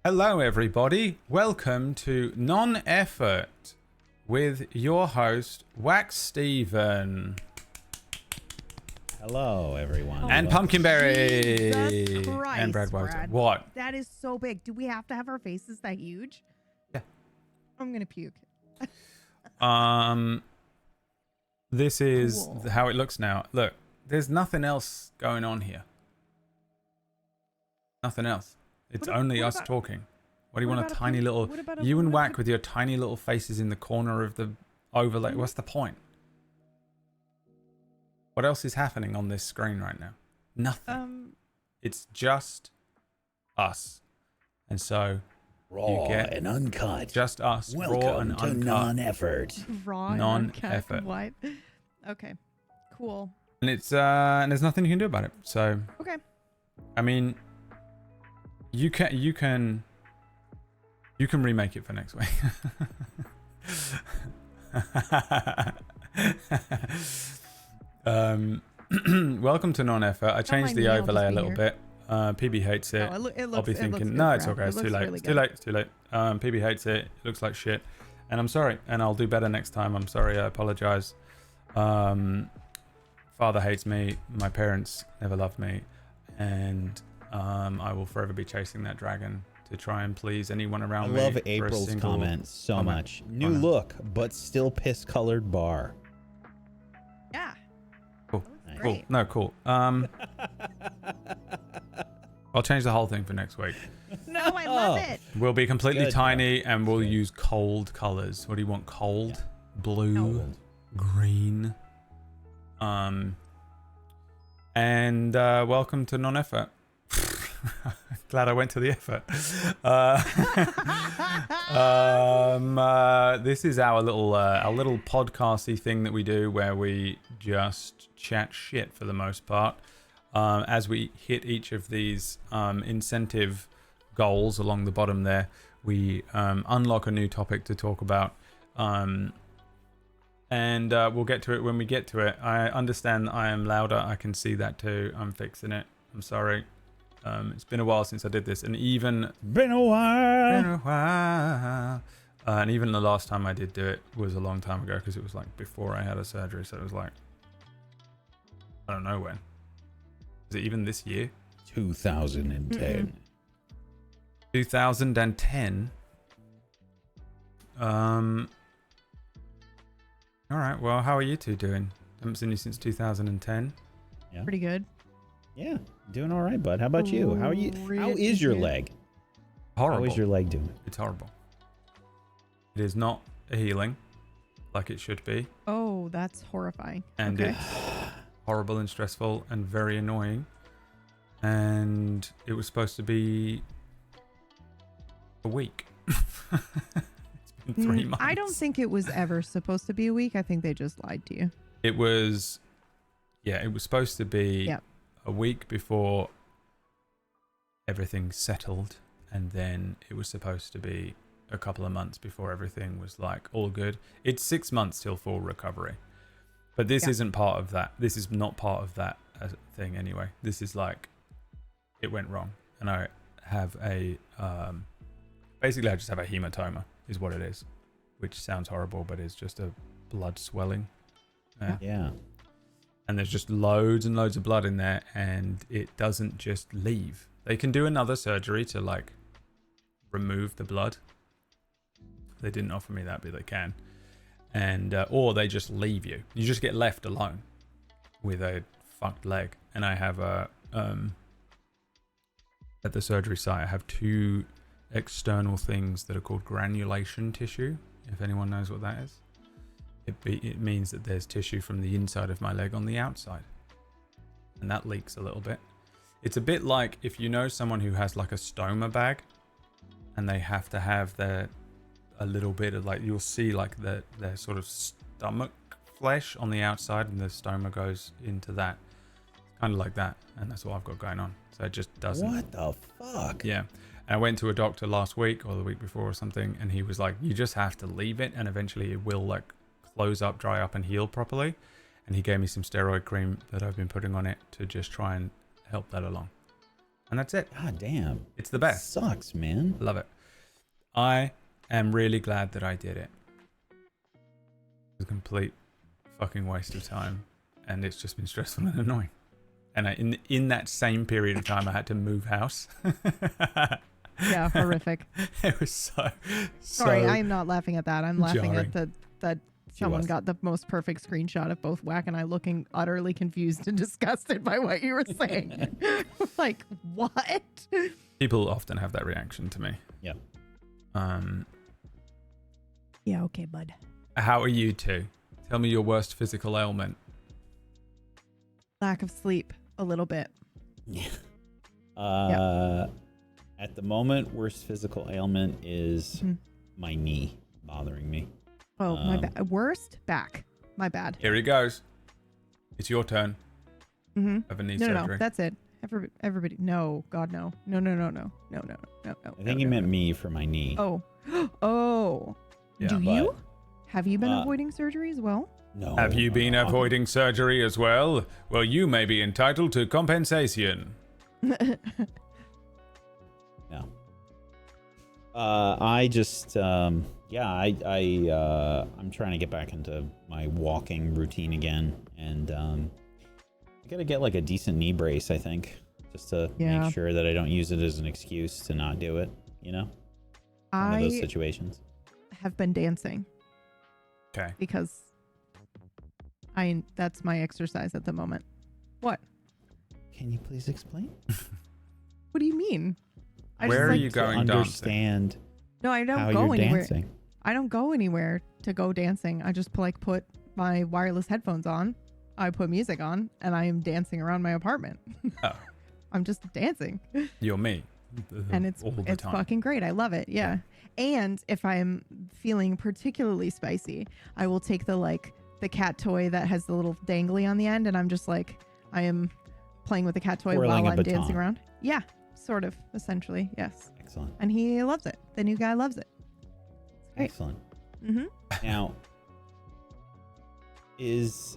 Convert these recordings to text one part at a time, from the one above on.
Hello, everybody. Welcome to Non-Effort with your host, Wax Steven. Hello, everyone. And Pumpkinberry. Jesus Christ, And Brad Walter. Brad. What? That is so big. Do we have to have our faces that huge? Yeah. I'm going to puke. This is Cool. how it looks now. Look, there's nothing else going on here. Nothing else. It's only us talking. What do you want a tiny little... You and Whack with your tiny little faces in the corner of the overlay. What's the point? What else is happening on this screen right now? Nothing. It's just us. And so... Raw you get and uncut. Just us. Welcome raw and to uncut. Non-Effort. Raw Non-effort. What? Okay. Cool. And it's and there's nothing you can do about it. So... Okay. I mean... You can remake it for next week. Welcome to Non-Effort. I changed the overlay a little bit. PB hates it. Oh, I'll be thinking, no, it's okay. It's too late. Really It's too late. It's too late. PB hates it. It looks like shit. And I'm sorry. And I'll do better next time. I'm sorry. I apologize. Father hates me. My parents never loved me. And I will forever be chasing that dragon to try and please anyone around me. I love April's comment so much. New look, but still piss-colored bar. Yeah. Cool. Nice. Cool. Great. No, cool. I'll change the whole thing for next week. No, I love it. We'll be completely Good. tiny and we'll Good. use cold colors. What do you want? Cold, blue, No. green. And welcome to Non-Effort. Glad I went to the effort. This is our little podcasty thing that we do where we just chat shit for the most part. As we hit each of these incentive goals along the bottom there, we unlock a new topic to talk about. And we'll get to it when we get to it. I understand I am louder. I can see that too. I'm fixing it. I'm sorry. It's been a while since I did this, and even Been a while. and even the last time I did do it was a long time ago because it was like before I had a surgery. So it was like, I don't know when. Is it even this year? 2010. 2010. All right. Well, how are you two doing? Haven't seen you since 2010. Yeah. Pretty good. Yeah. Doing all right, bud. How about you? How are you? How is your leg? Horrible. How is your leg doing? It's horrible. It is not a healing like it should be. Oh, that's horrifying. And Okay. it's horrible and stressful and very annoying. And it was supposed to be a week. It's been 3 months. I don't think it was ever supposed to be a week. I think they just lied to you. It was, yeah, it was supposed to be Yep. a week before everything settled. And then it was supposed to be a couple of months before everything was like all good. It's 6 months till full recovery. But this isn't part of that. This is not part of that thing anyway. This is like, it went wrong. And I have a, basically I just have a hematoma is what it is. Which sounds horrible, but it's just a blood swelling. Yeah. And there's just loads and loads of blood in there, and it doesn't just leave. They can do another surgery to like remove the blood. They didn't offer me that, but they can. And or they just leave you. You just get left alone with a fucked leg. And I have a at the surgery site, I have 2 external things that are called granulation tissue. If anyone knows what that is. It means that there's tissue from the inside of my leg on the outside. And that leaks a little bit. It's a bit like if you know someone who has like a stoma bag and they have to have a little bit of like, you'll see like their sort of stomach flesh on the outside and the stoma goes into that. It's kind of like that. And that's what I've got going on. So it just doesn't. What the fuck? Yeah. And I went to a doctor last week or the week before or something. And he was like, you just have to leave it. And eventually it will like close up, dry up and heal properly. And he gave me some steroid cream that I've been putting on it to just try and help that along. And that's it. God damn. It's the best. Sucks, man. Love it. I am really glad that I did it. It was a complete fucking waste of time. And it's just been stressful and annoying. And in that same period of time, I had to move house. Yeah, horrific. It was so Sorry, I'm not laughing at that. I'm laughing jarring. at that someone got the most perfect screenshot of both Whack and I looking utterly confused and disgusted by what you were saying. Like, what? People often have that reaction to me. Yep. Yeah, okay, bud. How are you two? Tell me your worst physical ailment. Lack of sleep, a little bit. Yeah. At the moment, worst physical ailment is my knee bothering me. Oh, my bad. Worst back. My bad. Here he goes. It's your turn. Mm-hmm. Have a knee No, surgery. that's it. Everybody. No, God, no. No. I think you meant me for my knee. Oh. Oh. Yeah, Do but- you? Have you been avoiding surgery as well? No. Have you been avoiding surgery as well? Well, you may be entitled to compensation. No. I just, I'm trying to get back into my walking routine again, and I gotta get like a decent knee brace, I think, just to make sure that I don't use it as an excuse to not do it. You know, one of those situations. Have been dancing. Okay. Because that's my exercise at the moment. What? Can you please explain? What do you mean? Where are you going dancing? Understand No, I don't how go you're anywhere. dancing. I don't go anywhere to go dancing. I just put my wireless headphones on. I put music on, and I am dancing around my apartment. Oh. I'm just dancing. You're me. And it's all the time. fucking great. I love it. Yeah. And if I'm feeling particularly spicy, I will take the cat toy that has the little dangly on the end, and I'm just like, I am playing with the cat toy Twirling while a I'm baton. dancing around. Yeah, sort of, essentially, yes. Excellent. And he loves it. The new guy loves it. Great. Excellent. Mm-hmm. Now, is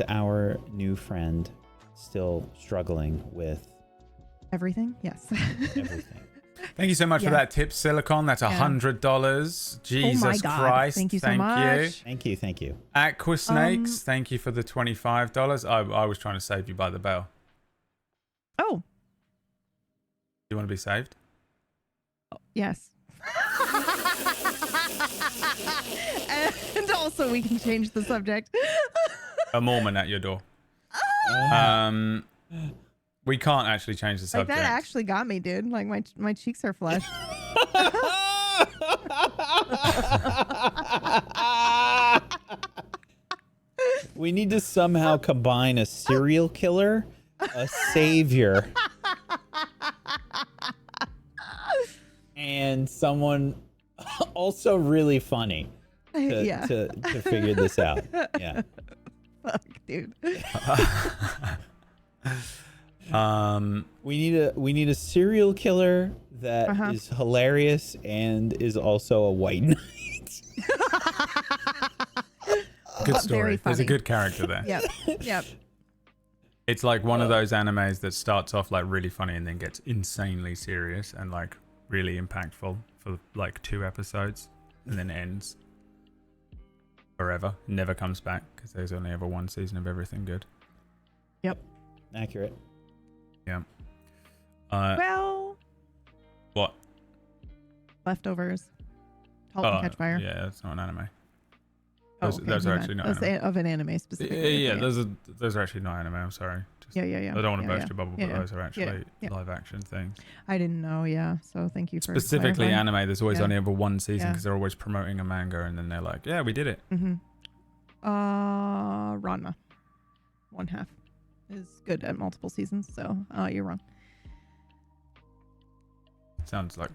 our new friend still struggling with Everything? Yes. everything? Thank you so much for Yeah. that tip, Silicon. That's $100. Jesus Oh my God. Christ. Thank you so much. Thank you. Aquasnakes, thank you for the $25. I was trying to save you by the bell. Oh, You want to be saved? yes. And also, we can change the subject. A Mormon at your door. We can't actually change the Like, subject. that actually got me, dude. Like, my cheeks are flushed. We need to somehow combine a serial killer, a savior, and someone also really funny Yeah. to figure this out. Yeah. Fuck, dude. We need a serial killer that is hilarious and is also a white knight. Good Very story. There's a funny. good character there. Yep. It's like one of those animes that starts off like really funny and then gets insanely serious and like really impactful for like 2 episodes and then ends forever. Never comes back because there's only ever 1 season of everything good. Yep. Accurate. Yeah. Well, What? Leftovers. Halt and Catch Fire. Yeah, it's not an anime. Oh, Those are actually not anime. of an anime specifically. Yeah, those are actually not anime. I'm sorry. Just, Yeah. I don't want to Yeah, burst your bubble, but those are actually live action things. I didn't know. Yeah. So thank you for Specifically clarifying. anime. There's always Yeah. only ever 1 season Yeah. because they're always promoting a manga and then they're like, yeah, we did it. Mm-hmm. Ranma. 1/2 is good at multiple seasons. So you're wrong. Sounds like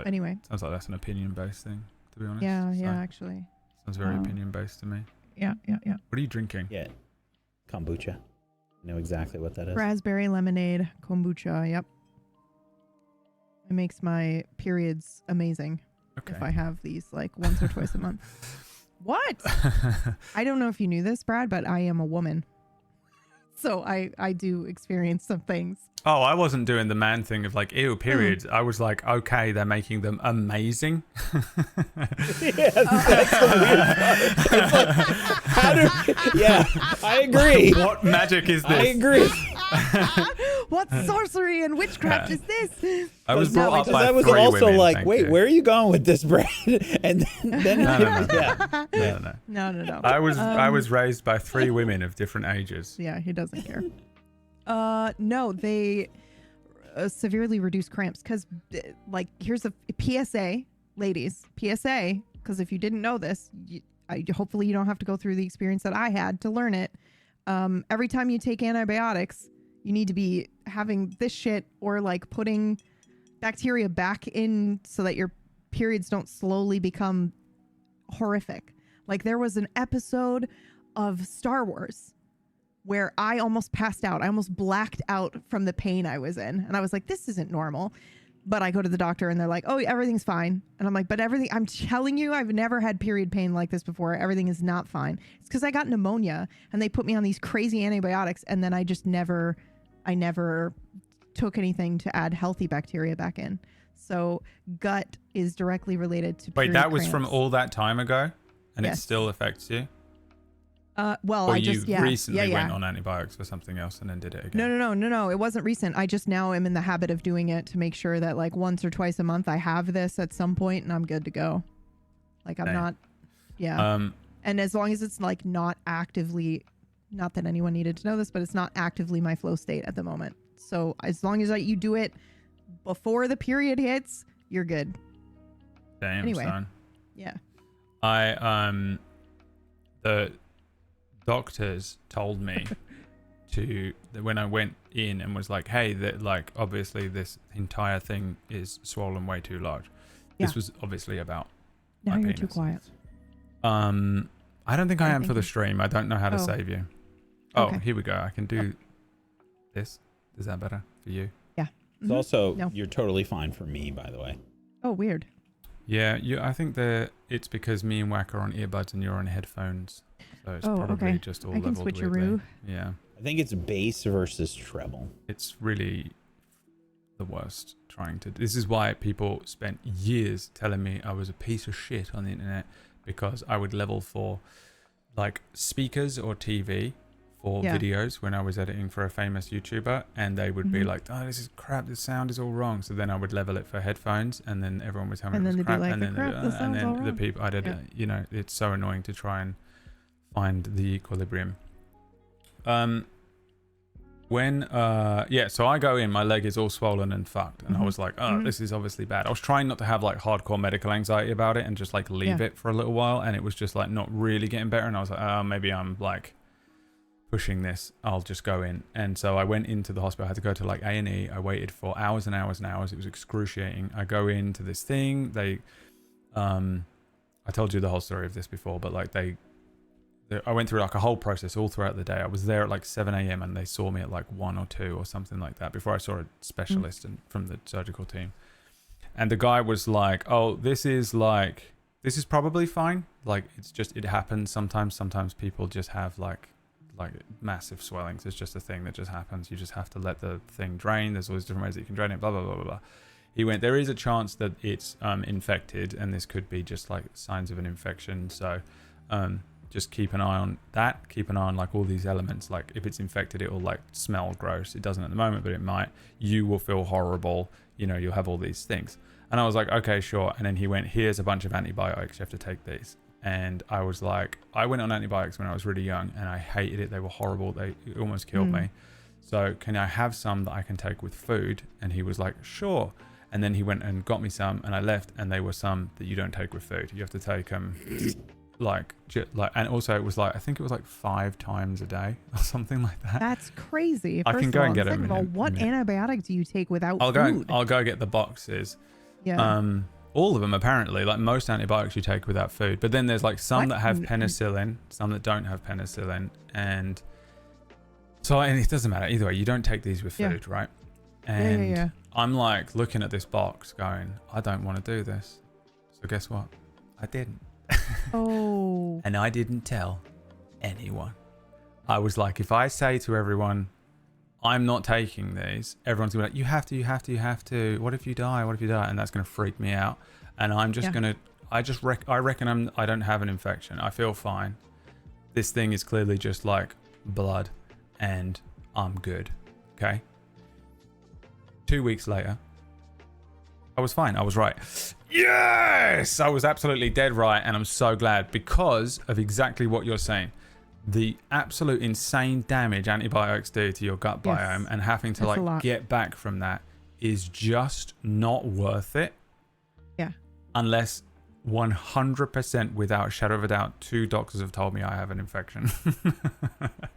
Anyway. that's an opinion based thing, to be honest. Yeah. So, Actually. sounds very opinion based to me. Yeah. What are you drinking? Yeah. Kombucha. I know exactly what that is. Raspberry lemonade kombucha. Yep. It makes my periods amazing Okay. if I have these like once or twice a month. What? I don't know if you knew this, Brad, but I am a woman. So I do experience some things. Oh, I wasn't doing the man thing of like, ew, periods. I was like, okay, they're making them amazing. Yes, that's the weird part. It's like, yeah, I agree. What magic is this? I agree. What sorcery and witchcraft is this? I was brought up by I was three also women, like, thank wait, you. where are you going with this, Brad? And then No. No. I was raised by 3 women of different ages. Yeah, he doesn't care. No, they severely reduce cramps because, like, here's a PSA, ladies, PSA, because if you didn't know this, hopefully you don't have to go through the experience that I had to learn it. Every time you take antibiotics, you need to be having this shit or like putting bacteria back in so that your periods don't slowly become horrific. Like there was an episode of Star Wars where I almost passed out. I almost blacked out from the pain I was in. And I was like, this isn't normal. But I go to the doctor and they're like, oh, everything's fine. And I'm like, but everything, I'm telling you, I've never had period pain like this before. Everything is not fine. It's because I got pneumonia and they put me on these crazy antibiotics. And then I never took anything to add healthy bacteria back in. So gut is directly related to period Wait, that was cramps. from all that time ago? And Yes. it still affects you? Well, Or I you just, recently went on antibiotics for something else and then did it again? No. It wasn't recent. I just now am in the habit of doing it to make sure that like once or twice a month I have this at some point and I'm good to go. Like I'm not, and as long as it's like not actively, not that anyone needed to know this, but it's not actively my flow state at the moment. So as long as you do it before the period hits, you're good. Damn, Anyway. son. Yeah. The doctors told me when I went in and was like, hey, that like obviously this entire thing is swollen way too large. Yeah. This was obviously about Now my you're penis. too quiet. I don't think I am Thank for the you. stream. I don't know how to Oh. save you. Oh, Okay. here we go. I can do this. Is that better for you? It's also, No. you're totally fine for me, by the way. Oh, weird. Yeah, I think it's because me and Wack are on earbuds and you're on headphones. So it's Oh, probably okay. just all I can leveled switcheroo. weirdly. Yeah. I think it's bass versus treble. It's really the worst trying to. This is why people spent years telling me I was a piece of shit on the internet, because I would level for like speakers or TV for Yeah. videos when I was editing for a famous YouTuber, and they would be Mhm. like, oh, this is crap, the sound is all wrong. So then I would level it for headphones, and then everyone would tell me And it then was they'd be crap, like, and "The then crap, the sound's and then all the wrong." people I did, Yeah. it's so annoying to try and find the equilibrium. So I go in, my leg is all swollen and fucked, and I Mhm. was like, oh, Mhm. this is obviously bad. I was trying not to have like hardcore medical anxiety about it and just like leave Yeah. it for a little while, and it was just like not really getting better, and I was like, oh, maybe I'm like pushing this, I'll just go in. And so I went into the hospital. I had to go to like A&E. I waited for hours and hours and hours. It was excruciating. I go into this thing, I told you the whole story of this before, but like I went through like a whole process all throughout the day. I was there at like 7 a.m. and they saw me at like 1 or 2 or something like that before I saw a specialist from the surgical team. And the guy was like, oh, this is probably fine. Like, it happens sometimes. Sometimes people just have like massive swellings. It's just a thing that just happens. You just have to let the thing drain. There's always different ways that you can drain it, blah, blah, blah, blah, blah. He went, there is a chance that it's infected, and this could be just like signs of an infection. So just keep an eye on that. Keep an eye on like all these elements. Like if it's infected, it will like smell gross. It doesn't at the moment, but it might. You will feel horrible. You'll have all these things. And I was like, okay, sure. And then he went, here's a bunch of antibiotics. You have to take these. And I was like, I went on antibiotics when I was really young, and I hated it. They were horrible. It almost killed me. So can I have some that I can take with food? And he was like, sure. And then he went and got me some, and I left, and they were some that you don't take with food. You have to take them and also it was like, I think it was like 5 times a day or something like that. That's crazy. I can go and get them. them. What antibiotic do you take without food? I'll go get the boxes. Yeah. All of them apparently, like most antibiotics you take without food. But then there's like some that have penicillin, some that don't have penicillin, and it doesn't matter either way. You don't take these with food, right? And yeah. I'm like looking at this box going, I don't want to do this. So guess what? I didn't. Oh. And I didn't tell anyone. I was like, if I say to everyone, I'm not taking these, everyone's gonna be like, you have to, you have to, you have to. What if you die? What if you die? And that's gonna freak me out. And I'm just gonna, I reckon I don't have an infection. I feel fine. This thing is clearly just like blood, and I'm good. Okay. 2 weeks later, I was fine. I was right. Yes! I was absolutely dead right. And I'm so glad because of exactly what you're saying. The absolute insane damage antibiotics do to your gut biome and having to like get back from that is just not worth it. Yeah. Unless 100% without a shadow of a doubt, 2 doctors have told me I have an infection.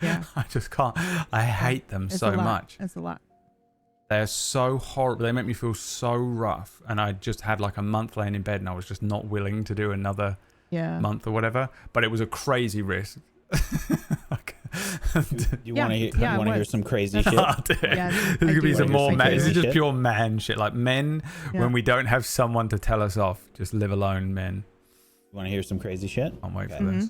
Yeah. I just can't. I hate them so much. It's a lot. They're so horrible. They make me feel so rough. And I just had like a month laying in bed and I was just not willing to do another month or whatever. But it was a crazy risk. Do you want to hear some crazy shit? This could be some more man. This is just pure man shit. Like men, when we don't have someone to tell us off, just live alone, men. You want to hear some crazy shit? I'll wait for this.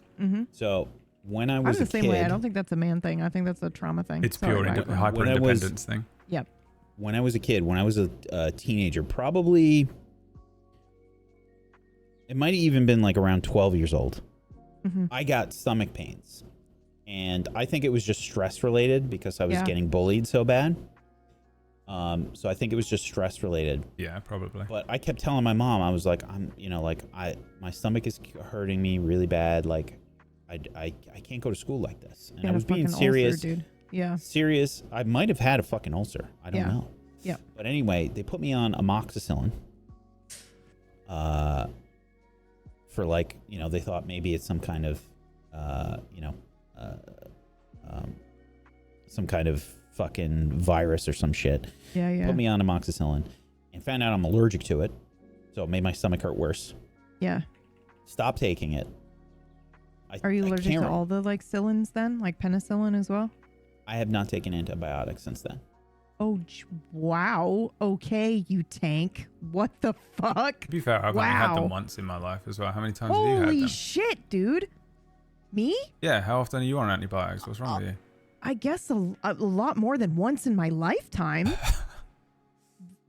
So when I was a kid, way. I don't think that's a man thing. I think that's a trauma thing. It's pure hyper independence thing. Yep. When I was a kid, when I was a teenager, probably it might have even been like around 12 years old. I got stomach pains, and I think it was just stress related because I was getting bullied so bad. So I think it was just stress related. Yeah, probably. But I kept telling my mom, I was like, my stomach is hurting me really bad. Like, I can't go to school like this. And I was being serious, ulcer, dude. Yeah. Serious. I might have had a fucking ulcer. I don't know. Yeah. But anyway, they put me on amoxicillin. For like, they thought maybe it's some kind of, some kind of fucking virus or some shit. Yeah. Put me on amoxicillin and found out I'm allergic to it. So it made my stomach hurt worse. Yeah. Stop taking it. Are you allergic to all the like cillins then? Like penicillin as well? I have not taken antibiotics since then. Oh, wow. Okay, you tank. What the fuck? To be fair, I've only had them once in my life as well. How many times have you had them? Holy shit, dude. Me? Yeah, how often are you on antibiotics? What's wrong with you? I guess a lot more than once in my lifetime.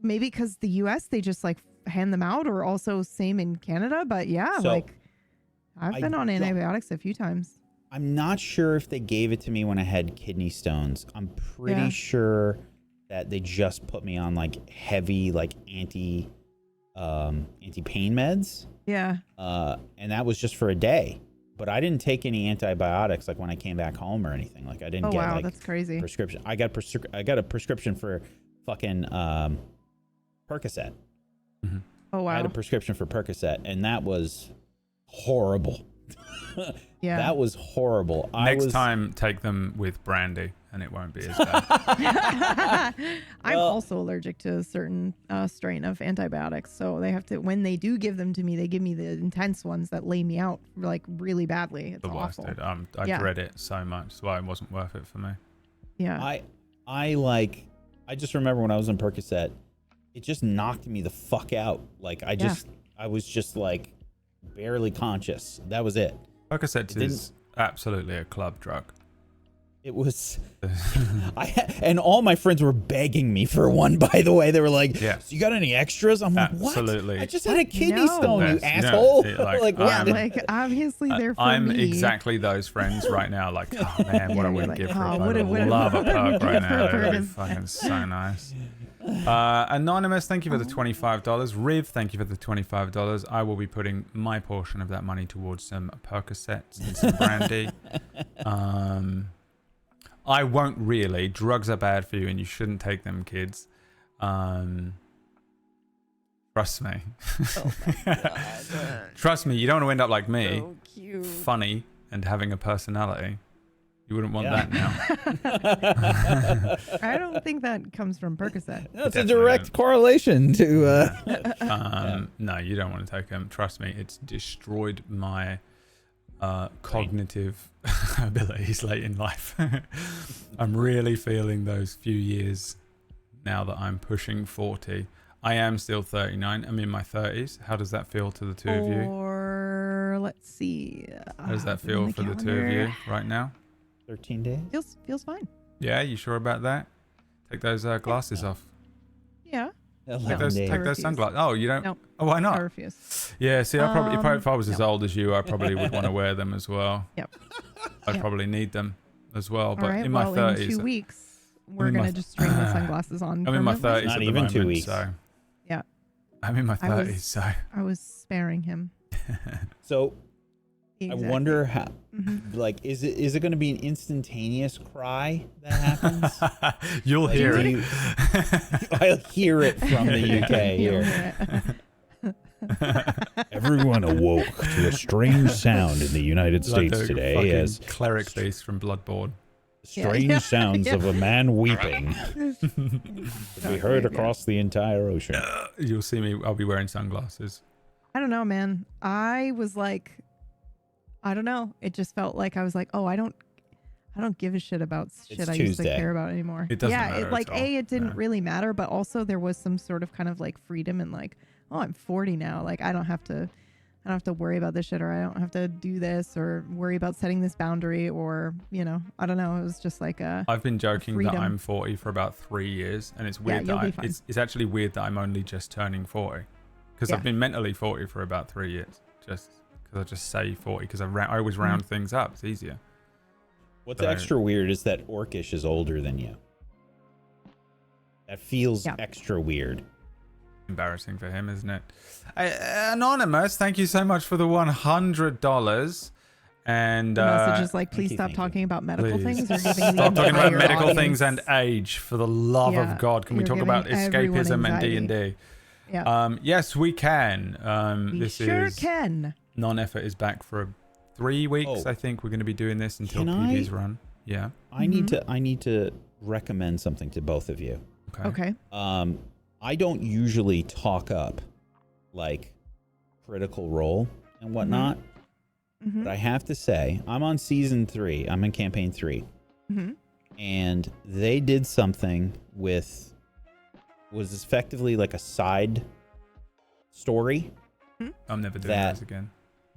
Maybe because the US, they just like hand them out, or also same in Canada. But yeah, so I've been on antibiotics a few times. I'm not sure if they gave it to me when I had kidney stones. I'm pretty sure that they just put me on like heavy like anti-pain meds. Yeah. And that was just for a day. But I didn't take any antibiotics like when I came back home or anything. Like I didn't get like that's crazy. Prescription. I got a prescription for fucking Percocet. Mm-hmm. Oh wow. I had a prescription for Percocet, and that was horrible. Yeah. That was horrible. Next time, take them with brandy, and it won't be as bad. I'm also allergic to a certain strain of antibiotics, so they have to. When they do give them to me, they give me the intense ones that lay me out like really badly. It's the worst, awful. dude. I dread it so much. That's why it wasn't worth it for me. Yeah. I just remember when I was on Percocet, it just knocked me the fuck out. Like I was just like barely conscious. That was it. Percocet is absolutely a club drug. It was, and all my friends were begging me for one. By the way, they were like, "So you got any extras?" I'm like, "What? Absolutely. I just had a kidney stone, you asshole!" Like obviously they're for I'm me. exactly those friends right now. Like, oh man, what I wouldn't give for a love a perk right now. That'd be fucking so nice. Anonymous, thank you for the $25. Riv, thank you for the $25. I will be putting my portion of that money towards some Percocets and some brandy. I won't really. Drugs are bad for you and you shouldn't take them, kids. Trust me. Oh my God. Trust me, you don't want to end up like me. So cute. Funny and having a personality. You wouldn't want that now. I don't think that comes from Percocet. That's a direct correlation to... No, you don't want to take them. Trust me, it's destroyed my cognitive abilities late in life. I'm really feeling those few years now that I'm pushing 40. I am still 39. I'm in my 30s. How does that feel to the two of you? Or let's see. How does that feel for the two of you right now? 13 days. Feels fine. Yeah, you sure about that? Take those glasses off. Yeah. Take those sunglasses. Oh, you don't? Nope. Oh, why not? I refuse. Yeah, see, I probably, if I was as no. old as you, I probably would want to wear them as well. Yep. I'd Yep. probably need them as well. But All right, in my 30s, in 2 weeks, we're in my going to just string the sunglasses on. I'm in my permanently. 30s Not at the even moment, 2 weeks. so Yeah. I'm in my I was- 30s, so I was sparing him. So Exactly. I wonder how, Mhm. like, is it going to be an instantaneous cry that happens? you'll Like, hear do it. you- I'll hear it from the UK You'll here. hear it. Everyone awoke to a strange sound in the United Like States the today fucking as cleric beast from Bloodborne. strange Yeah. sounds Yeah. of a man weeping could be Okay, heard yeah. across the entire ocean. You'll see me. I'll be wearing sunglasses. I don't know, man. I was like, I don't know. It just felt like I was like, oh, I don't give a shit about shit It's I used to Tuesday. care about anymore. It doesn't yeah, matter it, like at all. it didn't Yeah. really matter, but also there was some sort of kind of like freedom and like, oh, I'm 40 now. Like I don't have to worry about this shit, or I don't have to do this, or worry about setting this boundary, or I don't know. It was just like I've been joking that freedom. I'm 40 for about 3 years, and it's weird you'll that be fine. it's actually weird that I'm only just turning 40, because Yeah. I've been mentally 40 for about 3 years, just because I just say 40 because I always round things up. It's easier. What's So- extra weird is that Orcish is older than you. That feels Yeah. extra weird. Embarrassing for him, isn't it? Anonymous, thank you so much for the $100. And the message is like, please you, stop thank you. talking about medical Please. things. Or giving the stop talking about entire medical audience- things and age, for the love Yeah, of God. Can we you're talk about giving everyone escapism and anxiety. D&D? Yeah, Yes, we can. we This sure is can. Non-effort is back for 3 weeks. Oh. I think we're going to be doing this until Can PB's run. Yeah. I need to recommend something to both of you. Okay. I don't usually talk up like Critical Role and whatnot, Mhm. but I have to say I'm on season 3. I'm in campaign 3, Mhm. and they did something with was effectively like a side story. I'm never doing That- those again.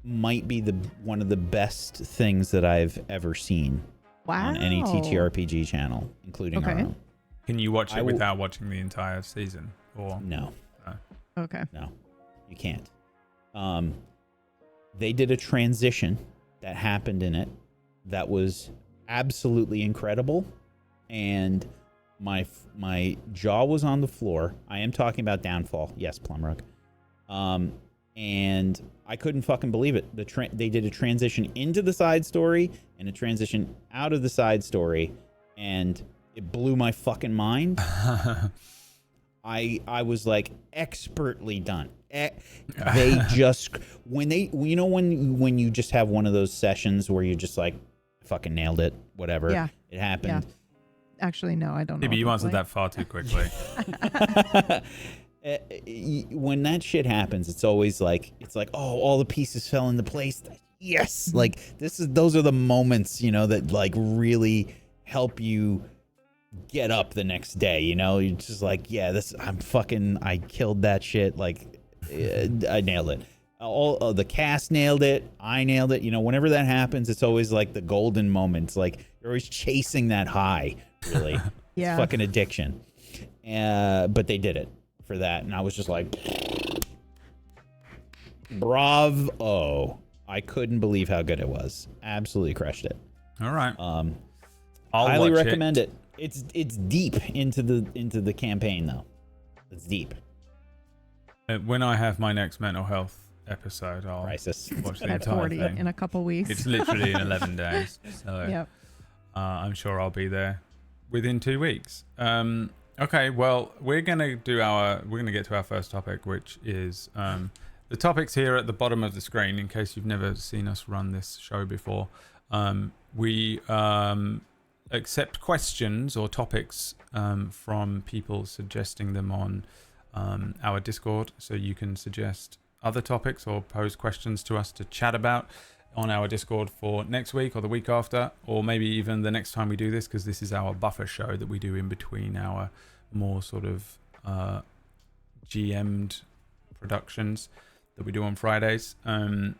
Might be one of the best things that I've ever seen Wow. on any TTRPG channel, including our Okay. own. Can you watch I it will- without watching the entire season? Or No, Okay. no, you can't. They did a transition that happened in it that was absolutely incredible, and my jaw was on the floor. I am talking about Downfall. Yes, Plumrook. And I couldn't fucking believe it. They did a transition into the side story and a transition out of the side story, and it blew my fucking mind. I was like expertly done. They just when you just have one of those sessions where you're just like, fucking nailed it, whatever. Yeah. It happened. Actually, no, I don't know. maybe you what answered that's that far too quickly. When that shit happens, it's always like, oh, all the pieces fell into place. Yes, like those are the moments, that like really help you get up the next day. You're just like, yeah, I killed that shit. Like, I nailed it. All the cast nailed it. I nailed it. Whenever that happens, it's always like the golden moments. Like you're always chasing that high. Really, Yeah. It's fucking addiction. But they did it for that, and I was just like, bravo! I couldn't believe how good it was. Absolutely crushed it. All right. I'll I'll highly watch recommend it. It's deep into the campaign though. It's deep. When I have my next mental health episode, I'll Crisis. watch the at entire 40 thing. in a couple weeks. It's literally in 11 days. So Yep. I'm sure I'll be there within 2 weeks. Okay, well, we're gonna get to our first topic, which is the topics here at the bottom of the screen. In case you've never seen us run this show before, we accept questions or topics from people suggesting them on our Discord. So you can suggest other topics or pose questions to us to chat about on our Discord for next week or the week after, or maybe even the next time we do this, because this is our buffer show that we do in between our more sort of GM'd productions that we do on Fridays. And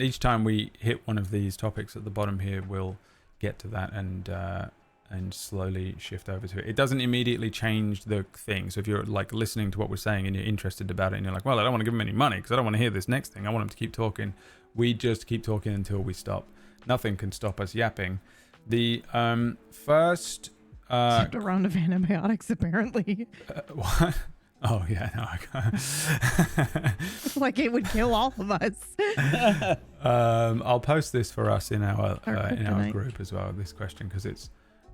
each time we hit one of these topics at the bottom here, we'll get to that and slowly shift over to it. It doesn't immediately change the thing. So if you're like listening to what we're saying and you're interested about it and you're like, well, I don't want to give them any money because I don't want to hear this next thing. I want them to keep talking. We just keep talking until we stop. Nothing can stop us yapping. The first... Except a round of antibiotics, apparently. What? Oh, yeah, no, I can't. Like it would kill all of us. I'll post this for us in our kryptonite. group as well, this question, because it's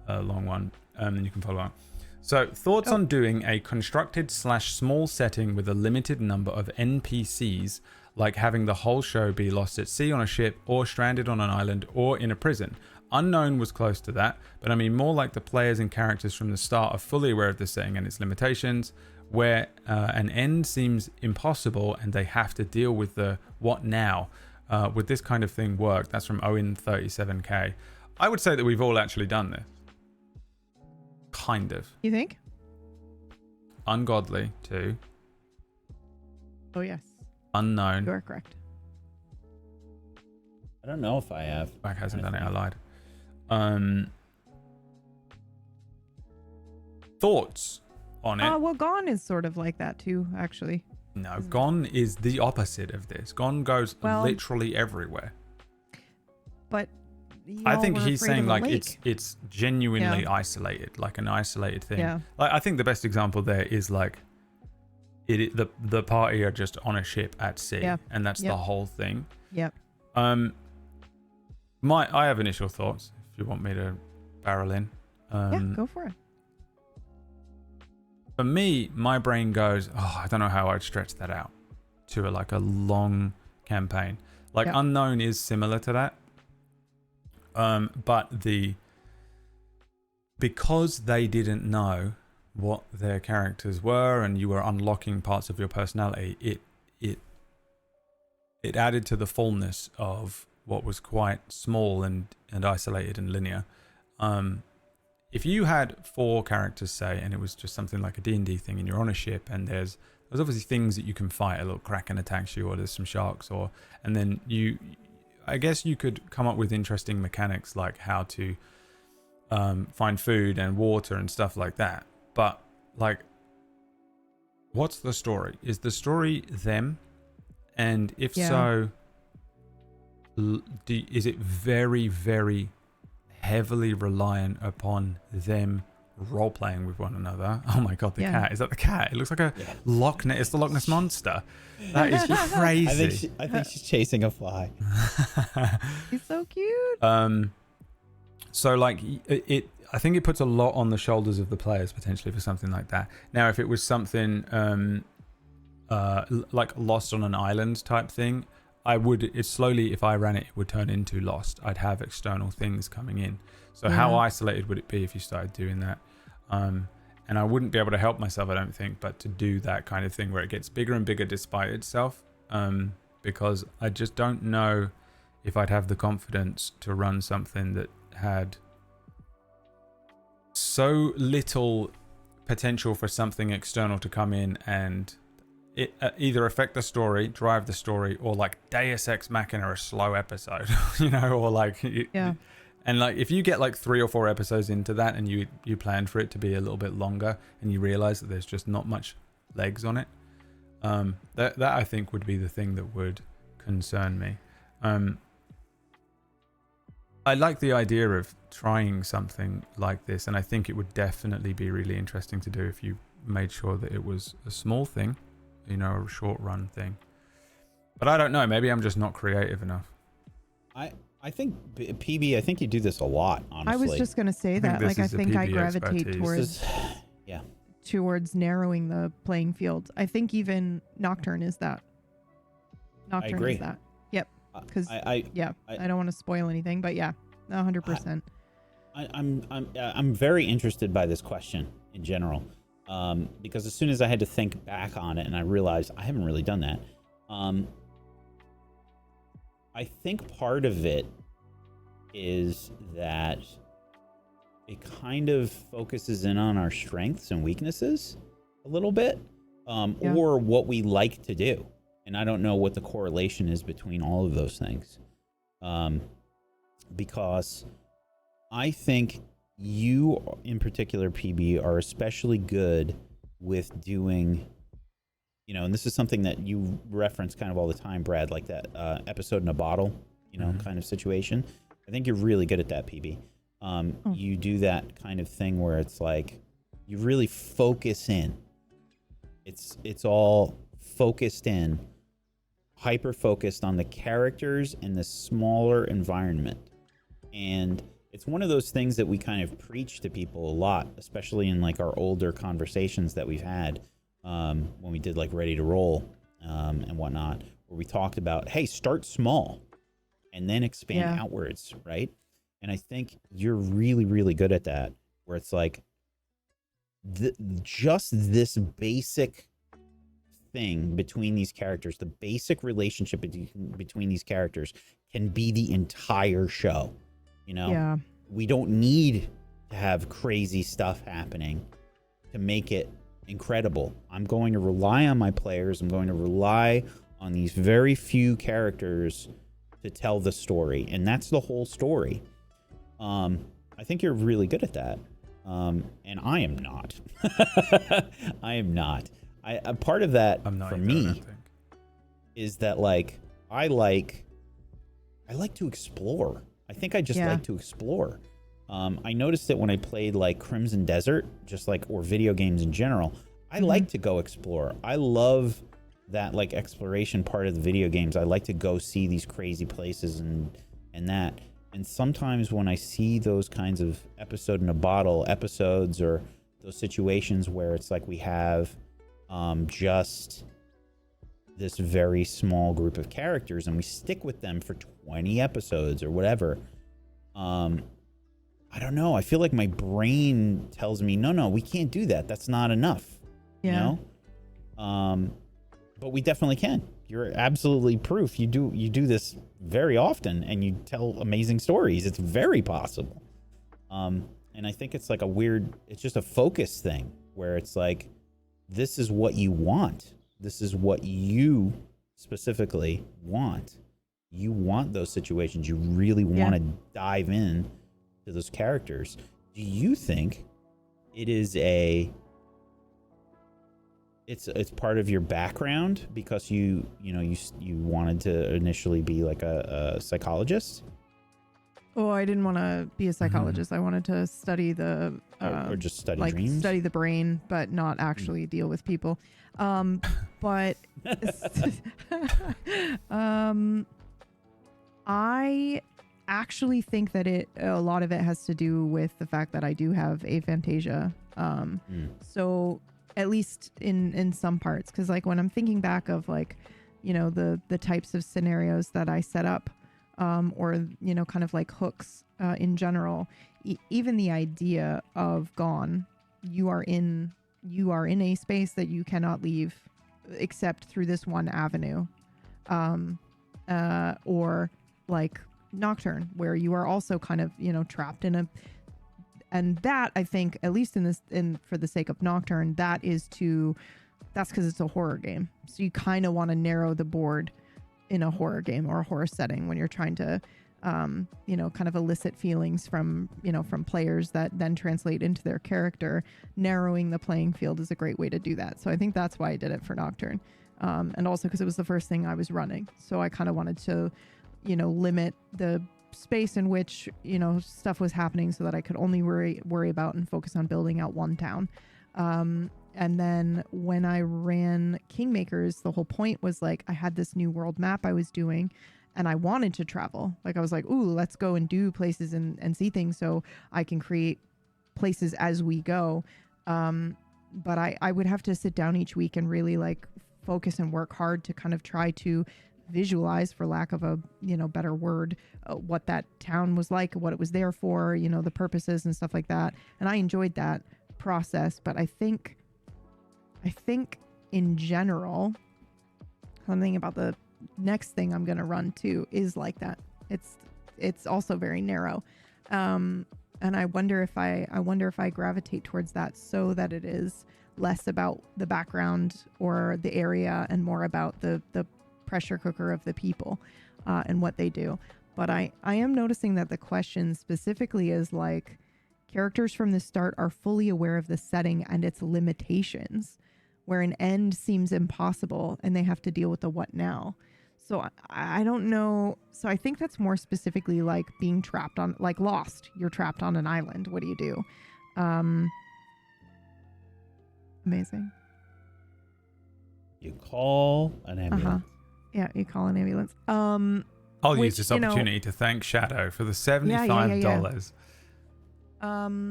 a long one, and you can follow up. So, thoughts on doing a constructed/small setting with a limited number of NPCs, like having the whole show be lost at sea on a ship, or stranded on an island, or in a prison? Unknown was close to that, but I mean more like the players and characters from the start are fully aware of the setting and its limitations, where an end seems impossible and they have to deal with the what now. Would this kind of thing work? That's from Owen37K. I would say that we've all actually done this. Kind of. You think? Ungodly, too. Oh, yes. Unknown. You are correct. I don't know if I have. Back hasn't done it, I lied. Thoughts on it? Well, Gone is sort of like that too, actually. No, Gone is the opposite of this. Gone goes literally everywhere. But I think he's saying like lake. it's genuinely isolated, like an isolated thing. Yeah. Like I think the best example there is like the party are just on a ship at sea, and that's the whole thing. Yep. I have initial thoughts. If you want me to barrel in. Yeah, go for it. For me, my brain goes, I don't know how I'd stretch that out to a long campaign. Like Unknown is similar to that. But because they didn't know what their characters were and you were unlocking parts of your personality, it added to the fullness of what was quite small and isolated and linear. If you had 4 characters, say, and it was just something like a D&D thing, and you're on a ship, and there's obviously things that you can fight. A little kraken attacks you, or there's some sharks, and then I guess you could come up with interesting mechanics like how to find food and water and stuff like that. But like, what's the story? Is the story them? And if so, is it very, very heavily reliant upon them role playing with one another? Oh my god, the cat! Is that the cat? It looks like a Loch Ness. It's the Loch Ness monster. That is crazy. I think she's chasing a fly. He's so cute. So like I think it puts a lot on the shoulders of the players potentially for something like that. Now, if it was something like Lost on an Island type thing, if I ran it, it would turn into Lost. I'd have external things coming in. So how isolated would it be if you started doing that? And I wouldn't be able to help myself, I don't think, but to do that kind of thing where it gets bigger and bigger despite itself, because I just don't know if I'd have the confidence to run something that had so little potential for something external to come in and it either affect the story, drive the story, or like Deus Ex Machina, a slow episode, or like and like if you get like 3 or 4 episodes into that and you plan for it to be a little bit longer and you realize that there's just not much legs on it, that I think would be the thing that would concern me. I like the idea of trying something like this, and I think it would definitely be really interesting to do if you made sure that it was a small thing, a short run thing. But I don't know, maybe I'm just not creative enough. I think PB, I think you do this a lot, honestly. I was just going to say that. I think I gravitate towards narrowing the playing field. I think even Nocturne is that. Nocturne I agree. is that. Yep. Because I don't want to spoil anything, but 100%. I'm very interested by this question in general, because as soon as I had to think back on it and I realized I haven't really done that, I think part of it is that it kind of focuses in on our strengths and weaknesses a little bit, or what we like to do. And I don't know what the correlation is between all of those things. Because I think you, in particular, PB, are especially good with doing, and this is something that you reference kind of all the time, Brad, like that episode in a bottle, kind of situation. I think you're really good at that, PB. You do that kind of thing where it's like you really focus in. It's all focused in, hyper focused on the characters and the smaller environment. And it's one of those things that we kind of preach to people a lot, especially in like our older conversations that we've had when we did like Ready to Roll and whatnot, where we talked about, hey, start small and then expand outwards, right? And I think you're really, really good at that, where it's like just this basic thing between these characters, the basic relationship between these characters can be the entire show. We don't need to have crazy stuff happening to make it incredible. I'm going to rely on my players. I'm going to rely on these very few characters to tell the story, and that's the whole story. I think you're really good at that, and I am not. I am not. A part of that for me is that like I like to explore. I think I just like to explore. I noticed that when I played like Crimson Desert, or video games in general, I like to go explore. I love that like exploration part of the video games. I like to go see these crazy places and that. And sometimes when I see those kinds of episode in a bottle episodes, or those situations where it's like we have just this very small group of characters and we stick with them for 20 episodes or whatever, I don't know. I feel like my brain tells me, no, we can't do that. That's not enough. But we definitely can. You're absolutely proof. You do this very often, and you tell amazing stories. It's very possible. And I think it's like it's just a focus thing where it's like, this is what you want. This is what you specifically want. You want those situations. You really want to dive in to those characters. Do you think it is it's part of your background because you wanted to initially be like a psychologist? Oh, I didn't want to be a psychologist. I wanted to study the or just study dreams, study the brain, but not actually deal with people. But I actually think that a lot of it has to do with the fact that I do have aphantasia. So at least in some parts, because like when I'm thinking back of like, the types of scenarios that I set up, or kind of like hooks in general, even the idea of gone, you are in a space that you cannot leave except through this one avenue, or like Nocturne, where you are also kind of trapped in a, and that I think, at least for the sake of Nocturne, that's because it's a horror game, so you kind of want to narrow the board in a horror game or a horror setting when you're trying to kind of elicit feelings from players that then translate into their character. Narrowing the playing field is a great way to do that. So I think that's why I did it for Nocturne, and also because it was the first thing I was running, so I kind of wanted to limit the space in which stuff was happening so that I could only worry about and focus on building out one town. And then when I ran Kingmakers, the whole point was like I had this new world map I was doing, and I wanted to travel. Like I was like, ooh, let's go and do places and see things so I can create places as we go. But I would have to sit down each week and really like focus and work hard to kind of try to visualize, for lack of a better word, what that town was like, what it was there for, the purposes and stuff like that. And I enjoyed that process, but I think in general, something about the next thing I'm gonna run too is like that. It's also very narrow, and I wonder if I gravitate towards that so that it is less about the background or the area and more about the pressure cooker of the people and what they do. but I am noticing that the question specifically is like, characters from the start are fully aware of the setting and its limitations, where an end seems impossible and they have to deal with the what now. So I don't know. So I think that's more specifically like being trapped on, like Lost. You're trapped on an island. What do you do? Amazing. You call an ambulance. Yeah, you call an ambulance. I'll use this opportunity to thank Shadow for the $75.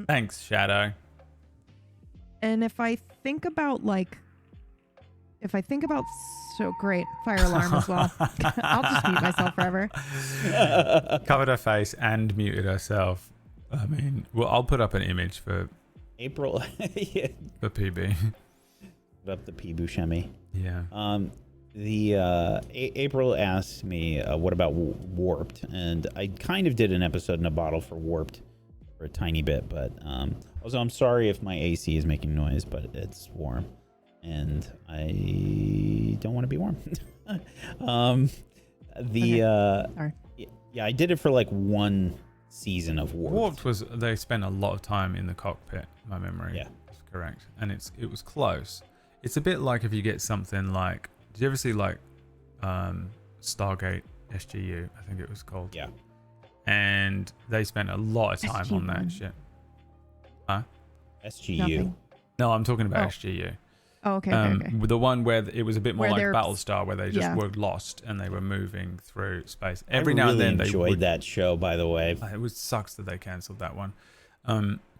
Thanks, Shadow. And if I think about so great, fire alarm as well. I'll just mute myself forever. Covered her face and muted herself. I mean, well, I'll put up an image for April. Yeah. for PB. Put up the P. Buscemi. Yeah. April asked me, what about Warped? And I kind of did an episode in a bottle for Warped for a tiny bit, but also I'm sorry if my AC is making noise, but it's warm and I don't want to be warm. Sorry. Yeah, I did it for like one season of Warped. They spent a lot of time in the cockpit, my memory. Yeah. That's correct. And it was close. It's a bit like if you get something like, did you ever see like Stargate SGU, I think it was called? Yeah. And they spent a lot of time on that SG1. shit. Huh? SGU. Nothing. No, I'm talking about Oh. SGU. Oh, okay. The one where it was a bit more Where like they're- Battlestar, where they just yeah. were lost and they were moving through space. I Every now and really then they enjoyed would, that show, by the way. It sucks that they cancelled that one.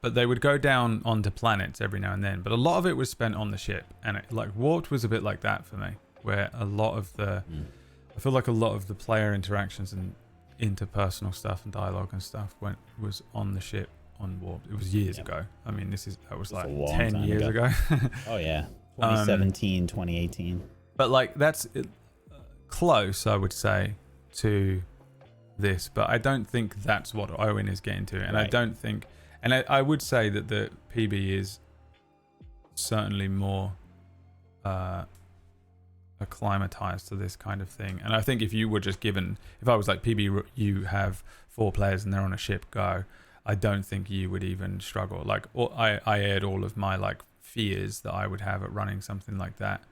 But they would go down onto planets every now and then. But a lot of it was spent on the ship, and like Warped was a bit like that for me, where a lot of I feel like a lot of the player interactions and interpersonal stuff and dialogue and stuff was on the ship on Warped. It was years ago. I mean, that was like a long 10 time years ago. Oh yeah, 2017, 2018. But like that's close, I would say, to this. But I don't think that's what Owen is getting to, and Right. I don't think, and I would say that the PB is certainly more acclimatized to this kind of thing. And I think if you were just given, if I was like, PB, you have 4 players and they're on a ship, go, I don't think you would even struggle. Like, I aired all of my like fears that I would have at running something like that.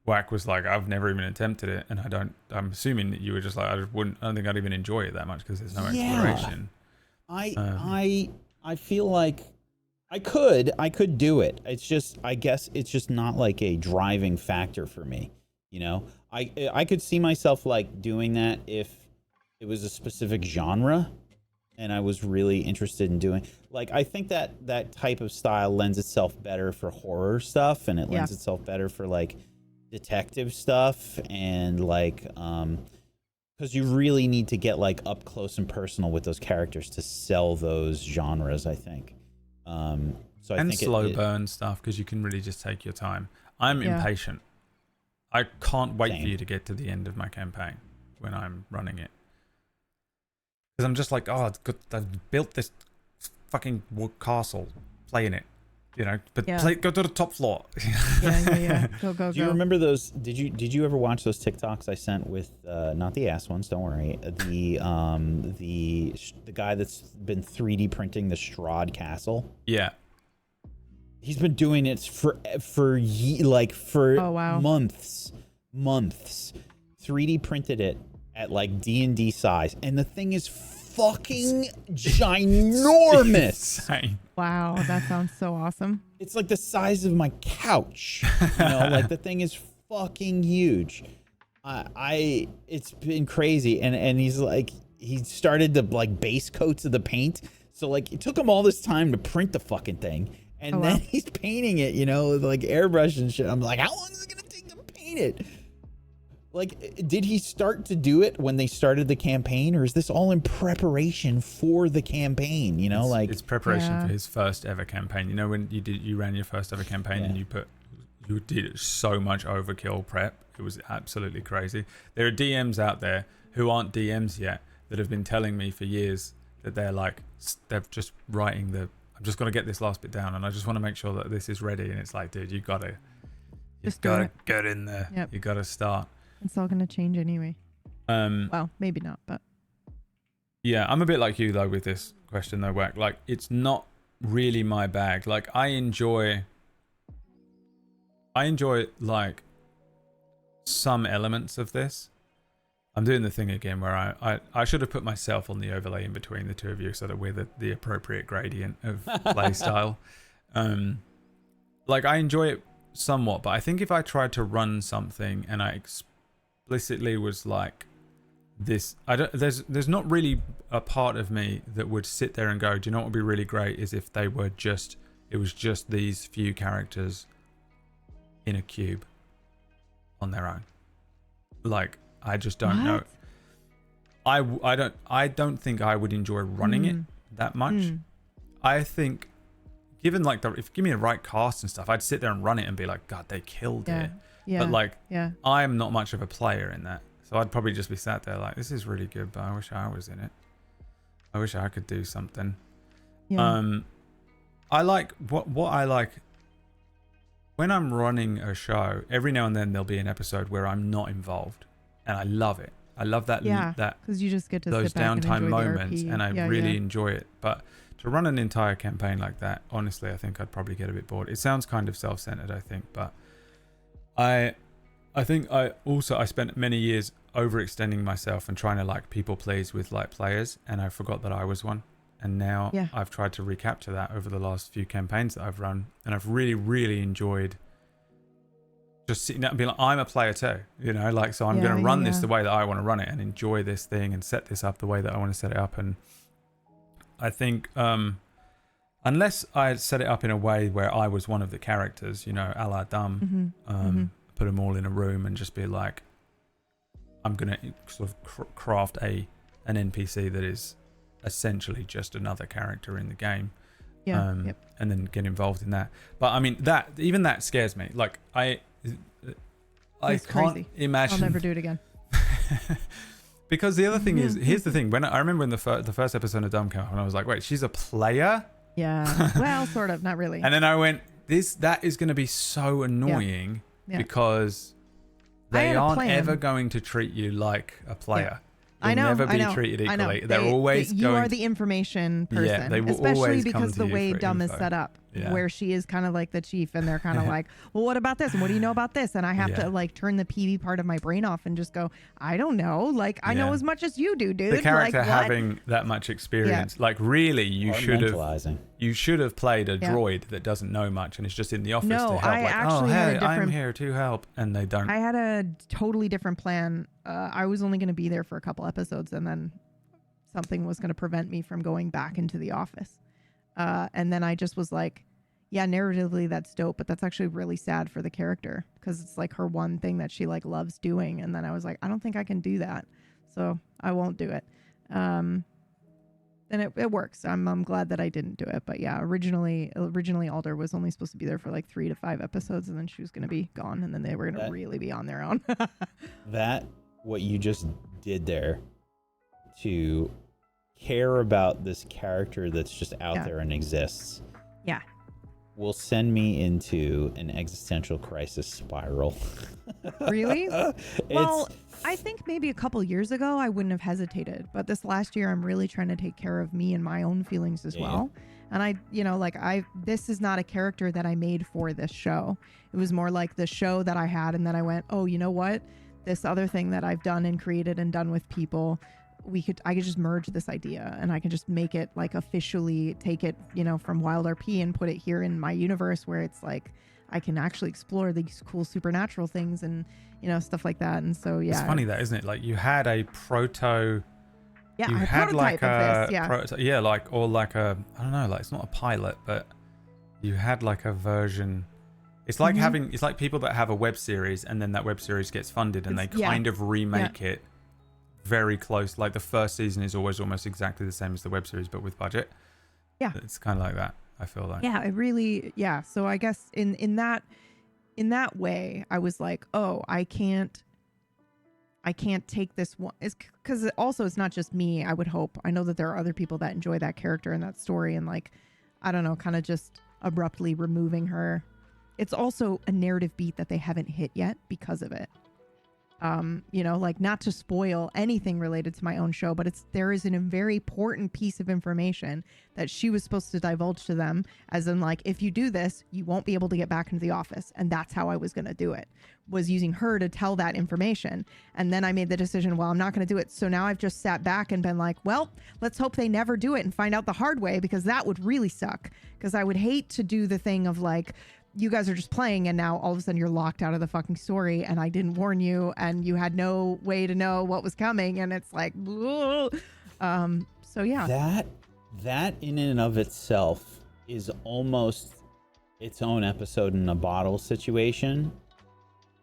Whack was like, I've never even attempted it, and I'm assuming that you were just like, I don't think I'd even enjoy it that much because there's no exploration. I feel like I could do it. It's just, I guess it's just not like a driving factor for me. You know, I could see myself like doing that if it was a specific genre and I was really interested in doing, like, I think that type of style lends itself better for horror stuff, and it lends itself better for like detective stuff, and like because you really need to get like up close and personal with those characters to sell those genres, I think. So I think slow burn stuff, because you can really just take your time. I'm impatient. I can't wait for you to get to the end of my campaign when I'm running it, because I'm just like, oh, it's good. I've built this fucking wood castle, playing it, you know. But go to the top floor. Yeah. Go. Do you remember those? Did you ever watch those TikToks I sent with not the ass ones? Don't worry. The guy that's been 3D printing the Strahd castle. Yeah. He's been doing it for months. 3D printed it at like D&D size, and the thing is fucking ginormous. Wow, that sounds so awesome. It's like the size of my couch. You know, like the thing is fucking huge. It's been crazy, and he's like, he started the like base coats of the paint, so like it took him all this time to print the fucking thing. And then he's painting it, you know, with like airbrush and shit. I'm like, how long is it going to take to paint it? Like, did he start to do it when they started the campaign, or is this all in preparation for the campaign? You know, it's preparation for his first ever campaign. You know, when you ran your first ever campaign and you did so much overkill prep. It was absolutely crazy. There are DMs out there who aren't DMs yet that have been telling me for years that they're just writing I'm just going to get this last bit down, and I just want to make sure that this is ready. And it's like, dude, you got to get in there. Yep. You got to start. It's all going to change anyway. Well, maybe not, but Yeah, I'm a bit like you though with this question though, Wack. Like, it's not really my bag. Like, I enjoy like some elements of this. I'm doing the thing again where I should have put myself on the overlay in between the two of you so that we're the appropriate gradient of play style. Like, I enjoy it somewhat, but I think if I tried to run something and I explicitly was like this, there's not really a part of me that would sit there and go, do you know what would be really great is if it was just these few characters in a cube on their own. Like, I just don't know. I don't think I would enjoy running it that much. I think given like if give me the right cast and stuff, I'd sit there and run it and be like, God, they killed it. Yeah. But like, I'm not much of a player in that. So I'd probably just be sat there like, this is really good, but I wish I was in it. I wish I could do something. Yeah. I like what I like when I'm running a show, every now and then there'll be an episode where I'm not involved. And I love it. I love that. That because you just get to those sit back downtime and moments, the RP. and I really enjoy it. But to run an entire campaign like that, honestly, I think I'd probably get a bit bored. It sounds kind of self-centered, I think, but I think I spent many years overextending myself and trying to like people please with like players, and I forgot that I was one. And now I've tried to recapture that over the last few campaigns that I've run, and I've really, really enjoyed just sitting down and being like, I'm a player too, you know, like, so I'm going to run this the way that I want to run it and enjoy this thing and set this up the way that I want to set it up. And I think unless I set it up in a way where I was one of the characters, you know, a la Dumb, put them all in a room and just be like, I'm going to sort of craft an NPC that is essentially just another character in the game. And then get involved in that. But I mean, that scares me. Like, I can't imagine. I'll never do it again. Because the other thing is, here's the thing. When I remember when the first episode of Dumb came out, and I was like, wait, she's a player? Yeah. Well, sort of, not really. And then I went, that is going to be so annoying because they aren't ever going to treat you like a player. You'll never be treated equally. They're always you are the information person. Yeah, they will especially always because the way Dumb is set up, where she is kind of like the chief, and they're kind of like, well, what about this? And what do you know about this? And I have to like turn the PV part of my brain off and just go, I don't know. Like, I know as much as you do, dude. The character like, having that much experience, like really, you should have played a droid that doesn't know much and is just in the office to help. I'm here to help, and they don't. I had a totally different plan. I was only going to be there for a couple episodes, and then something was going to prevent me from going back into the office. And then I just was like, yeah, narratively that's dope, but that's actually really sad for the character because it's like her one thing that she like loves doing. And then I was like, I don't think I can do that, so I won't do it. And it works. I'm glad that I didn't do it. But yeah, originally Alder was only supposed to be there for like 3 to 5 episodes, and then she was going to be gone, and then they were going to really be on their own. What you just did there to care about this character that's just out there and exists will send me into an existential crisis spiral. Really? Well, I think maybe a couple years ago I wouldn't have hesitated, but this last year I'm really trying to take care of me and my own feelings as well. And this is not a character that I made for this show. It was more like the show that I had, and then I went, oh, you know what? This other thing that I've done and created and done with people, I could just merge this idea, and I can just make it like officially take it, you know, from Wild RP and put it here in my universe where it's like I can actually explore these cool supernatural things and, you know, stuff like that. And so it's funny that, isn't it? Like, you had a proto. Yeah, you had like a I don't know, like, it's not a pilot, but you had like a version. It's like it's like people that have a web series and then that web series gets funded and they kind of remake it very close. Like, the first season is always almost exactly the same as the web series, but with budget. Yeah, it's kind of like that, I feel like. Yeah, it really. Yeah, so I guess in that way, I was like, oh, I can't take this one. It's because also it's not just me. I would hope. I know that there are other people that enjoy that character and that story, and like, I don't know, kind of just abruptly removing her. It's also a narrative beat that they haven't hit yet because of it. like not to spoil anything related to my own show, but there is a very important piece of information that she was supposed to divulge to them, as in like, if you do this, you won't be able to get back into the office. And that's how I was going to do it, was using her to tell that information. And then I made the decision, well, I'm not going to do it. So now I've just sat back and been like, well, let's hope they never do it and find out the hard way, because that would really suck. Because I would hate to do the thing of like, you guys are just playing and now all of a sudden you're locked out of the fucking story and I didn't warn you and you had no way to know what was coming, and it's like, so yeah. That in and of itself is almost its own episode in a bottle situation,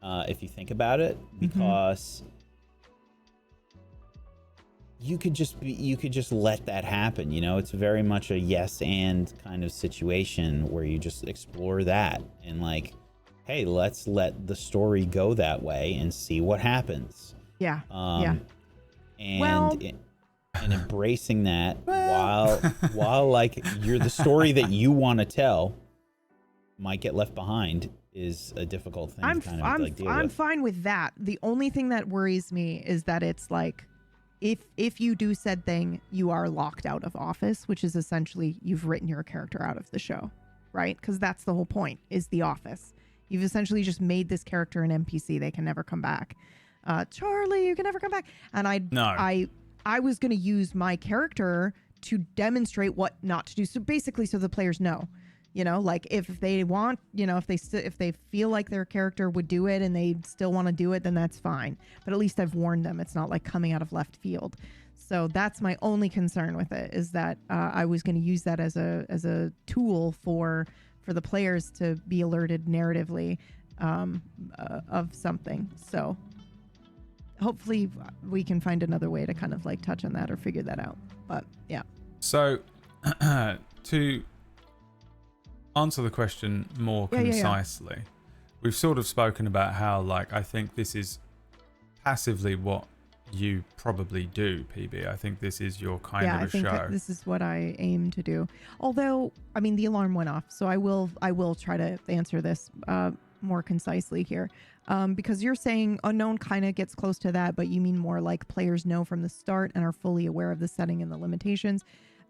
if you think about it, because you could just let that happen. It's very much a yes and kind of situation where you just explore that and like, hey, let's let the story go that way and see what happens. Yeah. And embracing that while like you're the story that you want to tell might get left behind is a difficult thing to kind of like deal with. I'm fine with that. The only thing that worries me is that it's like, if you do said thing, you are locked out of office, which is essentially you've written your character out of the show, right? Because that's the whole point, is the office. You've essentially just made this character an NPC. They can never come back. Charlie, you can never come back. And I was going to use my character to demonstrate what not to do. So basically, so the players know. Like if they want, if they feel like their character would do it and they still want to do it, then that's fine. But at least I've warned them. It's not like coming out of left field. So that's my only concern with it, is that I was going to use that as a tool for the players to be alerted narratively of something. So hopefully we can find another way to kind of like touch on that or figure that out. But yeah. So to answer the question more concisely, we've sort of spoken about how, like, I think this is passively what you probably do, PB. I think this is your kind of a show. Yeah, I think this is what I aim to do. Although, I mean, the alarm went off, so I will try to answer this more concisely here. Because you're saying unknown kind of gets close to that, but you mean more like players know from the start and are fully aware of the setting and the limitations.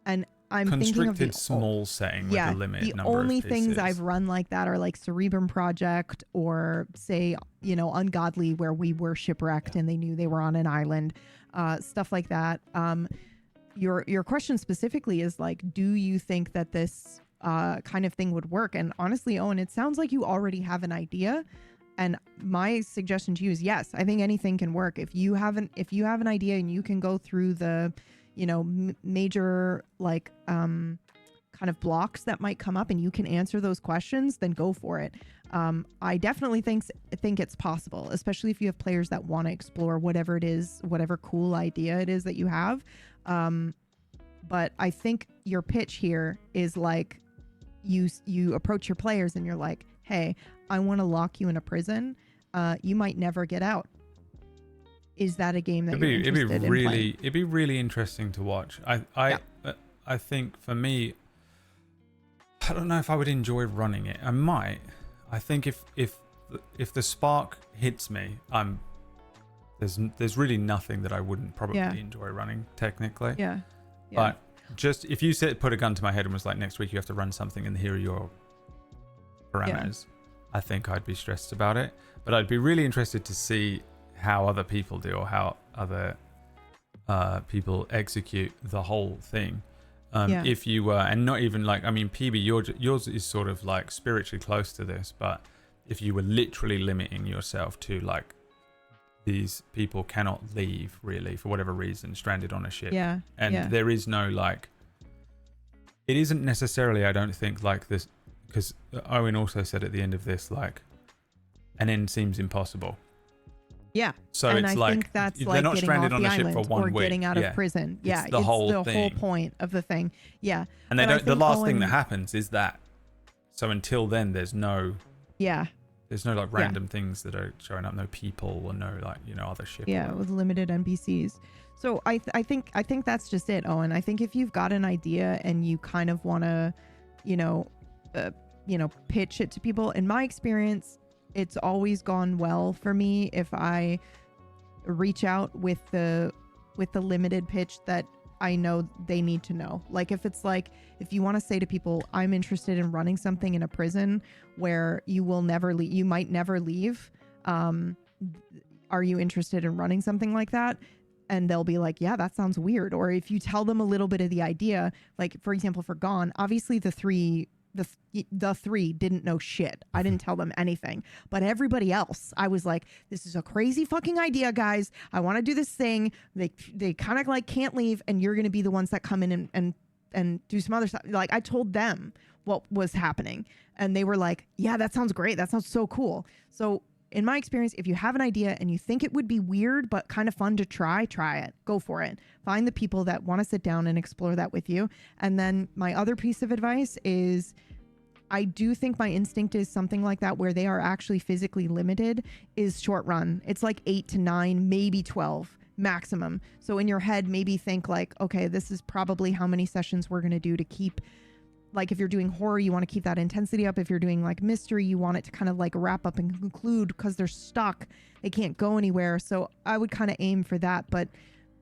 And I'm thinking of the small setting with a limited number of only pieces. things I've run like that are like Cerebrum Project, or say, Ungodly, where we were shipwrecked and they knew they were on an island, stuff like that. Your question specifically is like, do you think that this kind of thing would work? And honestly, Owen, it sounds like you already have an idea. And my suggestion to you is yes, I think anything can work. If you have an idea and you can go through the major like kind of blocks that might come up and you can answer those questions, then go for it. I definitely think it's possible, especially if you have players that want to explore whatever it is, whatever cool idea it is that you have. But I think your pitch here is like you approach your players and you're like, hey, I want to lock you in a prison. You might never get out. Is that a game that you're interested in playing? It'd be really interesting to watch. I think for me, I don't know if I would enjoy running it. I might. I think if the spark hits me, there's really nothing that I wouldn't probably enjoy running technically. Yeah. But just if you put a gun to my head and was like, next week you have to run something and here are your parameters, I think I'd be stressed about it. But I'd be really interested to see how other people do, or how other people execute the whole thing. If you were, and not even like, I mean, PB, yours is sort of like spiritually close to this, but if you were literally limiting yourself to like, these people cannot leave really for whatever reason, stranded on a ship. There is no like, it isn't necessarily, I don't think, like this, because Owen also said at the end of this, like, an end seems impossible. Yeah. So and it's I like, think that's they're like not getting stranded off on the a ship island for 1 or week. getting out of prison. Yeah. It's the whole point of the thing. Yeah. And they don't, the last thing that happens is that. So until then, there's no like random things that are showing up, no people or no like, other ship. Yeah, with limited NPCs. So I think that's just it, Owen. I think if you've got an idea and you kind of want to, pitch it to people, in my experience, it's always gone well for me if I reach out with the limited pitch that I know they need to know. Like if it's like, if you want to say to people, I'm interested in running something in a prison where you will never leave, you might never leave. Are you interested in running something like that? And they'll be like, yeah, that sounds weird. Or if you tell them a little bit of the idea, like for example, for Gone, obviously the three didn't know shit. I didn't tell them anything, but everybody else, I was like, this is a crazy fucking idea, guys. I want to do this thing. They kind of like can't leave, and you're going to be the ones that come in and do some other stuff. Like I told them what was happening, and they were like, yeah, that sounds great. That sounds so cool. So in my experience, if you have an idea and you think it would be weird but kind of fun to try it. Go for it. Find the people that want to sit down and explore that with you. And then my other piece of advice is, I do think my instinct is something like that where they are actually physically limited is short run. It's like 8 to 9, maybe 12 maximum. So in your head, maybe think like, okay, this is probably how many sessions we're going to do to keep, like if you're doing horror, you want to keep that intensity up. If you're doing like mystery, you want it to kind of like wrap up and conclude because they're stuck. They can't go anywhere. So I would kind of aim for that. But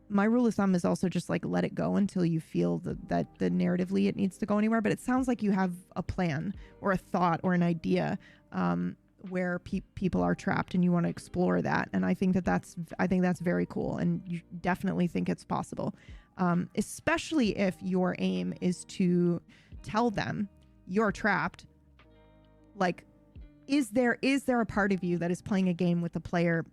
my rule of thumb is also just like let it go until you feel that the narratively it needs to go anywhere. But it sounds like you have a plan or a thought or an idea where people are trapped and you want to explore that. And I think that's very cool. And you definitely think it's possible, especially if your aim is to tell them you're trapped. Like, is there a part of you that is playing a game with a player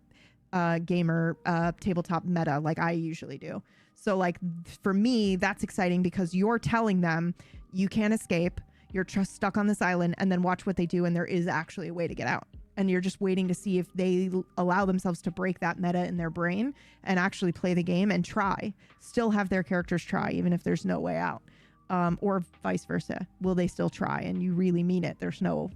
gamer tabletop meta like I usually do? So like for me, that's exciting because you're telling them you can't escape, you're just stuck on this island, and then watch what they do, and there is actually a way to get out. And you're just waiting to see if they allow themselves to break that meta in their brain and actually play the game and still have their characters try, even if there's no way out. Or vice versa. Will they still try and you really mean it? There's no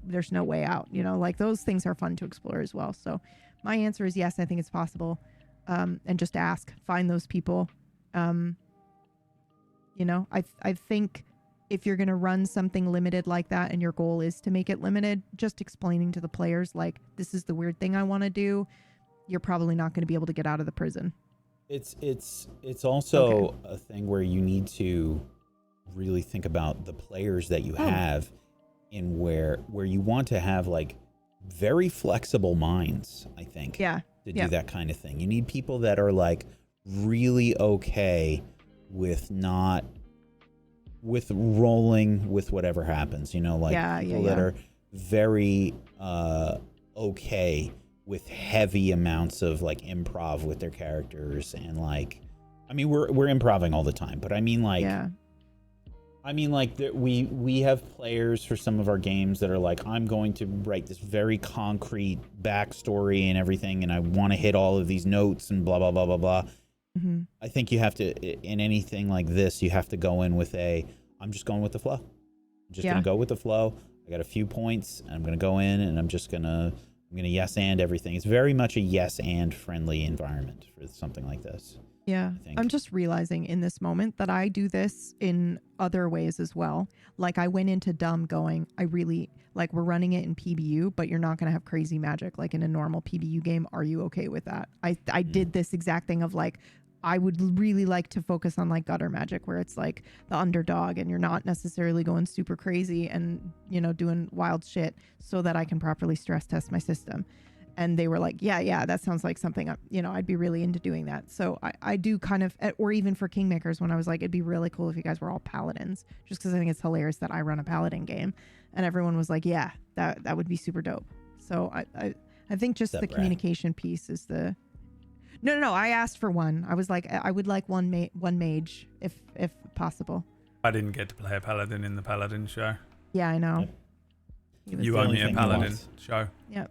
way out, like those things are fun to explore as well. So my answer is yes, I think it's possible. And just ask, find those people. I think if you're going to run something limited like that and your goal is to make it limited, just explaining to the players, like, this is the weird thing I want to do, you're probably not going to be able to get out of the prison. It's also a thing where you need to really think about the players that you have in where you want to have like very flexible minds, I think. Yeah. To do that kind of thing. You need people that are like really okay with rolling with whatever happens, like people that are very okay with heavy amounts of like improv with their characters. And like, I mean, we're improving all the time, but I mean like, we have players for some of our games that are like, I'm going to write this very concrete backstory and everything, and I want to hit all of these notes and blah, blah, blah, blah, blah. Mm-hmm. I think you have to, in anything like this, you have to go in with I'm just going with the flow. I'm just going to go with the flow. I got a few points, and I'm going to go in, and I'm going to yes and everything. It's very much a yes and friendly environment for something like this. Yeah, I'm just realizing in this moment that I do this in other ways as well. Like I went into Dumb going, I really, like we're running it in PBU, but you're not going to have crazy magic like in a normal PBU game. Are you okay with that? I did this exact thing of like, I would really like to focus on like gutter magic where it's like the underdog and you're not necessarily going super crazy and, doing wild shit so that I can properly stress test my system. And they were like, yeah, that sounds like something, I'd be really into doing that. So I do kind of, or even for Kingmakers when I was like, it'd be really cool if you guys were all paladins, just because I think it's hilarious that I run a paladin game. And everyone was like, yeah, that would be super dope. So I think just the communication piece is the... No, I asked for one. I was like, I would like one mage if possible. I didn't get to play a paladin in the paladin show. Yeah, I know. Yep. You owe me a paladin show. Yep.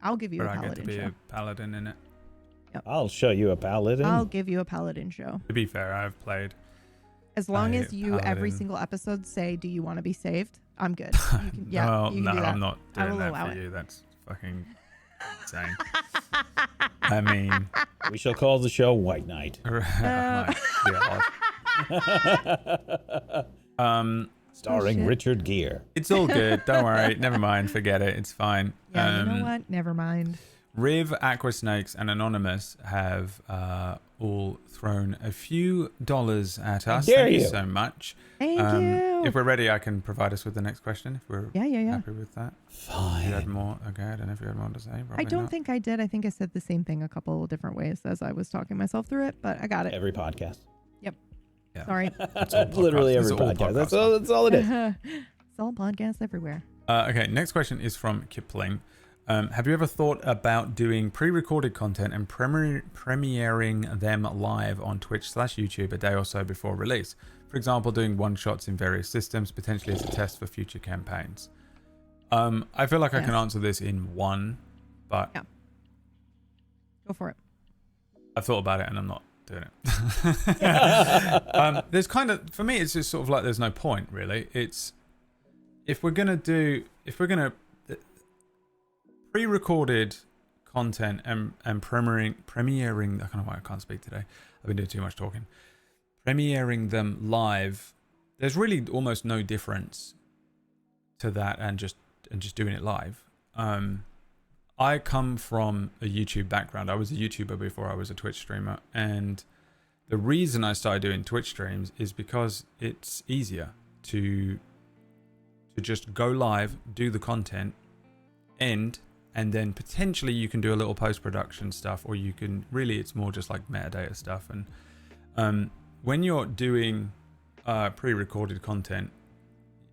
I'll give you a paladin show. I get to be a paladin in it. Yep. I'll show you a paladin. I'll give you a paladin show. To be fair, I've played. As long as you paladin. Every single episode say, "Do you want to be saved?" I'm good. You can, no, you can do that. I'm not doing that for you. That's fucking insane. I mean, we shall call the show White Knight. Starring Richard Gere. It's all good. Don't worry. Never mind. Forget it. It's fine. Yeah, you know what? Never mind. Riv, Aquasnakes, and Anonymous have all thrown a few dollars at us. Thank you so much. Thank you. If we're ready, I can provide us with the next question. If we're happy with that. Fine. If you had more, okay. I don't know if you had more to say. I don't think I did. I think I said the same thing a couple of different ways as I was talking myself through it, but I got it. Every podcast. Yep. Yeah. Sorry. Literally every podcast. That's all it is. It's all podcasts everywhere. Okay, next question is from Kipling. Have you ever thought about doing pre-recorded content and premiering them live on Twitch/YouTube a day or so before release? For example, doing one-shots in various systems, potentially as a test for future campaigns. I feel like I can answer this in one, but go for it. I've thought about it and I'm not doing it. There's kind of, for me, it's just sort of like there's no point really. It's if we're gonna pre-recorded content and premiering, I don't know why I can't speak today. I've been doing too much talking. Premiering them live, there's really almost no difference to that and just doing it live. I come from a YouTube background. I was a YouTuber before I was a Twitch streamer, and the reason I started doing Twitch streams is because it's easier to just go live, do the content, end, and then potentially you can do a little post-production stuff, or you can really, it's more just like metadata stuff. And when you're doing pre-recorded content,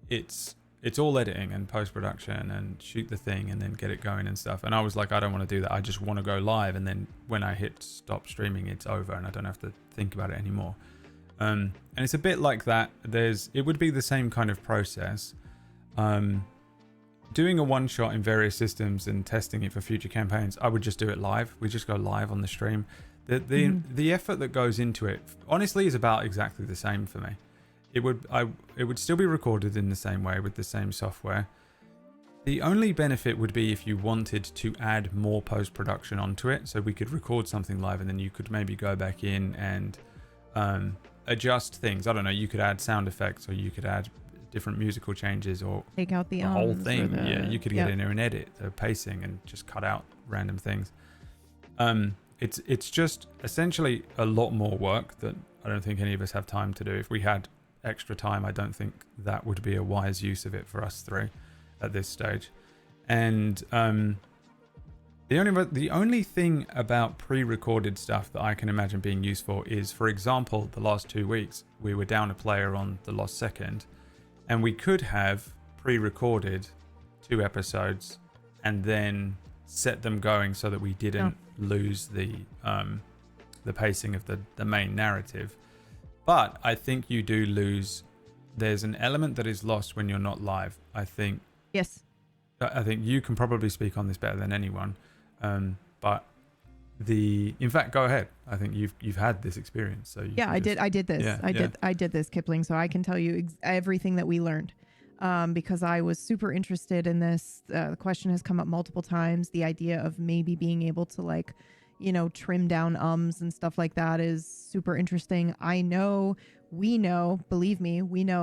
it's all editing and post-production and shoot the thing and then get it going and stuff. And I was like, I don't want to do that. I just want to go live, and then when I hit stop streaming, it's over and I don't have to think about it anymore. And it's a bit like that. It would be the same kind of process. Doing a one shot in various systems and testing it for future campaigns, I would just do it live. We just go live on the stream. The effort that goes into it, honestly, is about exactly the same for me. It would still be recorded in the same way with the same software. The only benefit would be if you wanted to add more post-production onto it, so we could record something live and then you could maybe go back in and adjust things. I don't know, you could add sound effects, or you could add different musical changes, or take out the whole thing. You could get in there and edit the pacing and just cut out random things. It's just essentially a lot more work that I don't think any of us have time to do. If we had extra time, I don't think that would be a wise use of it for us three at this stage. And the only thing about pre-recorded stuff that I can imagine being useful is, for example, the last 2 weeks we were down a player on the Lost Second, and we could have pre-recorded 2 episodes and then set them going so that we didn't lose the pacing of the main narrative. But I think you do lose. There's an element that is lost when you're not live, I think. Yes. I think you can probably speak on this better than anyone. But in fact, go ahead. I think you've had this experience. So I did this, Kipling. So I can tell you everything that we learned. Because I was super interested in this. The question has come up multiple times. The idea of maybe being able to trim down ums and stuff like that is super interesting. We know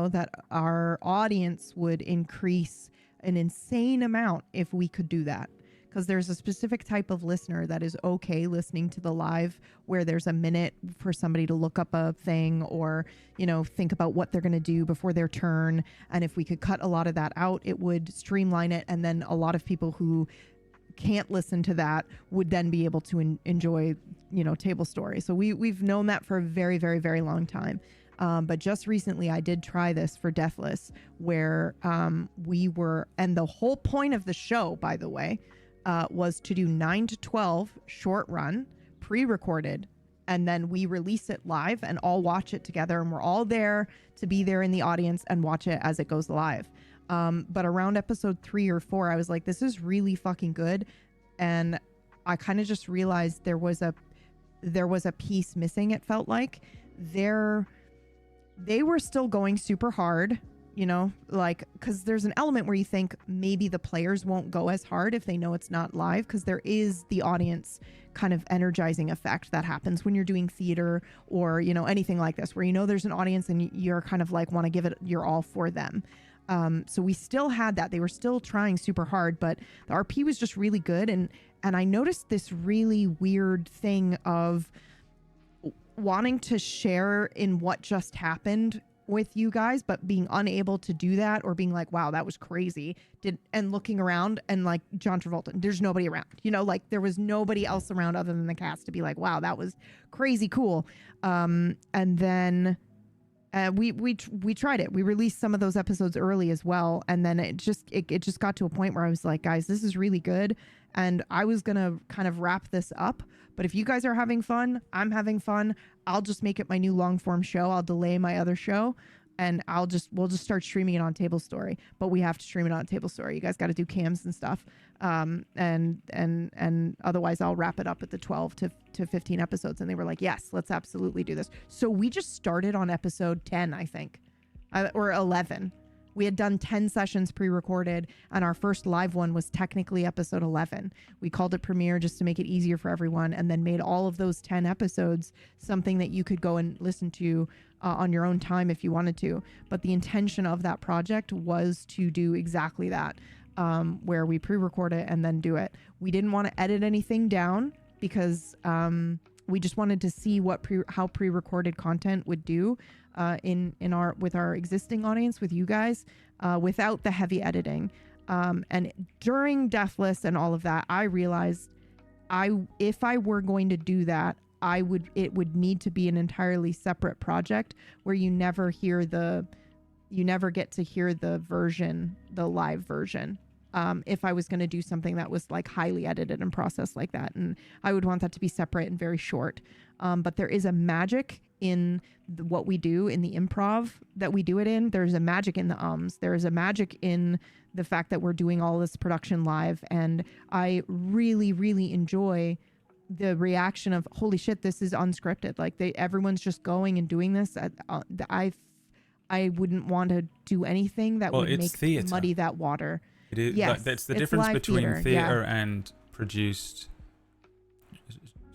that our audience would increase an insane amount if we could do that. Because there's a specific type of listener that is okay listening to the live where there's a minute for somebody to look up a thing or, think about what they're going to do before their turn. And if we could cut a lot of that out, it would streamline it. And then a lot of people who can't listen to that would then be able to enjoy, table stories. So we've known that for a very, very, very long time. But just recently I did try this for Deathless where and the whole point of the show, by the way, was to do 9 to 12 short run, pre-recorded, and then we release it live and all watch it together, and we're all there to be there in the audience and watch it as it goes live. But around episode 3 or 4, I was like, this is really fucking good. And I kind of just realized there was a piece missing. It felt like they were still going super hard, because there's an element where you think maybe the players won't go as hard if they know it's not live, because there is the audience kind of energizing effect that happens when you're doing theater or, anything like this, where there's an audience and you're kind of like want to give it your all for them. So we still had that. They were still trying super hard, but the RP was just really good. And I noticed this really weird thing of wanting to share in what just happened with you guys, but being unable to do that, or being like, wow, that was crazy. And looking around and like John Travolta, there's nobody around, like there was nobody else around other than the cast to be like, wow, that was crazy cool. And then we tried it. We released some of those episodes early as well. And then it just got to a point where I was like, guys, this is really good. And I was going to kind of wrap this up. But if you guys are having fun, I'm having fun. I'll just make it my new long form show. I'll delay my other show, and we'll just start streaming it on Tablestory. But we have to stream it on Tablestory. You guys got to do cams and stuff. And otherwise I'll wrap it up at the 12 to 15 episodes. And they were like, yes, let's absolutely do this. So we just started on episode 10, I think, or 11. We had done 10 sessions pre-recorded, and our first live one was technically episode 11. We called it premiere just to make it easier for everyone, and then made all of those 10 episodes something that you could go and listen to on your own time if you wanted to. But the intention of that project was to do exactly that, where we pre-record it and then do it. We didn't want to edit anything down because we just wanted to see how pre-recorded content would do with our existing audience, with you guys, without the heavy editing. And during Deathless and all of that, I realized if I were going to do that, it would need to be an entirely separate project where you never get to hear the live version. If I was going to do something that was like highly edited and processed like that. And I would want that to be separate and very short. But there is a magic in what we do in the improv that we do it in. There's a magic in the ums. There is a magic in the fact that we're doing all this production live. And I really, really enjoy the reaction of, holy shit, this is unscripted. Like everyone's just going and doing this. I wouldn't want to do anything that would make muddy that water. It is. Yes, that's the difference between theater yeah. and produced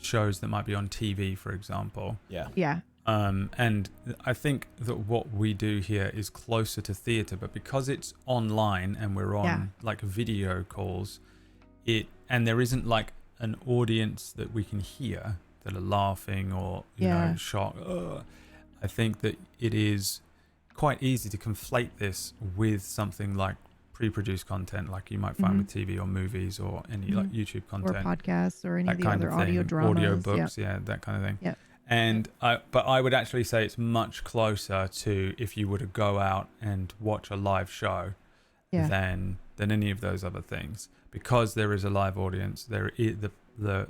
shows that might be on TV, for example. Yeah. Yeah. And I think that what we do here is closer to theater, but because it's online and we're on like video calls, and there isn't like an audience that we can hear that are laughing or you know shocked. I think that it is quite easy to conflate this with something like pre-produced content, like you might find with TV or movies or any like YouTube content or podcasts or any of the other audio dramas, audio books, that kind of thing. Yeah. And but I would actually say it's much closer to if you were to go out and watch a live show than any of those other things, because there is a live audience. There is the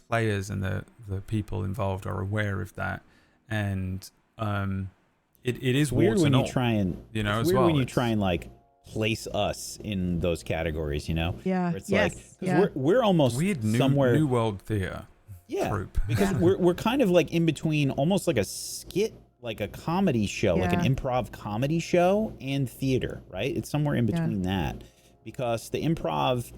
players and the people involved are aware of that, and it is weird when you try and as well. When you try and like place us in those categories, Yeah. Where it's like we're almost somewhere New World Theater. Troop. Because we're kind of like in between, almost like a skit, like a comedy show, like an improv comedy show and theater, right? It's somewhere in between that, because the improv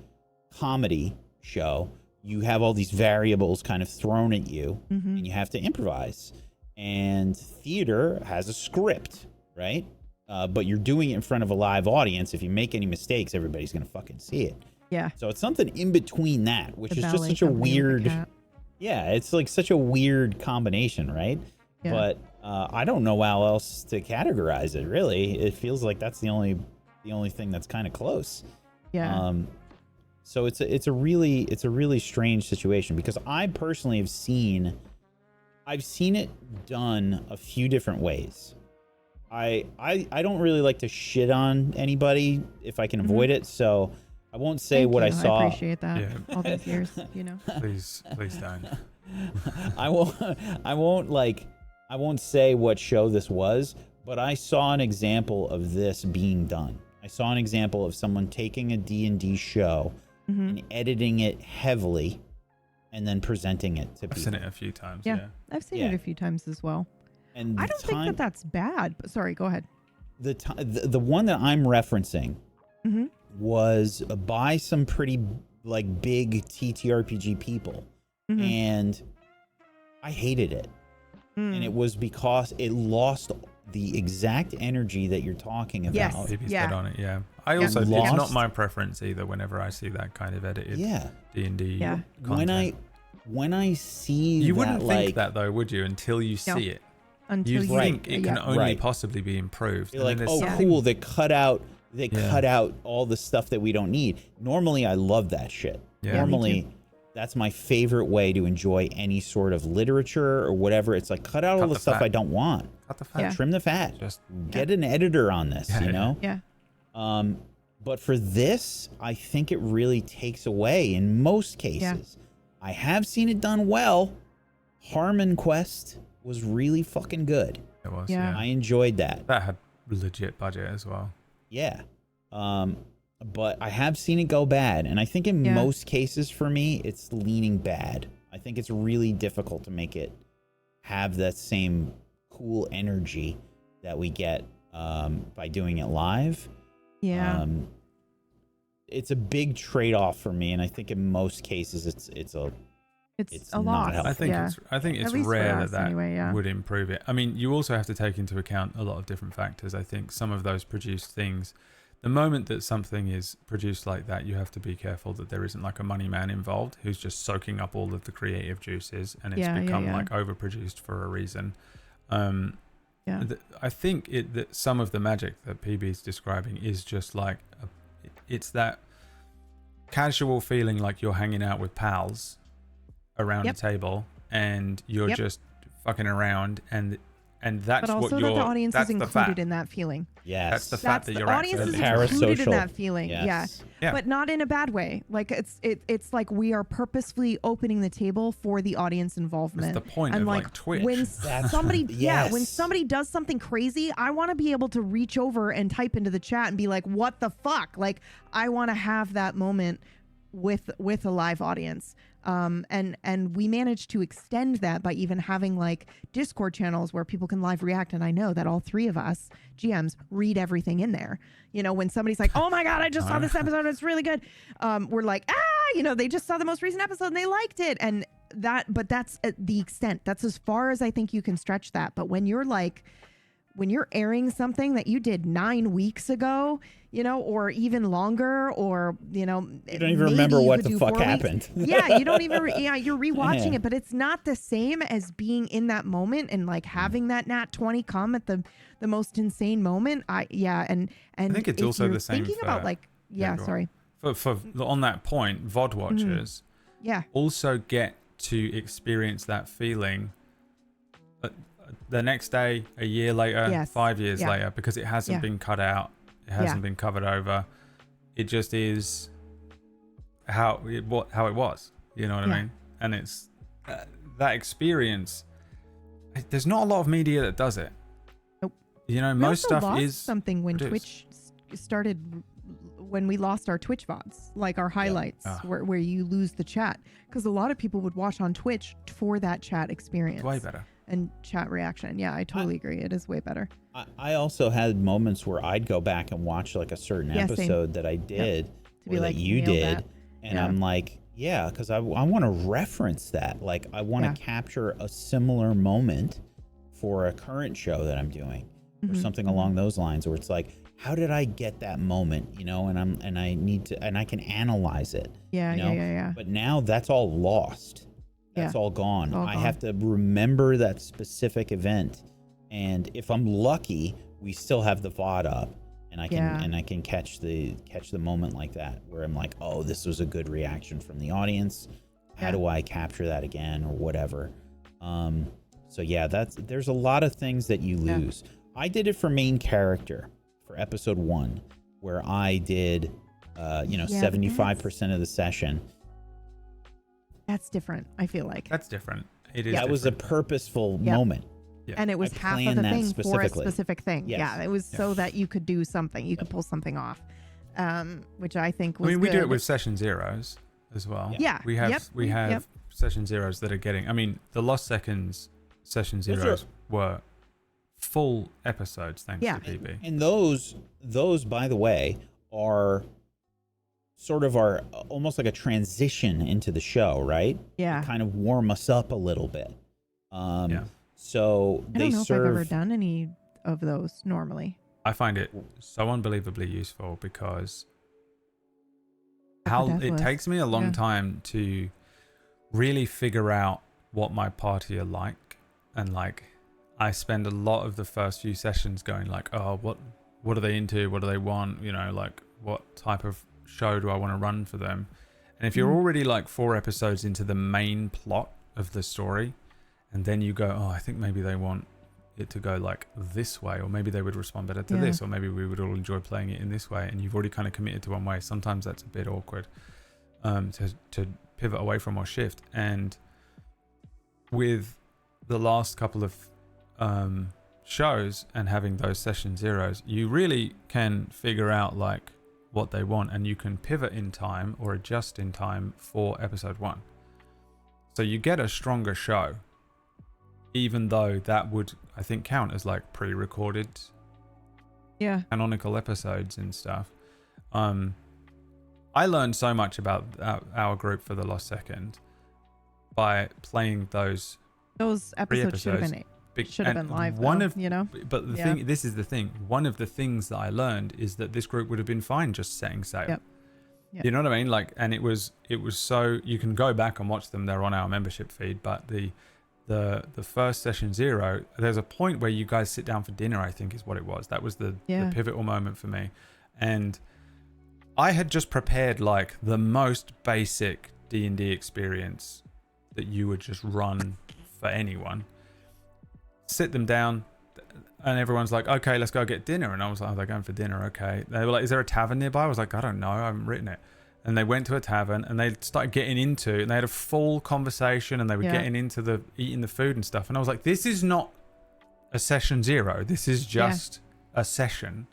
comedy show, you have all these variables kind of thrown at you and you have to improvise, and theater has a script, right? But you're doing it in front of a live audience. If you make any mistakes, everybody's going to fucking see it. Yeah. So it's something in between that, which is just such a weird... Yeah, it's like such a weird combination, right? Yeah. But I don't know how else to categorize it, really. It feels like that's the only thing that's kind of close. Yeah. So it's a really strange situation, because I personally have seen it done a few different ways. I don't really like to shit on anybody if I can avoid it, so I won't say what I saw. I appreciate that. All these years, Please don't. I won't say what show this was, but I saw an example of this being done. I saw an example of someone taking a D&D show and editing it heavily and then presenting it to people. I've seen it a few times. Yeah. I've seen it a few times as well. And I don't think that that's bad. But sorry, go ahead. The one that I'm referencing was by some pretty like big TTRPG people, and I hated it. And it was because it lost the exact energy that you're talking about. Yes. PB's Yeah. dead on it. Yeah. I also, it's Lost. not my preference either. Whenever I see that kind of edited D&D Yeah. content. When I see You that, wouldn't like, think that though, would you? Until you No. see it. Until You you think it can only Right. possibly be improved. you're like, then oh, there's cool, they cut out Yeah. all the stuff that we don't need. Normally, I love that shit. Yeah. Normally, that's my favorite way to enjoy any sort of literature or whatever. It's like, cut out all Cut the the stuff fat. I don't want. Cut the fat. Yeah. Trim the fat. Just Get an editor on this, Yeah, you yeah. know? Yeah. But for this, I think it really takes away in most cases. I have seen it done well. Harmon Quest was really fucking good. it was. Yeah. Yeah. I enjoyed that. That had legit budget as well. Yeah. But I have seen it go bad. And I think in Yeah. most cases for me, it's leaning bad. I think it's really difficult to make it have that same cool energy that we get by doing it live. Yeah. It's a big trade-off for me, and I think in most cases it's a it's a not loss. helpful. I think At it's least for rare us that anyway, yeah. would improve it. I mean, you also have to take into account a lot of different factors. I think some of those produced things, the moment that something is produced like that, you have to be careful that there isn't like a money man involved who's just soaking up all of the creative juices and it's become like overproduced for a reason. I think that some of the magic that PB is describing is just like it's that casual feeling like you're hanging out with pals around a table and you're just fucking around and that's but also what that the audience is the included fact. in that feeling. yes. That's the fact that the you're audience is actually included in Parasocial. that feeling. Yes. Yeah. But not in a bad way. Like it's like we are purposefully opening the table for the audience involvement. That's the point and of like like Twitch. when somebody Yes. when somebody does something crazy, I want to be able to reach over and type into the chat and be like, what the fuck? Like I want to have that moment with a live audience. And we managed to extend that by even having like Discord channels where people can live react. And I know that all three of us GMs read everything in there. You know, when somebody's like, oh my God, I just saw this episode. It's really good. We're like, they just saw the most recent episode and they liked it. And but that's the extent. That's as far as I think you can stretch that. But when you're airing something that you did 9 weeks ago, or even longer, or, you don't even remember what the fuck happened. Yeah, you don't even, you're rewatching Yeah. it, but it's not the same as being in that moment and like having that nat 20 come at the most insane moment. And I think it's if also you're the same thinking for- about like, Yeah, go on. sorry. For on that point, VOD watchers Yeah. also get to experience that feeling the next day, a year later, Yes. 5 years Yeah. later, because it hasn't Yeah. been cut out, it hasn't been covered over. It just is how it was. You know what I mean? And it's that experience. There's not a lot of media that does it. Nope. You know, We most also stuff lost is something when produced. Twitch started, when we lost our Twitch VODs, like our highlights, where you lose the chat, because a lot of people would watch on Twitch for that chat experience. It's way better. And chat reaction. Yeah, I totally agree. It is way better. I also had moments where I'd go back and watch like a certain Yeah, same. episode that I did To be or like, that you nailed did. that. And Yeah. I'm like, yeah, because I want to reference that. Like I want to capture a similar moment for a current show that I'm doing or something along those lines, where it's like, how did I get that moment? And I need to, and I can analyze it. Yeah, yeah. But now that's all lost. That's all gone. All I gone. have to remember that specific event, and if I'm lucky, we still have the VOD up, and I can catch the moment like that, where I'm like, oh, this was a good reaction from the audience. How do I capture that again, or whatever? So yeah, there's a lot of things that you lose. I did it for main character for episode 1, where I did 75% of the session. That's different, I feel like. That's different. It is. That was a purposeful moment. Yeah. And it was I half of planned the that thing for a specifically. specific thing. Yes. Yeah, it was so that you could do something. You could pull something off, which I think was I mean, we do good. it with session zeros as well. Yeah. We have Yep. session zeros that are getting. I mean, the Lost Seconds session zeros were full episodes thanks to PB. And those, by the way, are sort of almost like a transition into the show, right? Yeah. They kind of warm us up a little bit. So I they don't know serve. if I've ever done any of those normally. I find it so unbelievably useful because it takes me a long time to really figure out what my party are like, and like I spend a lot of the first few sessions going like, oh, what are they into, what do they want, you know, like what type of show do I want to run for them. And if you're already like 4 episodes into the main plot of the story, and then you go, oh, I think maybe they want it to go like this way, or maybe they would respond better to this, or maybe we would all enjoy playing it in this way, and you've already kind of committed to one way. Sometimes that's a bit awkward to pivot away from or shift. And with the last couple of shows and having those session zeros, you really can figure out like what they want, and you can pivot in time or adjust in time for episode 1. So you get a stronger show, even though that would, I think, count as like pre-recorded canonical episodes and stuff. I learned so much about our group for The Lost Second by playing those episodes should have been live, you know. But the thing, this is the thing. One of the things that I learned is that this group would have been fine just setting sail. Yep. You know what I mean? Like, and it was so, you can go back and watch them. They're on our membership feed. But the first session 0, there's a point where you guys sit down for dinner, I think is what it was. That was the pivotal moment for me. And I had just prepared like the most basic D&D experience that you would just run for anyone. Sit them down, and everyone's like, okay, let's go get dinner. And I was like, oh, they're going for dinner, okay. They were like, is there a tavern nearby? I was like, I don't know, I haven't written it. And they went to a tavern, and they started getting into, and they had a full conversation, and they were getting into eating the food and stuff. And I was like, this is not a session 0. This is just a session.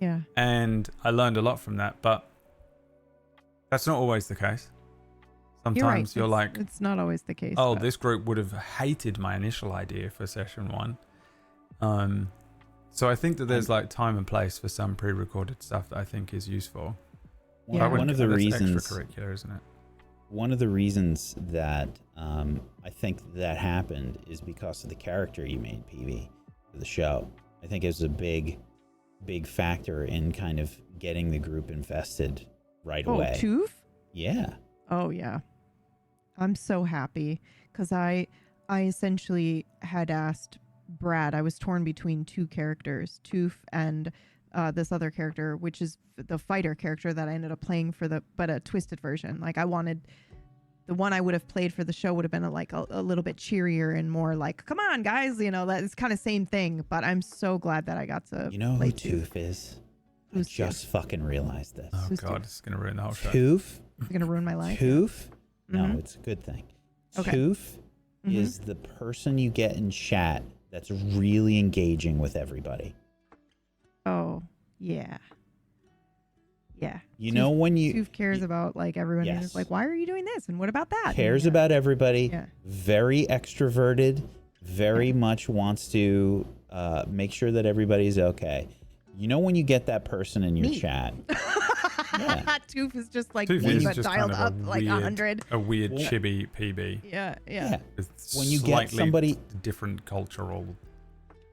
Yeah. And I learned a lot from that, but that's not always the case. Sometimes you're like, it's not always the case. Oh, this group would have hated my initial idea for session 1. So I think that there's like time and place for some pre-recorded stuff that I think is useful. One of the reasons, extracurricular, isn't it? One of the reasons that I think that happened is because of the character you made, PV, for the show. I think it was a big factor in kind of getting the group invested right away. Oh, Toof? Yeah. Oh, yeah. I'm so happy because I essentially had asked Brad. I was torn between 2 characters, Toof and this other character, which is the fighter character that I ended up playing but a twisted version. Like I wanted the one I would have played for the show would have been a little bit cheerier and more like, come on guys, you know, that's kind of same thing. But I'm so glad that I got to. You know who Toof is? I just fucking realized this. Oh Who's God, Toof? it's gonna ruin the whole show. Toof. It's gonna ruin my life. Toof. No, it's a good thing. Okay. Toof is the person you get in chat that's really engaging with everybody. Oh, yeah. Yeah. You know when you... Toof cares about like everyone. Yes. And is like, why are you doing this? And what about that? Cares about everybody. Yeah. Very extroverted. Very much wants to make sure that everybody's okay. You know when you get that person in your chat... Toof is just like Toof me, is but just dialed kind of up like 100. A weird chibi PB. Yeah. When you get somebody different cultural.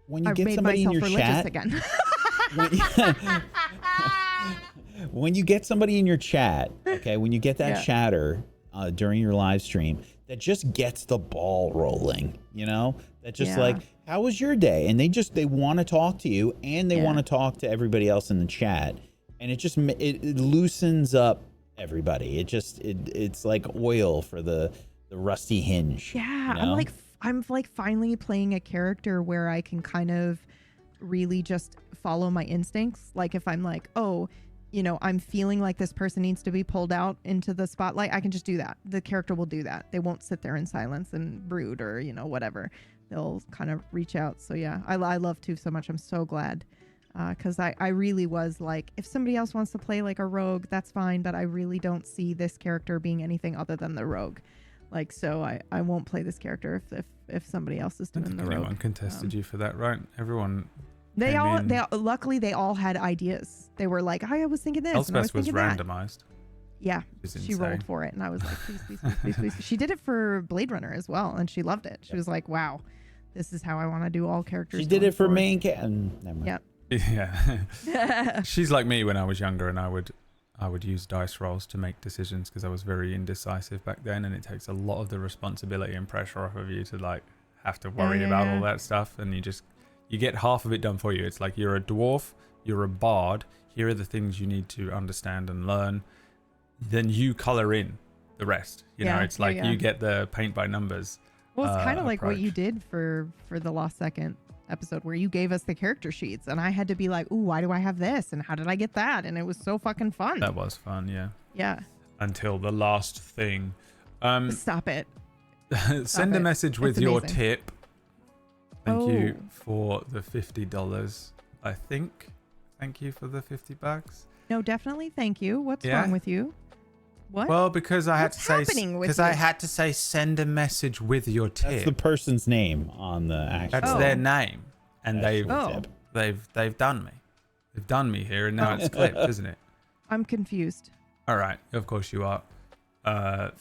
When you I've get made somebody in your myself religious chat again. when you get somebody in your chat, okay, when you get that chatter during your live stream, that just gets the ball rolling, you know? That just like, how was your day? And they want to talk to you, and they want to talk to everybody else in the chat. And it just it loosens up everybody. It's like oil for the rusty hinge. Yeah, you know? I'm like finally playing a character where I can kind of really just follow my instincts. Like if I'm like, oh, you know, I'm feeling like this person needs to be pulled out into the spotlight, I can just do that. The character will do that. They won't sit there in silence and brood or, you know, whatever. They'll kind of reach out. So yeah, I love Toof so much. I'm so glad. Because I really was like, if somebody else wants to play like a rogue, that's fine, but I really don't see this character being anything other than the rogue. Like, so I won't play this character if somebody else is doing the rogue. Anyone contested you for that, right? Everyone. They luckily they all had ideas. They were like, I was thinking this. Elspeth was that. randomized. Yeah, she rolled for it, and I was like, please. She did it for Blade Runner as well, and she loved it. She was like, wow. this is how I want to do all characters. She did going it for forward. main never mind. Yep. Yeah. She's like me when I was younger, and I would use dice rolls to make decisions because I was very indecisive back then, and it takes a lot of the responsibility and pressure off of you to like have to worry about all that stuff, and you get half of it done for you. It's like you're a dwarf, you're a bard, here are the things you need to understand and learn, then you color in the rest. You know, it's like you get the paint by numbers. Well, it's kind of like what approach. you did for the Lost Second episode, where you gave us the character sheets, and I had to be like, ooh, why do I have this, and how did I get that? And it was so fucking fun. That was fun, yeah. Until the last thing. Stop it. Send a message with your tip. Thank you Oh. for the $50. I think. Thank you for the $50. No, definitely. Thank you. What's Yeah. wrong with you? What? Well, because I had What's to say happening with because you? I had to say send a message with your tip. That's the person's name on the actual. That's their name, and actual tip. they've done me. They've done me here, and now it's clipped, isn't it? I'm confused. All right, of course you are.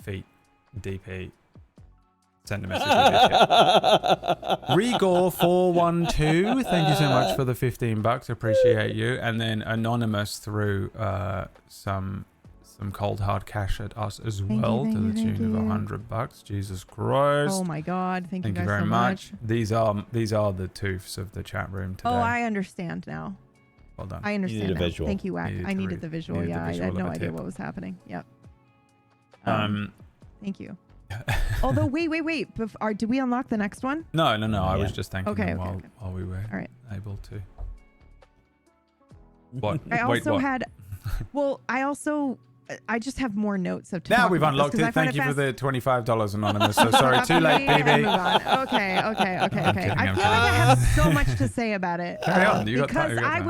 Feet, DP. Send a message with your tip. Regor412, thank you so much for the $15. Appreciate you. And then Anonymous threw some cold hard cash at us as well, to the tune of $100. Jesus Christ! Oh my God! Thank you guys very so much. These are the toofs of the chat room today. Oh, I understand now. Well done. I understand. needed a now. visual. Thank you, Wack. Needed I to needed the visual. needed the Yeah, I visual had no of a idea tip. what was happening. Yep. Thank you. Although, wait. Did we unlock the next one? No. I was Yeah. just thanking Okay, them okay. while we were All right. able to. What? I Wait, also what? had. Well, I just have more notes of. Now we've unlocked it. Thank you for the $25, Anonymous. So sorry, too late, BB. Okay. I'm I kidding, feel I'm like I have so much to say about it. Carry on, you got because time, you got I time.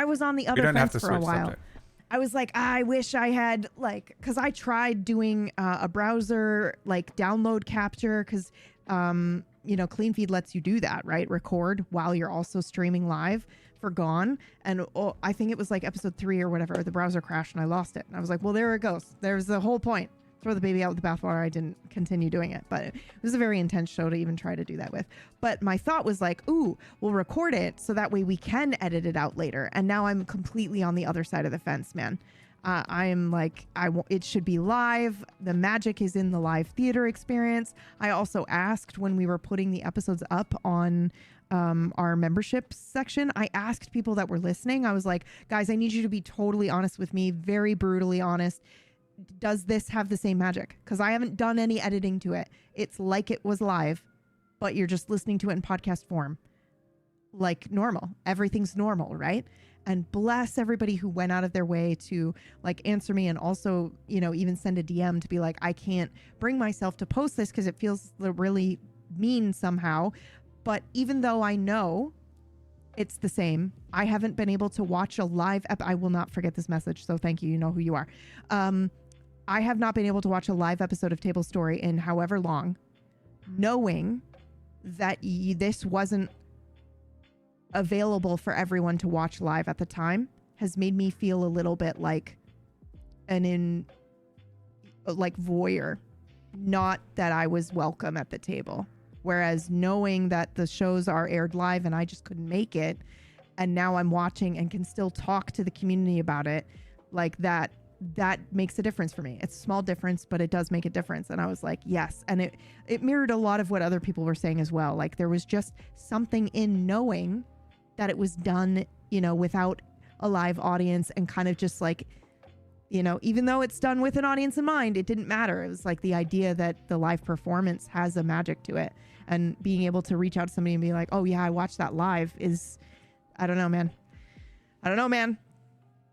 was on the You other don't have fence to for a switch while. subject. I was like, I wish I had because I tried doing a browser download capture because Clean Feed lets you do that, right? Record while you're also streaming live for Gone. And I think it was episode 3 or whatever, the browser crashed and I lost it. And I was like, well, there it goes. There's the whole point. Throw the baby out with the bathwater. I didn't continue doing it, but it was a very intense show to even try to do that with. But my thought was ooh, we'll record it so that way we can edit it out later. And now I'm completely on the other side of the fence, man. I am it should be live. The magic is in the live theater experience. I also asked when we were putting the episodes up on our membership section, I asked people that were listening. I was like, guys, I need you to be totally honest with me, very brutally honest. Does this have the same magic? Because I haven't done any editing to it. It's like it was live, but you're just listening to it in podcast form. Like normal. Everything's normal, right? And bless everybody who went out of their way to answer me and also, even send a DM to be like, I can't bring myself to post this because it feels really mean somehow. But even though I know it's the same, I haven't been able to watch a live I will not forget this message. So thank you. You know who you are. I have not been able to watch a live episode of Table Story in however long, knowing that this wasn't available for everyone to watch live at the time has made me feel a little bit like voyeur, not that I was welcome at the table. Whereas knowing that the shows are aired live and I just couldn't make it, and now I'm watching and can still talk to the community about it, that makes a difference for me. It's a small difference, but it does make a difference. And I was like, yes. And it mirrored a lot of what other people were saying as well. There was just something in knowing that it was done, without a live audience and kind of just even though it's done with an audience in mind, it didn't matter. It was the idea that the live performance has a magic to it, and being able to reach out to somebody and be like, oh yeah, I watched that live is, I don't know, man.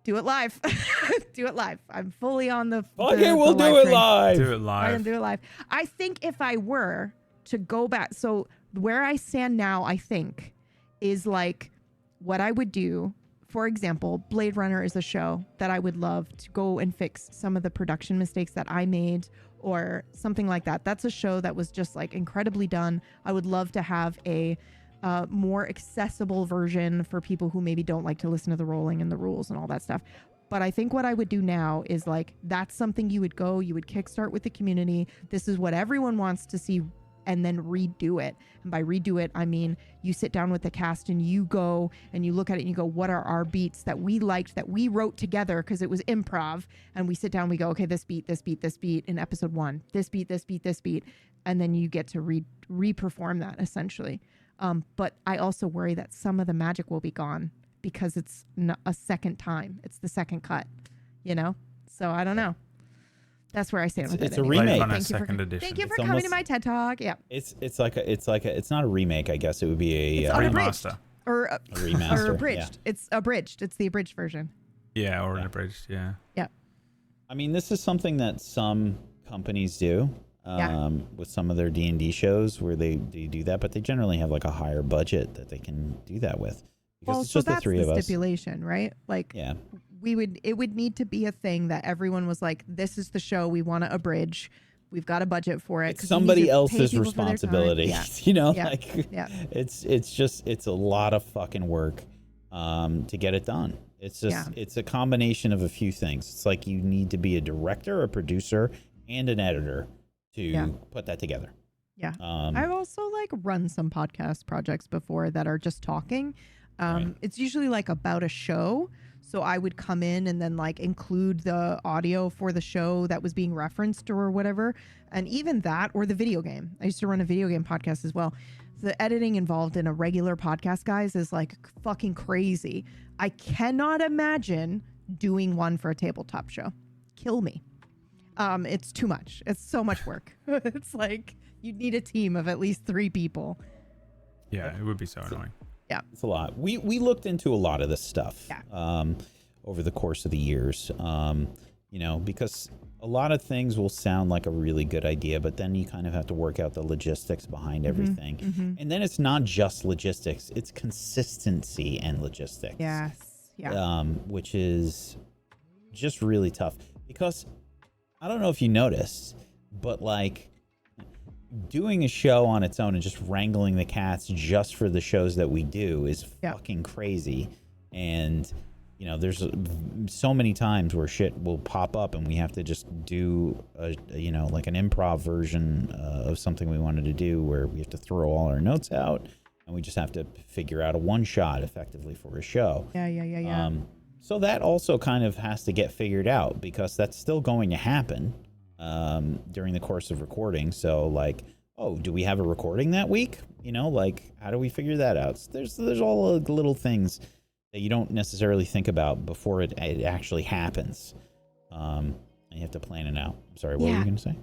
Do it live. Do it live. I'm fully on the. Okay, we'll do it live. Do it I live. can do it live. I think if I were to go back, so where I stand now, I think is what I would do. For example, Blade Runner is a show that I would love to go and fix some of the production mistakes that I made or something like that. That's a show that was just incredibly done. I would love to have a more accessible version for people who maybe don't like to listen to the rolling and the rules and all that stuff. But I think what I would do now is that's something you would kickstart with the community. This is what everyone wants to see and then redo it. And by redo it, I mean you sit down with the cast and you go and you look at it and you go, what are our beats that we liked, that we wrote together because it was improv? And we sit down, we go, okay, this beat in episode 1, this beat, and then you get to re-perform that essentially. But I also worry that some of the magic will be gone because it's a second time. It's the second cut, So I don't know. That's where I stand with it. It's a remake. Thank you for coming to my TED Talk. Yeah. It's not a remake, I guess. It would be a remaster. Or a remaster. Or abridged. Yeah. It's abridged. It's the abridged version. Yeah, or an abridged, yeah. Yeah. I mean, this is something that some companies do with some of their D&D shows where they do that, but they generally have like a higher budget that they can do that with. Because it's just the three of us. Stipulation, right? Like, it would need to be a thing that everyone was like, this is the show we want to abridge. We've got a budget for it. It's somebody else's responsibility. Yeah. It's a lot of fucking work to get it done. It's just, it's a combination of a few things. It's like you need to be a director, a producer, and an editor to put that together. Yeah. I've also run some podcast projects before that are just talking. It's usually about a show. So I would come in and then include the audio for the show that was being referenced or whatever. And even that, or the video game. I used to run a video game podcast as well. The editing involved in a regular podcast, guys, is fucking crazy. I cannot imagine doing one for a tabletop show. Kill me. It's too much. It's so much work. It's you'd need a team of at least 3 people. Yeah, it would be so annoying. Yeah, it's a lot. We looked into a lot of this stuff over the course of the years, because a lot of things will sound like a really good idea, but then you kind of have to work out the logistics behind everything. Mm-hmm. And then it's not just logistics, it's consistency and logistics. Yes. Yeah. Which is just really tough because I don't know if you noticed, but doing a show on its own and just wrangling the cats just for the shows that we do is fucking crazy. And there's so many times where shit will pop up and we have to just do an improv version of something we wanted to do where we have to throw all our notes out and we just have to figure out a one shot effectively for a show. Yeah. So that also kind of has to get figured out because that's still going to happen during the course of recording. So do we have a recording that week? How do we figure that out? So there's all the little things that you don't necessarily think about before it actually happens. And you have to plan it out. I'm sorry, what were you going to say?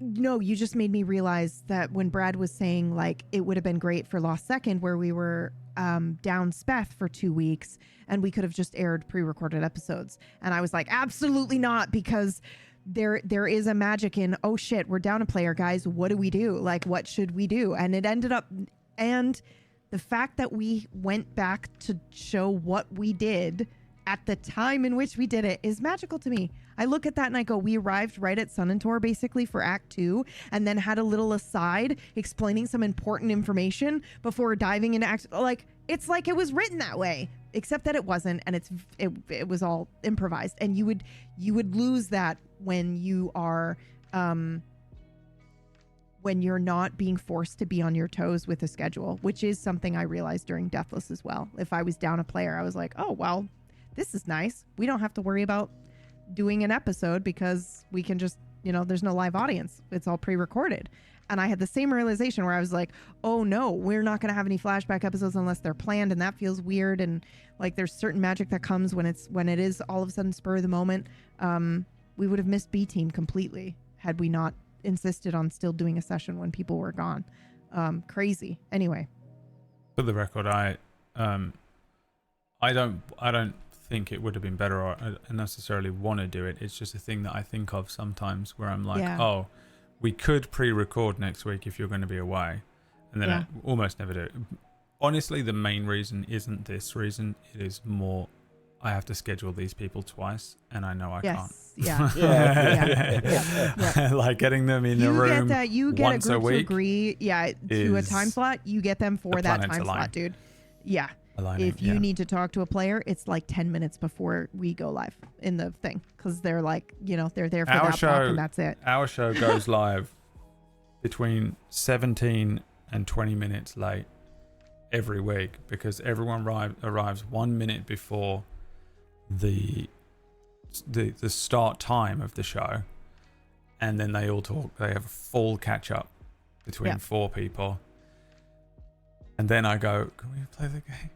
No, you just made me realize that when Brad was saying it would have been great for Lost Second where we were down Speth for 2 weeks and we could have just aired pre-recorded episodes. And I was like, absolutely not, because there is a magic in, oh shit, we're down a player, guys. What do we do? What should we do? And it ended up, and the fact that we went back to show what we did at the time in which we did it is magical to me. I look at that and I go, we arrived right at Sunentor basically for Act 2 and then had a little aside explaining some important information before diving into Act. It's like it was written that way, except that it wasn't, and it was all improvised. And you would lose that when you are when you're not being forced to be on your toes with a schedule, which is something I realized during Deathless as well. If I was down a player, I was like, oh, well, this is nice. We don't have to worry about doing an episode because we can just, there's no live audience. It's all pre-recorded. And I had the same realization where I was like, oh no, we're not going to have any flashback episodes unless they're planned. And that feels weird. And there's certain magic that comes when it is all of a sudden spur of the moment. We would have missed B Team completely had we not insisted on still doing a session when people were gone. Crazy. Anyway. For the record, I don't think it would have been better or I necessarily want to do it. It's just a thing that I think of sometimes where I'm like, oh, we could pre-record next week if you're going to be away. And then I almost never do it. Honestly, the main reason isn't this reason. It is more, I have to schedule these people twice and I know I can't. Yeah. Like getting them in a room you get once a group a week to agree to a time slot. You get them for that time slot, dude. Yeah. If you need to talk to a player, it's 10 minutes before we go live in the thing because they're they're there for that block and that's it. Our show goes live between 17 and 20 minutes late every week because everyone arrives 1 minute before the start time of the show, and then they all talk. They have a full catch up between 4 people, and then I go, "Can we play the game?"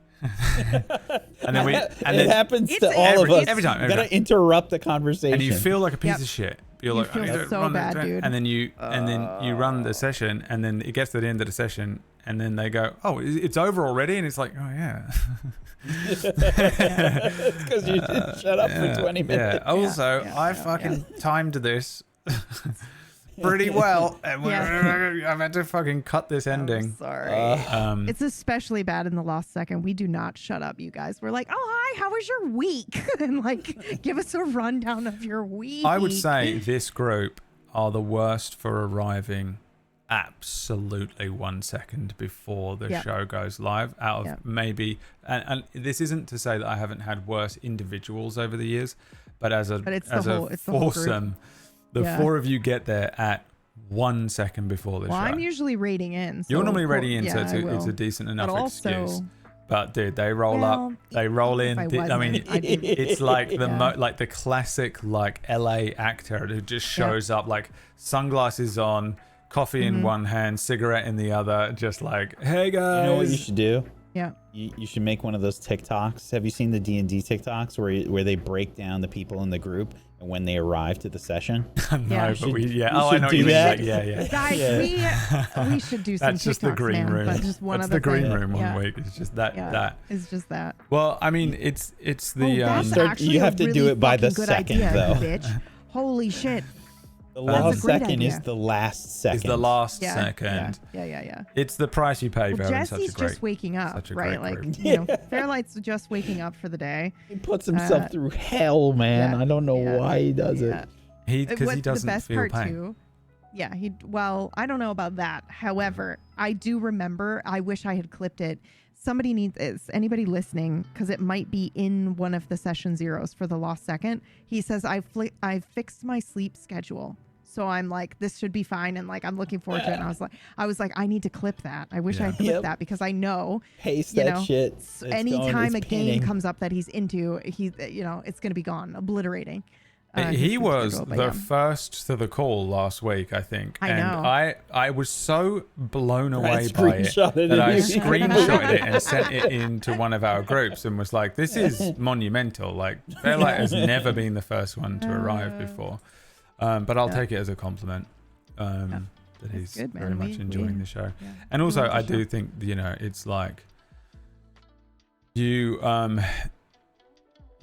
and then it happens to all of us. Every time. You gotta interrupt the conversation, and you feel like a piece of shit. You're like, feel so bad, dude. And then you run the session, and then it gets to the end of the session, and then they go, "Oh, it's over already," and it's like, "Oh yeah." It's because you didn't shut up for 20 minutes. Yeah. Also, I fucking timed this pretty well, and I've had to fucking cut this ending. I'm sorry. It's especially bad in the last second. We do not shut up, you guys. We're like, "Oh, hi, how was your week?" and like, give us a rundown of your week. I would say this group are the worst for arriving absolutely 1 second before the show goes live. Out of maybe, and this isn't to say that I haven't had worse individuals over the years, but as a foursome. The 4 of you get there at 1 second before the show. I'm usually rating in. So you're normally rating in, so it's a decent enough excuse. But dude, they roll up, they roll in. It's like like the classic like LA actor who just shows up like sunglasses on, coffee in one hand, cigarette in the other, just like, "Hey guys." You know what you should do? Yeah. You should make one of those TikToks. Have you seen the D&D TikToks where they break down the people in the group and when they arrive to the session? No, but I know do you that. mean. Yeah. Guys, we should do some That's just TikToks, the green room. But just one That's of the green room one week. It's just that. It's just that. Well, I mean, it's the that's actually you have to do it by the good second idea, though. Bitch. Holy shit. The last second idea. is the last second. It's the last second. Yeah. It's the price you pay for having such a Jesse's great. just waking up, right? Like, group. Fairlight's just waking up for the day. He puts himself through hell, man. I don't know why he does it. Because he doesn't the best feel part pain. Too. Yeah, I don't know about that. However, I do remember, I wish I had clipped it. Somebody needs this. Anybody listening, because it might be in one of the session zeros for the last second. He says, I've fixed my sleep schedule. So I'm like, this should be fine. And like, I'm looking forward to it. And I was like, I need to clip that. I wish I had clipped that because I know, paste that shit. Anytime a game comes up that he's into, it's going to be gone, obliterating. He was the first to the call last week, I think. I know. I was so blown away by it that I screenshotted it and sent it into one of our groups and was like, this is monumental. Like, Fairlight has never been the first one to arrive before. But I'll take it as a compliment that he's good, very much enjoying the show. Yeah. And also, I do think, it's like you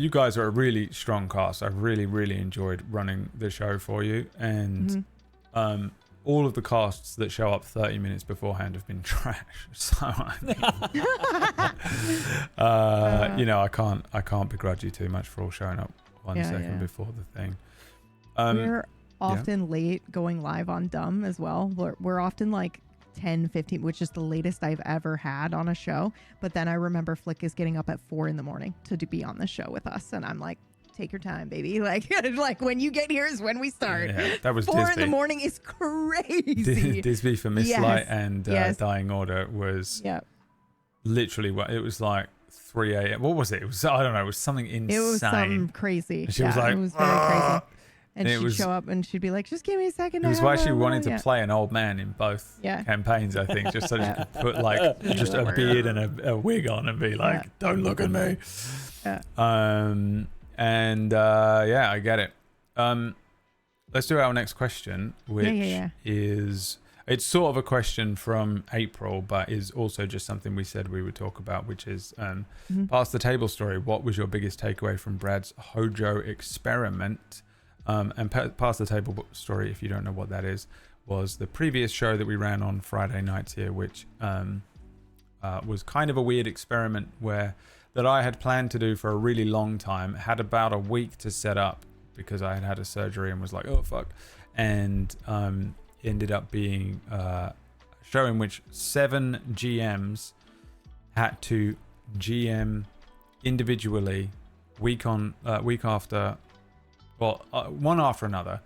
guys are a really strong cast. I've really, really enjoyed running the show for you. And all of the casts that show up 30 minutes beforehand have been trash. So, I can't begrudge you too much for all showing up 1 second before the thing. We're often late going live on Dumb as well. We're often like 10, 15, which is the latest I've ever had on a show. But then I remember Flick is getting up at 4 a.m. to be on the show with us. And I'm like, take your time, baby. Like when you get here is when we start. Yeah, that was 4 Disby. a.m. is crazy. Disby for Miss Light and Dying Order was literally it was like 3 a.m. What was it? It was, I don't know. It was something insane. It was something crazy. And she was like, it was very crazy. And she'd show up and she'd be like, just give me a second. It was why she wanted to play an old man in both campaigns, I think, just so she could put like just a beard and a wig on and be like, don't look at me. I get it. Let's do our next question, which is, it's sort of a question from April, but is also just something we said we would talk about, which is Past the Table Story. What was your biggest takeaway from Brad's Hojo experiment? And Past the Table Story, if you don't know what that is, was the previous show that we ran on Friday nights here, which was kind of a weird experiment that I had planned to do for a really long time, had about a week to set up because I had had a surgery and was like, oh fuck, and ended up being a show in which 7 GMs had to GM individually week after, one after another,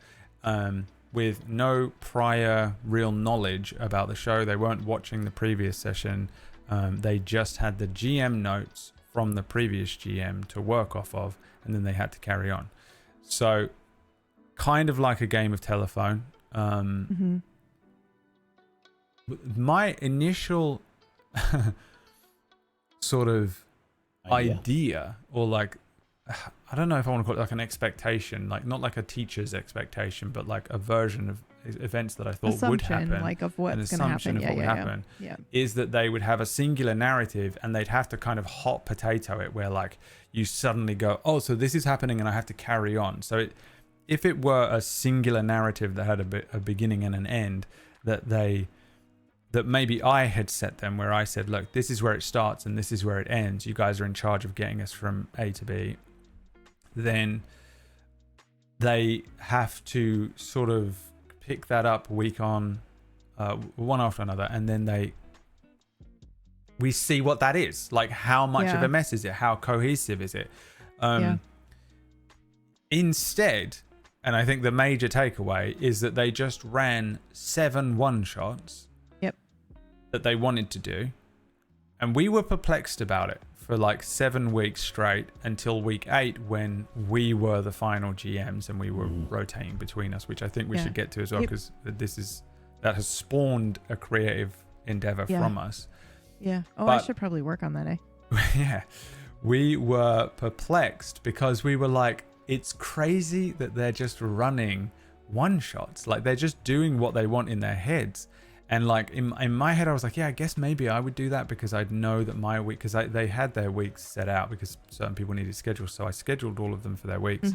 with no prior real knowledge about the show. They weren't watching the previous session. They just had the GM notes from the previous GM to work off of, and then they had to carry on. So kind of like a game of telephone. My initial sort of idea, or like, I don't know if I want to call it like an expectation, like not like a teacher's expectation, but like a version of events that I thought would happen, like of what's going to happen. What would happen is that they would have a singular narrative, and they'd have to kind of hot potato it, where like you suddenly go, oh, so this is happening, and I have to carry on. So if it were a singular narrative that had a beginning and an end, that maybe I had set them, where I said, look, this is where it starts and this is where it ends. You guys are in charge of getting us from A to B. Then they have to sort of pick that up week on, one after another, and then we see what that is. Like, how much of a mess is it? How cohesive is it? Instead, and I think the major takeaway is that they just ran 7 one-shots that they wanted to do, and we were perplexed about it for like 7 weeks straight until week 8, when we were the final GMs and we were rotating between us, which I think we should get to as well, because that has spawned a creative endeavor from us. I should probably work on that. We were perplexed because we were like, it's crazy that they're just running one shots, like they're just doing what they want in their heads. And like in my head, I was like, yeah, I guess maybe I would do that, because I'd know that my week, because they had their weeks set out because certain people needed schedules. So I scheduled all of them for their weeks.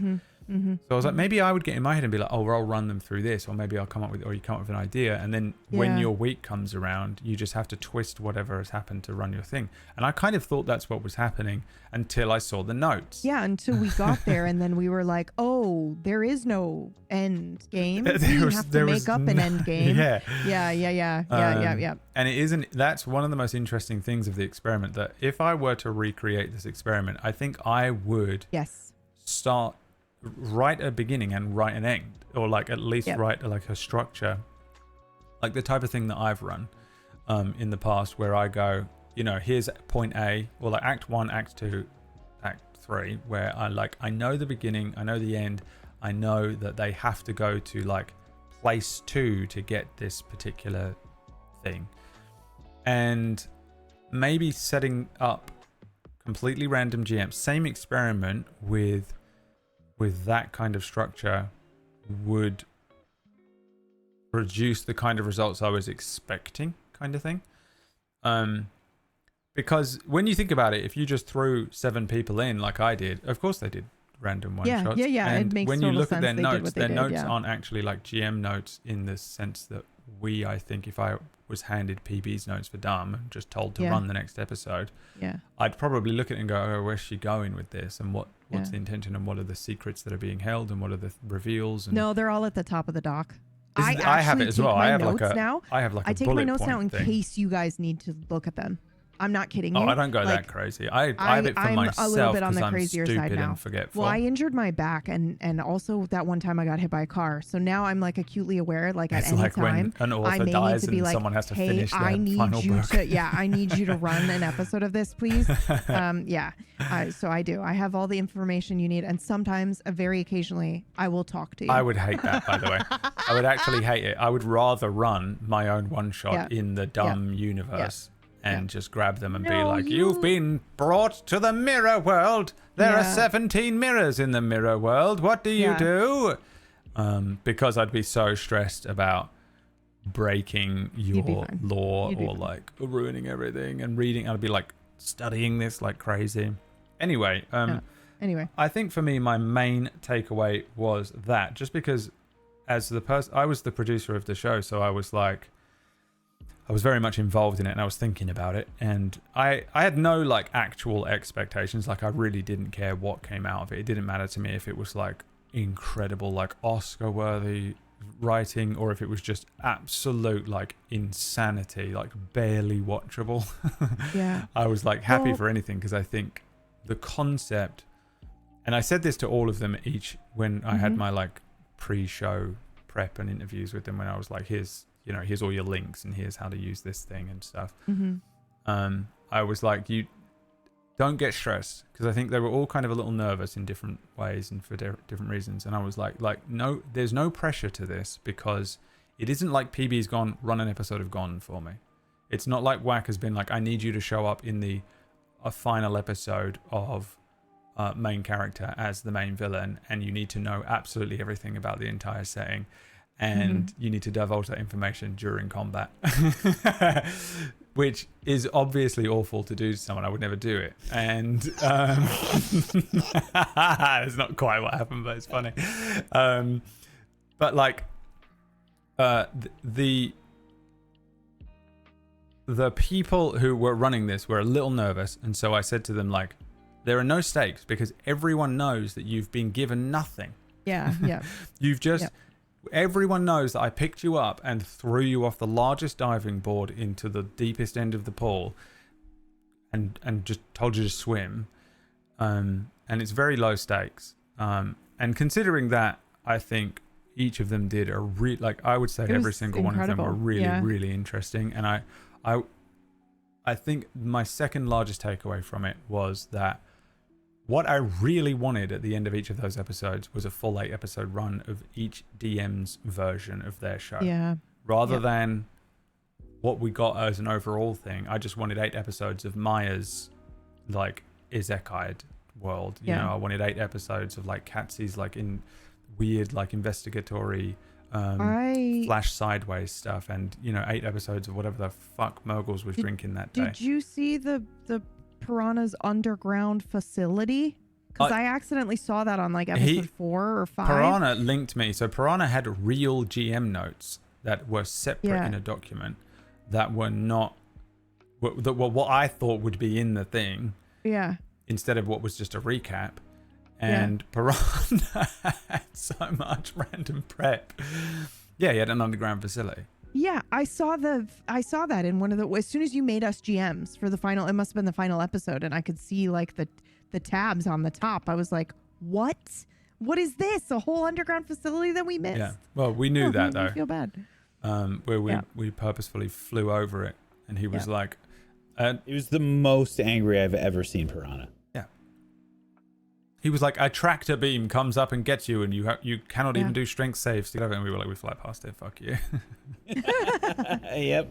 So I was like, maybe I would get in my head and be like, oh, well, I'll run them through this, or maybe I'll come up with, or you come up with an idea. And then when your week comes around, you just have to twist whatever has happened to run your thing. And I kind of thought that's what was happening until I saw the notes. Yeah, until we got there, and then we were like, oh, there is no end game. We have to make up an end game. Yeah. And it isn't, that's one of the most interesting things of the experiment, that if I were to recreate this experiment, I think I would start write a beginning and write an end, or like at least write like a structure, like the type of thing that I've run in the past, where I go, here's point A, or like act 1, act 2, act 3, where I know the beginning, I know the end, I know that they have to go to like place 2 to get this particular thing, and maybe setting up completely random GMs, same experiment with that kind of structure would produce the kind of results I was expecting, kind of thing. Because when you think about it, if you just threw 7 people in like I did, of course they did random one-shots. And it makes when you look at their notes, aren't actually like GM notes, in the sense that I think if I was handed PB's notes for Dumb and just told to run the next episode, I'd probably look at it and go, oh, where's she going with this, and what's the intention, and what are the secrets that are being held, and what are the reveals? And no, they're all at the top of the doc. I have it as well. I have like a take my notes now in case you guys need to look at them. I'm not kidding you. Oh, I don't go that crazy. I have it for myself. I'm a little bit on the crazier side now. Well, I injured my back, and also that one time I got hit by a car. So now I'm like acutely aware, like at any time, when an author dies and someone has to finish their final book. I need you to run an episode of this, please. So I do. I have all the information you need, and sometimes, very occasionally, I will talk to you. I would hate that, by the way. I would actually hate it. I would rather run my own one shot in the Dumb universe. And just grab them and be like, you've been brought to the mirror world. There are 17 mirrors in the mirror world. What do you do? Because I'd be so stressed about breaking your law, or like ruining everything, and reading. I'd be like studying this like crazy. Anyway, I think for me, my main takeaway was that, just because as the person, I was the producer of the show, so I was very much involved in it, and I was thinking about it, and I had no like actual expectations. Like, I really didn't care what came out of it. It didn't matter to me if it was like incredible, like Oscar worthy writing, or if it was just absolute like insanity, like barely watchable. I was like happy for anything, because I think the concept, and I said this to all of them each when I had my like pre-show prep and interviews with them when I was like, here's all your links and here's how to use this thing and stuff. I was like, you don't get stressed, because I think they were all kind of a little nervous in different ways and for different reasons. And I was like, no, there's no pressure to this, because it isn't like PB's gone, run an episode of Gone for me. It's not like WAC has been like, I need you to show up in a final episode of main character as the main villain, and you need to know absolutely everything about the entire setting, and you need to divulge that information during combat. Which is obviously awful to do to someone. I would never do it. And it's not quite what happened, but it's funny. But like the people who were running this were a little nervous, and so I said to them, like, there are no stakes, because everyone knows that you've been given nothing. Yeah. You've just everyone knows that I picked you up and threw you off the largest diving board into the deepest end of the pool and just told you to swim. And it's very low stakes. And considering that, I think each of them did I would say every single incredible. One of them were really interesting. And I think my second largest takeaway from it was that what I really wanted at the end of each of those episodes was a full 8-episode run of each DM's version of their show. Yeah. Rather than what we got as an overall thing, I just wanted 8 episodes of Maya's, like, isekai world. You know, I wanted 8 episodes of, like, Katsy's, like, in weird, like, investigatory flash sideways stuff, and, 8 episodes of whatever the fuck Murgles was drinking that day. Did you see the Piranha's underground facility? Because I accidentally saw that on like episode 4 or 5. Piranha linked me. So Piranha had real GM notes that were separate in a document that were not what I thought would be in the thing. Yeah. Instead of what was just a recap. And Piranha had so much random prep. Yeah, he had an underground facility. Yeah, I saw that in one of as soon as you made us GMs for the final, it must have been the final episode, and I could see like the tabs on the top. I was like, what is this? A whole underground facility that we missed? Yeah. Well, we knew that though. I feel bad. Where we purposefully flew over it, and he was like, it was the most angry I've ever seen Piranha. Yeah. He was like, a tractor beam comes up and gets you, and you cannot even do strength saves to get over. And we were like, we fly past it. Fuck you. Yep.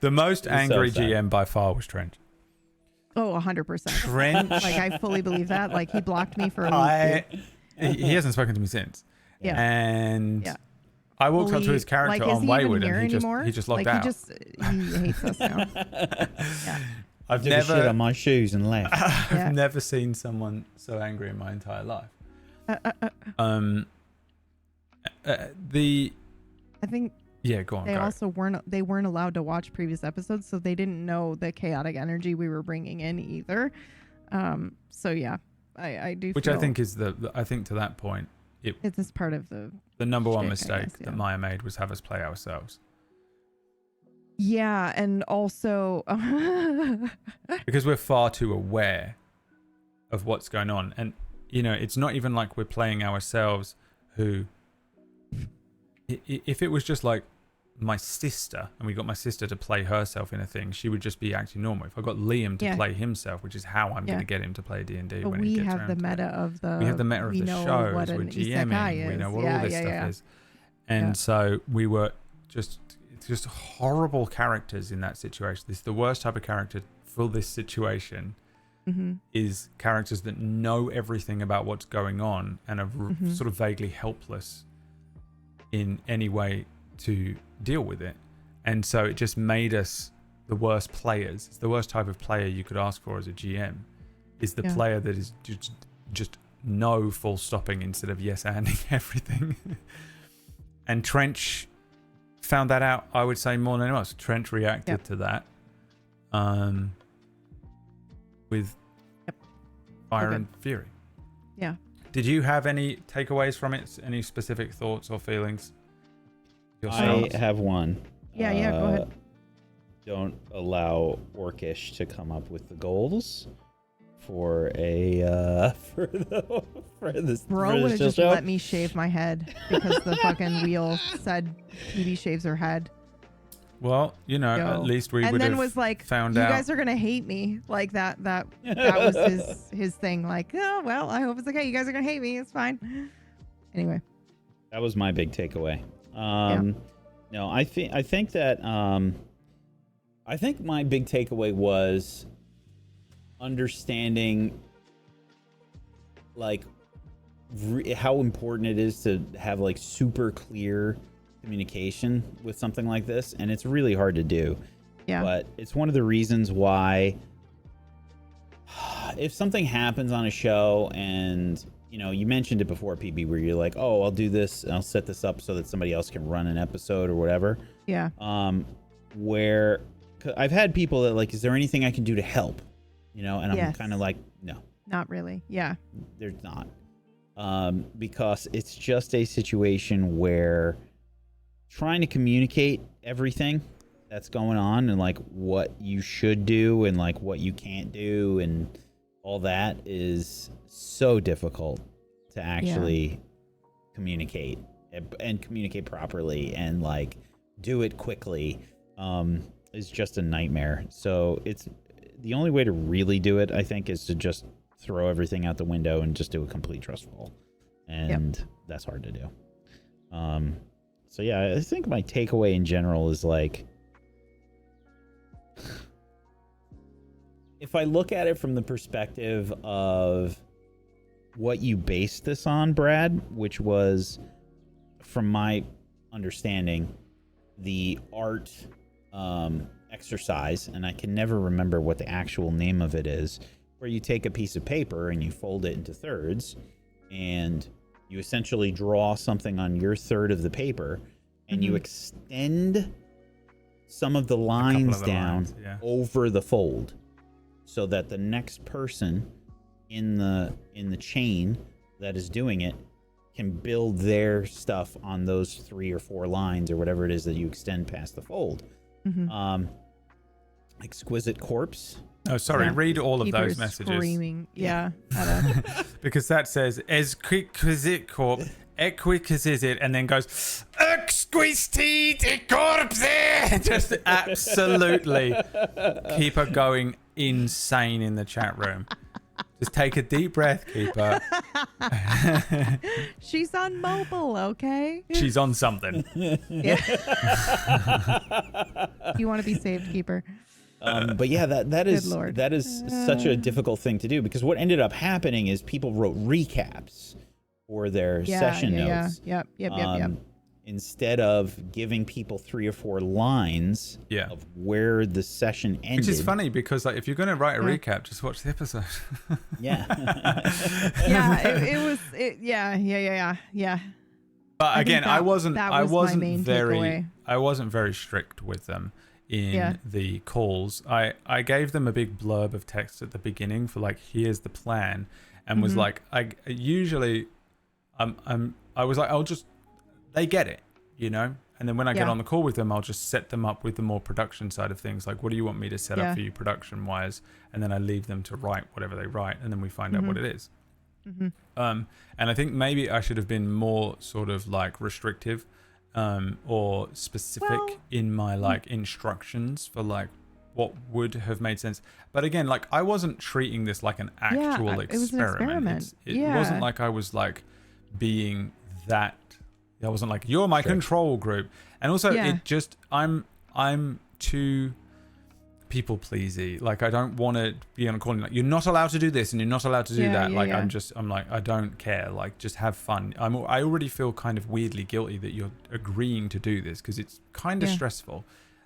The most angry GM by far was Trench. Oh, 100%. Trench. Like, I fully believe that. Like, he blocked me for a week. He hasn't spoken to me since. Yeah. And I walked up to his character on Wayward, and he just logged out. He hates us now. Yeah. I've took a shit on my shoes and left. I've never seen someone so angry in my entire life. I think go on. They also weren't allowed to watch previous episodes, so they didn't know the chaotic energy we were bringing in either. So yeah, I do. Which I think is I think to that point, it's part of the number one mistake that Maya made was have us play ourselves. Yeah, and also because we're far too aware of what's going on, and it's not even like we're playing ourselves. Who, if it was just like my sister, and we got my sister to play herself in a thing, she would just be acting normal. If I got Liam to play himself, which is how I'm going to get him to play D&D, but when we he gets have around the to meta it. of the. We have the meta of the shows. We're GMing. We know what all this stuff is, and so we were just horrible characters in that situation. This is the worst type of character for this situation. Is characters that know everything about what's going on and are sort of vaguely helpless in any way to deal with it. And so it just made us the worst players. It's the worst type of player you could ask for as a GM, is the player that is just no full stopping instead of yes-anding everything. And Trench found that out, I would say, more than anyone else. Trench reacted to that with fire and fury. Yeah. Did you have any takeaways from it? Any specific thoughts or feelings? I have one. Yeah, go ahead. Don't allow Orcish to come up with the goals. for a for this. Bro would have just show. let me shave my head because the fucking wheel said Phoebe shaves her head. Well, you know, Yo. at least we And would then have was like, found you out. guys are gonna hate me. Like that was his thing. Like, oh well, I hope it's okay. You guys are gonna hate me. It's fine. Anyway. That was my big takeaway. No, I think that I think my big takeaway was understanding like how important it is to have like super clear communication with something like this, and it's really hard to do. Yeah. But it's one of the reasons why if something happens on a show and you know, you mentioned it before, PB, where you're like, oh, I'll do this, and I'll set this up so that somebody else can run an episode or whatever. Yeah. Where I've had people that like, is there anything I can do to help? You know, and I'm kind of like, no. Not really. Yeah. There's not. Because it's just a situation where trying to communicate everything that's going on and like what you should do and like what you can't do and all that is so difficult to actually communicate and communicate properly and like do it quickly is just a nightmare. So it's the only way to really do it, I think, is to just throw everything out the window and just do a complete trust fall. And that's hard to do. So yeah, I think my takeaway in general is like, if I look at it from the perspective of what you based this on, Brad, which was, from my understanding, the art exercise, and I can never remember what the actual name of it is, where you take a piece of paper and you fold it into thirds, and you essentially draw something on your third of the paper, and you extend some of the lines down over the fold, so that the next person in the chain that is doing it can build their stuff on those 3 or 4 lines or whatever it is that you extend past the fold. Exquisite Corpse. Oh, sorry. Read all of those messages. Screaming. Yeah. Because that says, as quick as it corp, quick as is it, and then goes, exquisite corpse. Just absolutely keep her going insane in the chat room. Just take a deep breath, Keeper. She's on mobile, okay? She's on something. Yeah. You want to be saved, Keeper. But yeah, that is such a difficult thing to do, because what ended up happening is people wrote recaps for their session notes. Yep. Instead of giving people 3 or 4 lines of where the session ended. Which is funny, because like, if you're going to write a recap, just watch the episode. Yeah. Yeah. But again, I wasn't takeaway. very strict with them in the calls. I gave them a big blurb of text at the beginning for like, here's the plan, and was like, I usually I was like, they get it, you know? And then when I get on the call with them, I'll just set them up with the more production side of things. Like, what do you want me to set up for you production wise? And then I leave them to write whatever they write, and then we find out what it is. And I think maybe I should have been more sort of like restrictive or specific in my like instructions for like what would have made sense. But again, like, I wasn't treating this like an actual experiment. It was an experiment. It wasn't like I was like being that. I wasn't like, you're my control group. And also it just, I'm too people pleasy. Like, I don't want to be on a call like, you're not allowed to do this and you're not allowed to do that. Like, I'm like, I don't care. Like, just have fun. I already feel kind of weirdly guilty that you're agreeing to do this, because it's kind of stressful.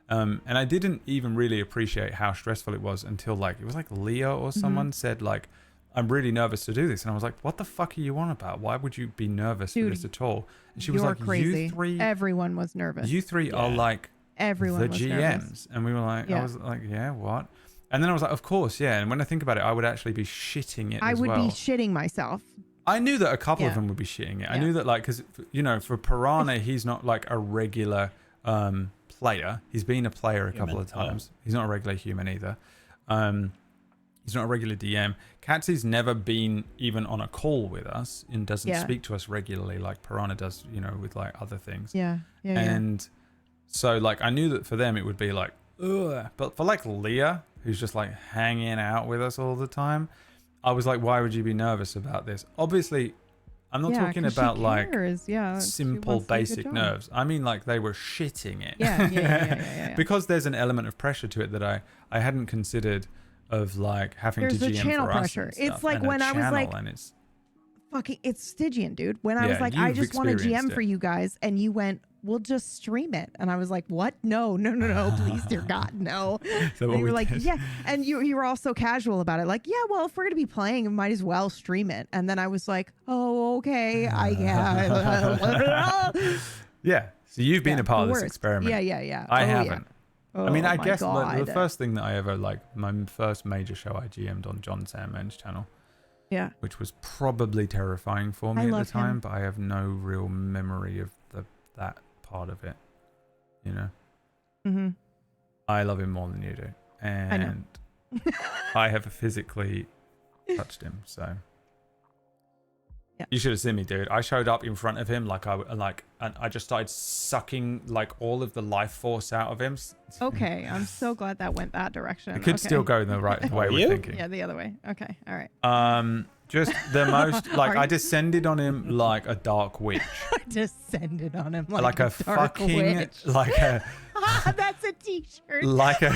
And I didn't even really appreciate how stressful it was until like, it was like Leah or someone said like, I'm really nervous to do this. And I was like, what the fuck are you on about? Why would you be nervous for this at all? And she was like, crazy. You 3... Everyone was nervous. You 3 are like everyone the was GMs. Nervous. And we were like, I was like, yeah, what? And then I was like, of course, yeah. And when I think about it, I would actually be shitting it I would be shitting myself. I knew that a couple of them would be shitting it. I knew that, like, because, you know, for Piranha, he's not like a regular player. He's been a player a couple of times. He's not a regular human either. He's not a regular DM. Katsy's never been even on a call with us and doesn't speak to us regularly like Piranha does, with like other things. Yeah. And so like I knew that for them it would be like, ugh. But for like Leah, who's just like hanging out with us all the time, I was like, why would you be nervous about this? Obviously, I'm not talking about like simple basic nerves. I mean like they were shitting it. Yeah. Because there's an element of pressure to it that I hadn't considered. Of like having to GM channel for pressure. Us it's like when I was like, fucking, it's Stygian, dude. When I was like, I just want to GM for you guys, and you went, we'll just stream it, and I was like, what? No, please, dear God, no. So you were like, yeah, and you were all so casual about it, like, yeah, well, if we're gonna be playing, we might as well stream it. And then I was like, oh, okay, yeah. So you've been a part of this experiment. Yeah. I haven't. Oh, I mean, I guess God. the first thing that I ever, like, my first major show I GM'd on John Sandman's channel. Yeah. Which was probably terrifying for me at the time, but I have no real memory of that part of it. Mm-hmm. I love him more than you do. And I have physically touched him, so... Yeah. You should have seen me, dude. I showed up in front of him and I just started sucking like all of the life force out of him. Okay, I'm so glad that went that direction. It could still go in the right way we're thinking. Yeah, the other way. Okay, all right. Just the most like I descended on him like a dark witch. I descended on him like a dark fucking witch. like a that's a t-shirt. Like a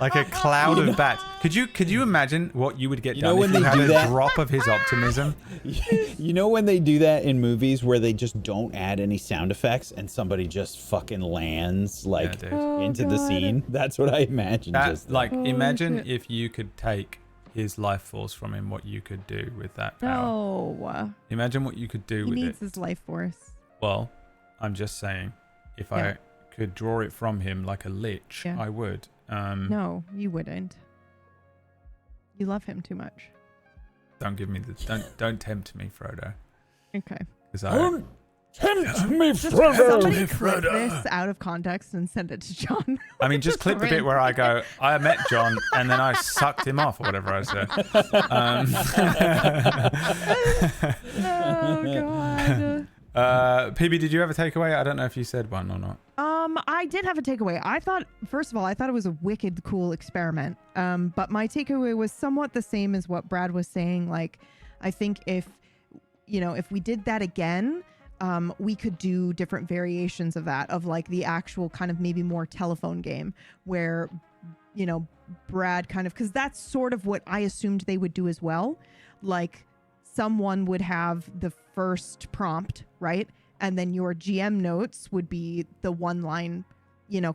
like a cloud of bats. Could you imagine what you would get done if you had a drop of his optimism? You know when they do that in movies where they just don't add any sound effects and somebody just fucking lands like into the scene? That's what I imagine. Imagine if you could take his life force from him, what you could do with that power. No. Imagine what you could do with it. He needs his life force. Well, I'm just saying, if I could draw it from him like a lich, I would. No, you wouldn't. You love him too much. Don't tempt me, Frodo. Okay. Because tempt me, Frodo. Somebody clip this out of context and send it to John. I mean, just clip the bit where I go, I met John, and then I sucked him off, or whatever I said. Oh, God. PB, did you have a takeaway? I don't know if you said one or not. I did have a takeaway. First of all, I thought it was a wicked cool experiment. But my takeaway was somewhat the same as what Brad was saying. Like, I think if we did that again, we could do different variations of that, of like the actual kind of maybe more telephone game where, Brad kind of, because that's sort of what I assumed they would do as well. Like someone would have the first prompt, right? And then your GM notes would be the one line,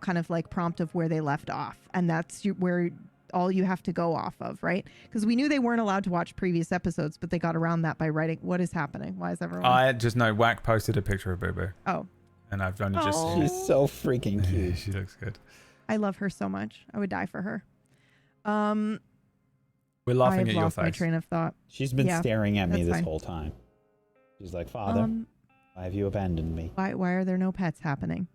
kind of like prompt of where they left off. And that's where all you have to go off of, right? Because we knew they weren't allowed to watch previous episodes, but they got around that by writing. What is happening? Why is everyone? I just know Whack posted a picture of Boo Boo. Oh. And I've only just seen it. She's so freaking cute. She looks good. I love her so much. I would die for her. We're laughing at your face. My train of thought. She's been staring at me this whole time. She's like, Father, why have you abandoned me? Why are there no pets happening?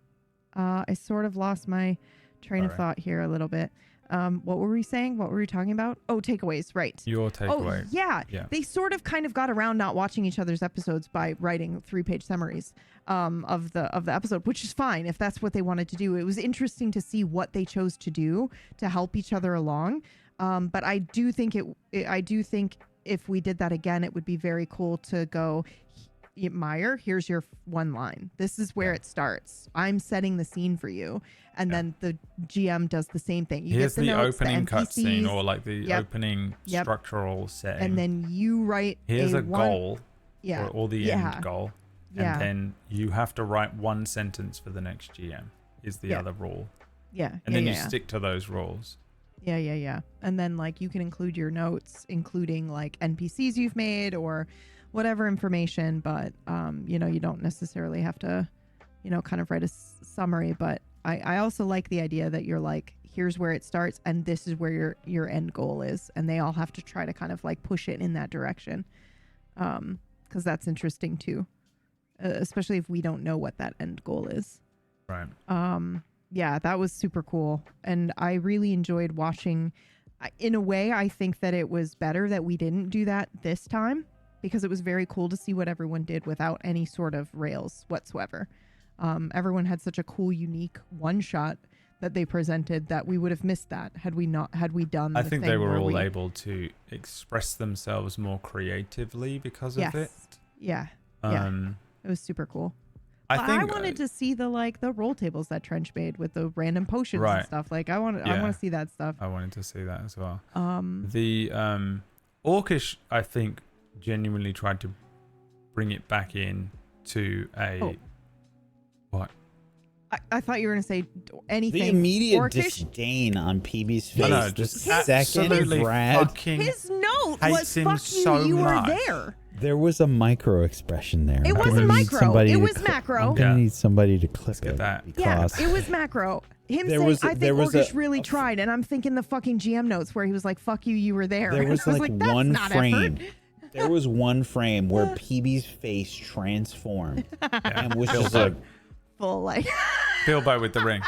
I sort of lost my train of thought here a little bit. What were we saying? What were we talking about? Oh, takeaways, right. Your takeaway. Oh, yeah. They sort of kind of got around not watching each other's episodes by writing 3-page summaries of the episode, which is fine if that's what they wanted to do. It was interesting to see what they chose to do to help each other along. But I do think if we did that again, it would be very cool to go, Meyer, here's your one line. This is where it starts. I'm setting the scene for you. And then the GM does the same thing. Here's the opening cutscene, or like the opening structural setting. And then you write here's a goal or the end goal. Yeah. And then you have to write one sentence for the next GM is the other rule. Yeah. And then you stick to those rules. Yeah. And then like you can include your notes, including like NPCs you've made or whatever information, but you don't necessarily have to, kind of write a summary. But I also like the idea that you're like, here's where it starts and this is where your end goal is, and they all have to try to kind of like push it in that direction, because that's interesting too, especially if we don't know what that end goal is. Right. Yeah, that was super cool, and I really enjoyed watching in a way, I think that it was better that we didn't do that this time, because it was very cool to see what everyone did without any sort of rails whatsoever. Everyone had such a cool, unique one shot that they presented that we would have missed that had we done. I think they were all able to express themselves more creatively because of it. Yeah. It was super cool. I wanted to see the roll tables that Trench made with the random potions and stuff. Like I want to see that stuff. I wanted to see that as well. The Orcish, I think, genuinely tried to bring it back in to a what? I thought you were going to say anything. The immediate Orcish? Disdain on PB's face. No, the just second Brad. His note was him "fuck so you, you were much. there." There was a micro expression there. It wasn't micro. It was macro. I'm gonna need somebody to clip get it. that. Yeah, Because it was macro. Him There saying, was- I think there was Orcish a- really tried, and I'm thinking the fucking GM notes where he was like, "Fuck you, you were there." there was I like "That's one not frame. effort." There was one frame where PB's face transformed and was just Bilbo. like, Full like Bilbo with the ring.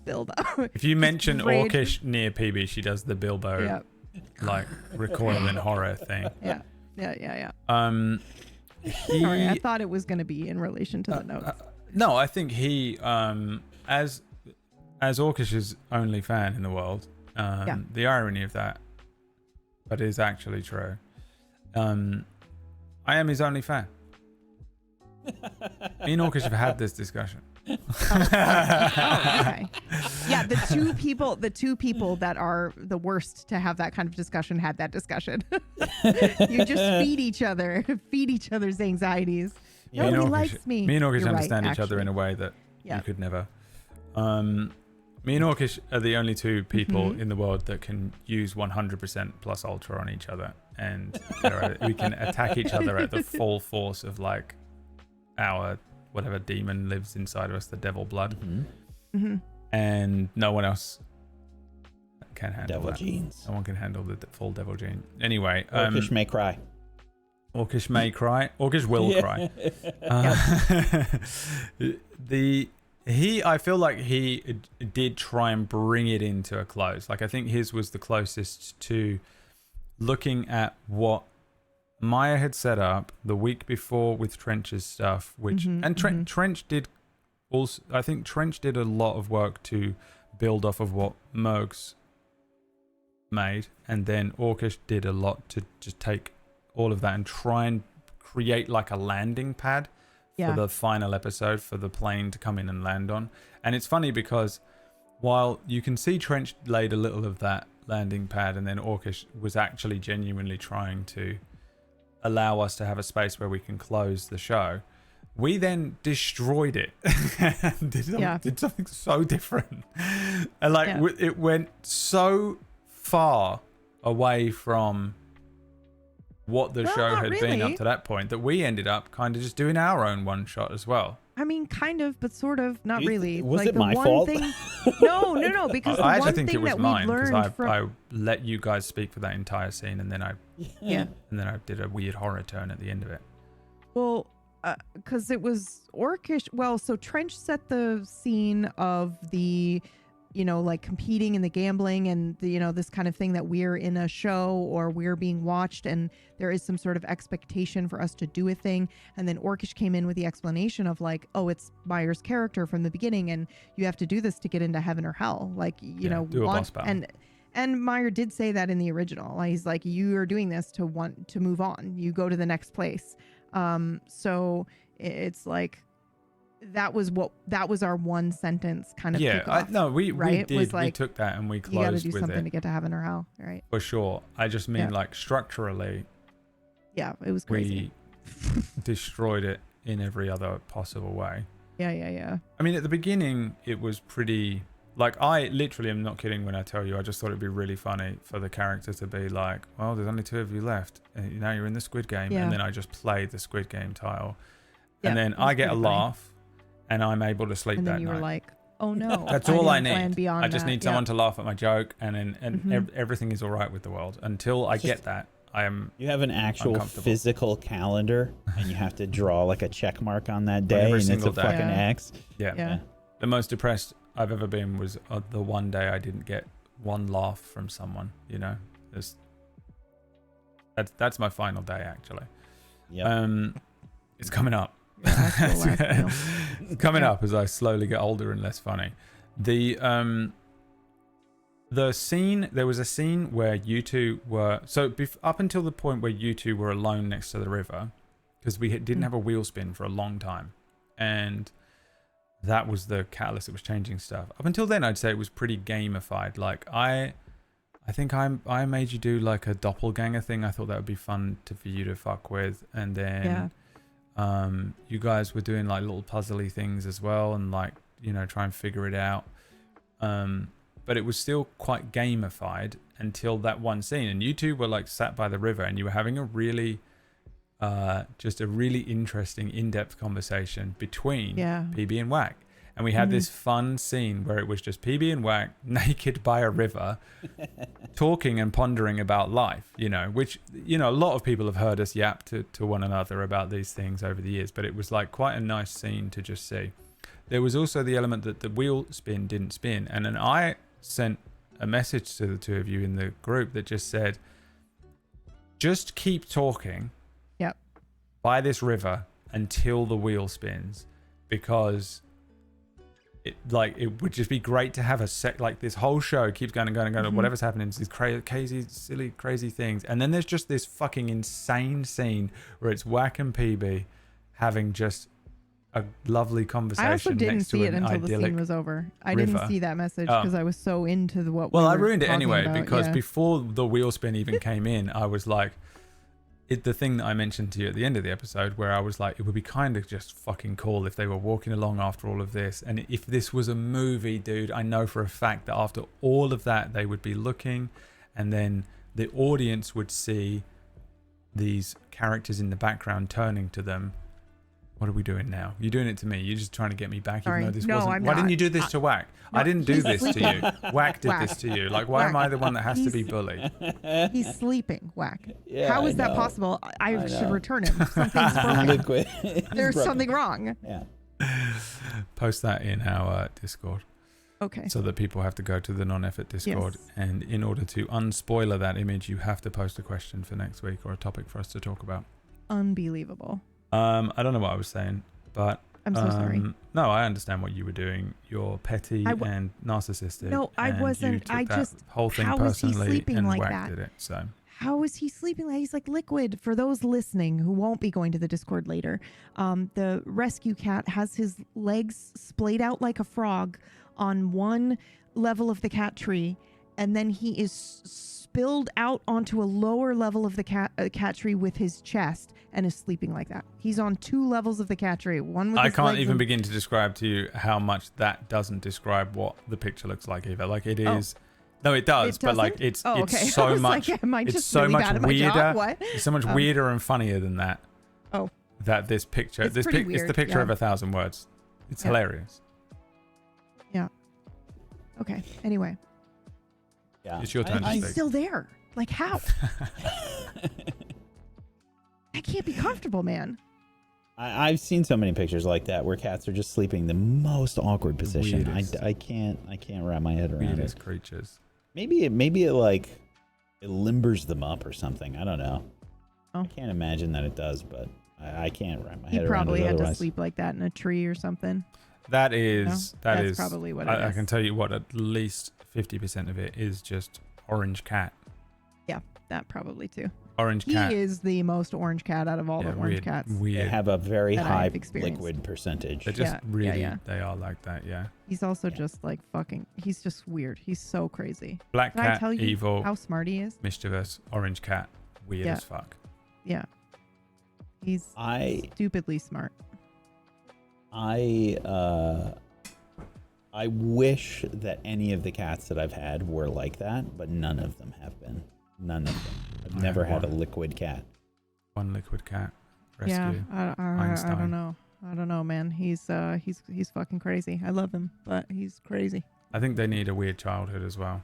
Bilbo. If you mention rage. Orcish near PB, she does the Bilbo like recoil in horror thing. Yeah. He, Sorry, I thought it was going to be in relation to the notes. no, I think he as Orcish's only fan in the world. The irony of that, but is actually true. I am his only fan. Me and Orcish have had this discussion. Okay. Yeah, the two people that are the worst to have that kind of discussion had that discussion. You just feed each other's anxieties. Yeah. Nobody likes me. Me and Orcish You're understand right, each other in a actually. way that you could never. Me and Orcish are the only two people in the world that can use 100% plus ultra on each other, and we can attack each other at the full force of like our whatever demon lives inside of us, the devil blood, and no one else can handle devil that. genes. No one can handle the full devil gene. Anyway, Orcish may cry. Orcish may cry. Orcish will cry. I feel like he did try and bring it into a close. Like I think his was the closest to looking at what Maya had set up the week before with Trench's stuff, which Trench did also. I think Trench did a lot of work to build off of what Mergs made, and then Orcish did a lot to just take all of that and try and create like a landing pad for the final episode for the plane to come in and land on. And it's funny because while you can see Trench laid a little of that landing pad, and then Orcish was actually genuinely trying to allow us to have a space where we can close the show, we then destroyed it and did something so different. And like it went so far away from what the show had been up to that point that we ended up kind of just doing our own one shot as well. I mean, kind of, but sort of, not really. Was like it the my one fault? Thing, no, because I the actually one think thing it was that mine we because learned from I let you guys speak for that entire scene, and then I did a weird horror turn at the end of it. Well, because it was Orcish. Well, so Trench set the scene of the, like competing in the gambling and the, this kind of thing, that we're in a show or we're being watched and there is some sort of expectation for us to do a thing. And then Orcish came in with the explanation of like, oh, it's Meyer's character from the beginning and you have to do this to get into heaven or hell. Like, do a boss battle. And Meyer did say that in the original. He's like, you are doing this to want to move on. You go to the next place. So it's like, that was our one sentence kind of kickoff, we did. Was like, we took that and we closed you got to do with something it to get to heaven or hell, right? for sure. I just mean like structurally, It was crazy. We destroyed it in every other possible way. Yeah. I mean, at the beginning, it was pretty. Like, I literally am not kidding when I tell you. I just thought it'd be really funny for the character to be like, "Well, there's only 2 of you left. And now you're in the Squid Game," and then I just played the Squid Game tile, and then I get a laugh. And I'm able to sleep that night. And then you were like, oh no. That's all I didn't need. Beyond I just need someone to laugh at my joke, and everything is all right with the world. Until I get that, I am. You have an actual physical calendar, and you have to draw like a check mark on that day, and it's a fucking X. Yeah. The most depressed I've ever been was the one day I didn't get one laugh from someone, that's my final day actually. It's coming up. It's coming up as I slowly get older and less funny. The scene, there was a scene where you two were up until the point where you two were alone next to the river, because we didn't have a wheel spin for a long time, and that was the catalyst that was changing stuff. Up until then, I'd say it was pretty gamified. Like I think I made you do like a doppelganger thing. I thought that would be fun for you to fuck with, and then you guys were doing like little puzzly things as well, and like try and figure it out. But it was still quite gamified until that one scene, and you two were like sat by the river, and you were having a really just a really interesting in-depth conversation between PB and Whack. And we had this fun scene where it was just PB and Whack naked by a river talking and pondering about life, which, a lot of people have heard us yap to one another about these things over the years, but it was like quite a nice scene to just see. There was also the element that the wheel spin didn't spin. And then I sent a message to the two of you in the group that just said, just keep talking by this river until the wheel spins, because it would just be great to have this whole show keeps going and going and going, whatever's happening, these crazy, silly, crazy things, and then there's just this fucking insane scene where it's Whack and PB having just a lovely conversation. I also didn't see it until the scene was over. I didn't see that message because I was so into I ruined it anyway about, because before the wheel spin even came in, I was like, the thing that I mentioned to you at the end of the episode, where I was like, it would be kind of just fucking cool if they were walking along after all of this, and if this was a movie, dude, I know for a fact that after all of that they would be looking, and then the audience would see these characters in the background turning to them. What are we doing now? You're doing it to me. You're just trying to get me back, even though this wasn't. Why didn't you do this to Whack? I didn't do this to you. Whack did this to you. Like, why am I the one that has to be bullied? He's sleeping, Whack. Yeah, how is that possible? I should return him. Something's broken. There's something wrong. Yeah. Post that in our Discord. Okay. So that people have to go to the non-effort Discord, and in order to unspoiler that image, you have to post a question for next week or a topic for us to talk about. Unbelievable. I don't know what I was saying, but I'm so sorry. No, I understand what you were doing. You're petty and narcissistic. No, I wasn't. I just whole thing how personally, is he sleeping and like Whack that? did it. So how is he sleeping? He's like liquid. For those listening who won't be going to the Discord later, the rescue cat has his legs splayed out like a frog on one level of the cat tree, and then he is spilled out onto a lower level of the cat tree with his chest, and is sleeping like that. He's on two levels of the cat tree. One with I his can't legs even begin to describe to you how much that doesn't describe what the picture looks like either. Like it is. No, it does, but like it's so much. Like, am I it's just so really much bad at my weirder. job? What? It's so much weirder and funnier than that. Oh. That this picture, It's it's the picture of 1,000 words. It's hilarious. Yeah. Okay. Anyway. Yeah. It's your turn to He's speak. still there. Like how? I can't be comfortable, man. I've seen so many pictures like that where cats are just sleeping the most awkward position. I can't wrap my head around it. Creatures. Maybe it like it limbers them up or something. I don't know. Oh. I can't imagine that it does, but I can't wrap my head around it. He probably had otherwise. to sleep like that in a tree or something. That is That's probably what it is. I can tell you what, at least 50% of it is just orange cat. Yeah, that probably too. Orange cat. He is the most orange cat out of all the orange cats. Weird. They have a very that high I've experienced. liquid percentage. They're just Yeah. they are like that, yeah. He's also just like fucking, he's just weird. He's so crazy. Black Did cat, I tell you evil, how smart he is? mischievous, orange cat, weird as fuck. Yeah. He's stupidly smart. I wish that any of the cats that I've had were like that, but none of them have been. None of them. I've never had a liquid cat. One liquid cat. Rescue. Yeah, I don't know. I don't know, man. He's fucking crazy. I love him, but he's crazy. I think they need a weird childhood as well.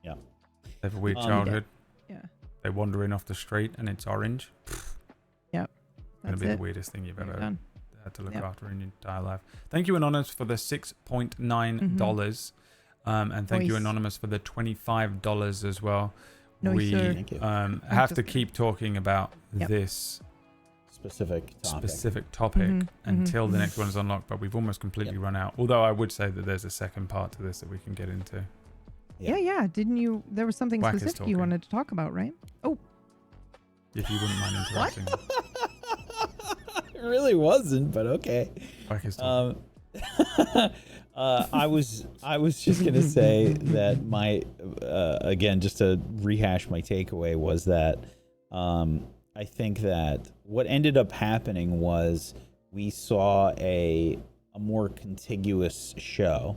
Yeah. They have a weird childhood. Yeah. They wander in off the street and it's orange. Yep. It's going to be the weirdest thing you've ever had to look Yep. after in your entire life. Thank you, Anonymous, for the $6.9. And thank you, Nice. Anonymous, for the $25 as well. Nice, We sir. Thank you. have to just keep talking about Yep. this Specific topic Mhm, until the mhm. next one is unlocked, but we've almost completely run out. Although I would say that there's a second part to this that we can get into. Yeah. Didn't you? There was something Whack is specific you talking. wanted to talk about, right? If you wouldn't mind interrupting. It really wasn't, but okay. Whack is talking. I was just gonna say that my again, just to rehash my takeaway was that I think that what ended up happening was we saw a more contiguous show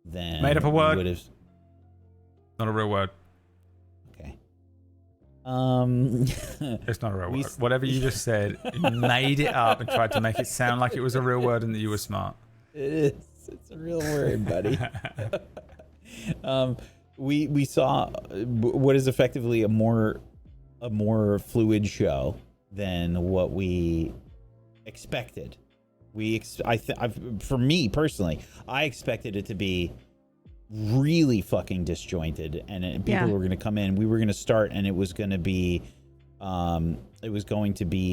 than Made up a we word. would have. Not a real word. Okay. It's not a real We word. s- Whatever you just said, you made it up and tried to make it sound like it was a real word and that you were smart. It is. It's a real word, buddy. We saw what is effectively a more fluid show than what we expected. For me personally, I expected it to be really fucking disjointed, and people were going to come in. We were going to start, and it was going to be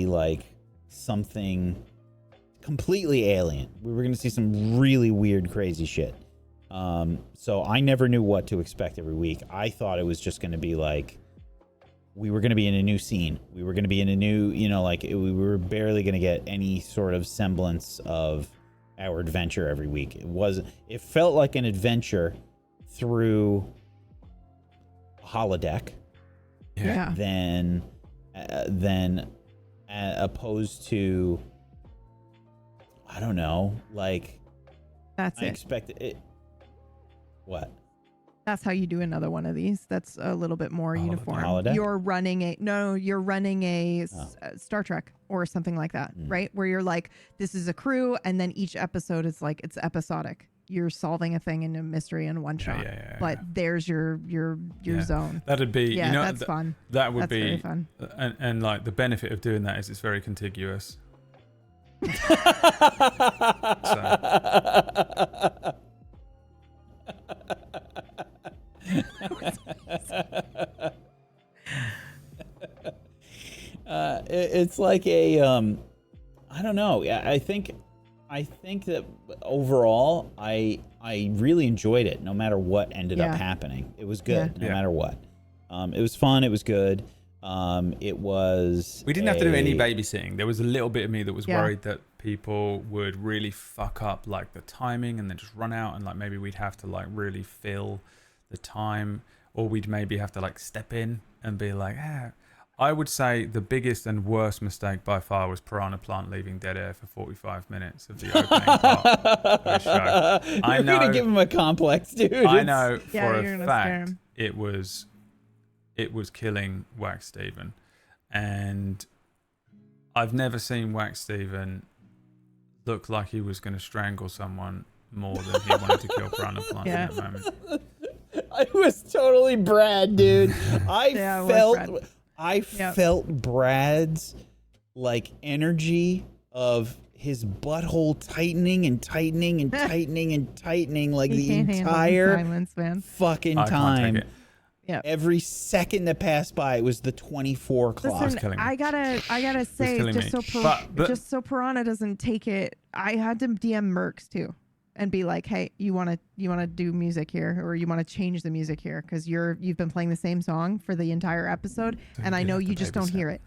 like something completely alien. We were going to see some really weird, crazy shit. So I never knew what to expect every week. I thought it was just going to be like, we were going to be in a new scene. We were going to be in a new, we were barely going to get any sort of semblance of our adventure every week. It felt like an adventure through a holodeck Yeah. than opposed to, I don't know, like That's I it. expected it. What? That's how you do another one of these. That's a little bit more uniform. Holodeck? You're running a Star Trek or something like that, right? Where you're like, this is a crew, and then each episode is like, it's episodic. You're solving a thing in a mystery in one shot. But there's your zone. That'd be, Yeah, that's fun. That would That's be very fun. And like the benefit of doing that is it's very contiguous. It's like a I don't know. I think that overall I really enjoyed it no matter what ended up happening. It was good no matter what. It was fun, it was good. It was We didn't have to do any babysitting. There was a little bit of me that was worried that people would really fuck up like the timing and then just run out, and like maybe we'd have to like really fill the time, or we'd maybe have to like step in and be like, I would say the biggest and worst mistake by far was Piranha Plant leaving dead air for 45 minutes of the opening part of the show. You're gonna give him a complex, dude. I know for you're a gonna scare fact him. it was killing Wax Steven, and I've never seen Wax Steven look like he was going to strangle someone more than he wanted to kill Piranha Plant in that moment. I was totally Brad, dude. I felt Brad's like energy of his butthole tightening and tightening and tightening and tightening like He the can't handle the entire silence, man. fucking I can't time. take it. Yep. Every second that passed by, it was the 24 clock. Listen, killing me. I gotta say, killing just me. so But- just so Piranha doesn't take it, I had to DM Mercs too, and be like, hey, you wanna do music here, or you wanna change the music here, because you've been playing the same song for the entire episode, So and I you know have you to just don't babysit. hear it.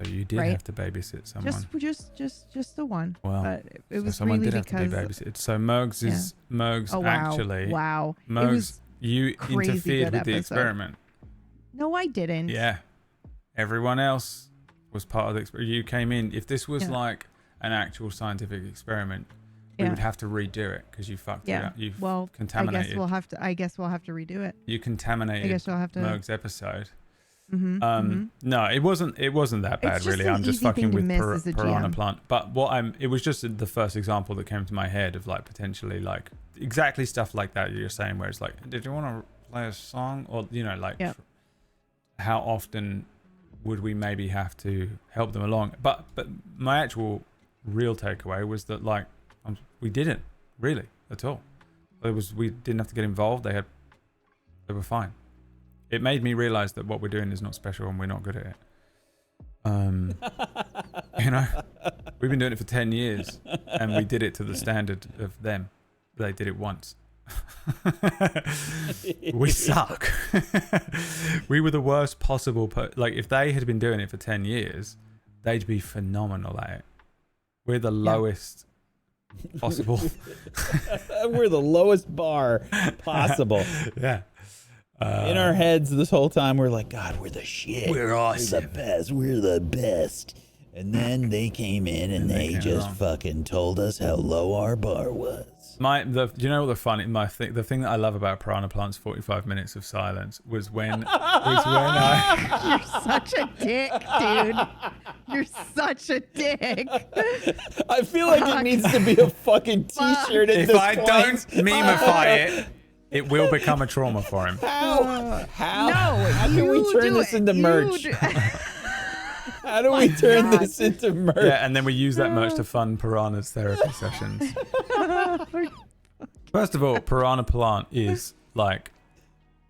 So you did Right? have to babysit someone. Just the one. Well, but it was someone really did have to because be babysitted. So Mergs oh wow, actually, wow, it Mergs, was you crazy interfered good with the episode. experiment. no, I didn't. Yeah. Everyone else was part of the experiment. You came in. If this was like an actual scientific experiment, we would have to redo it because you fucked it up. You contaminated. I guess we'll have to redo it. You contaminated I guess we'll have to. Merg's episode. Mm-hmm, No, it wasn't that bad, It's just really. an I'm just easy fucking thing to with miss as a Piranha GM. Plant. But it was just the first example that came to my head of like potentially like exactly stuff like that you're saying, where it's like, did you want to play a song, or how often would we maybe have to help them along? But my actual real takeaway was that like we didn't really at all. We didn't have to get involved. They had They were fine. It made me realize that what we're doing is not special and we're not good at it. You know, we've been doing it for 10 years and we did it to the standard of them. They did it once. We suck. We were the worst possible. Like, if they had been doing it for 10 years, they'd be phenomenal at it. We're the lowest possible. We're the lowest bar possible. Yeah. In our heads this whole time, we're like, God, we're the shit. We're awesome. We're the best. We're the best. And then they came in and they just fucking told us how low our bar was. Do you know what the thing that I love about Piranha Plant's 45 minutes of silence was when I You're such a dick, dude. You're such a dick. I feel like it needs to be a fucking t-shirt at if this I point. don't memify it will become a trauma for him. How No, can we turn this into merch? How do we turn this into merch? Yeah, and then we use that merch to fund Piranha's therapy sessions. First of all, Piranha Plant is like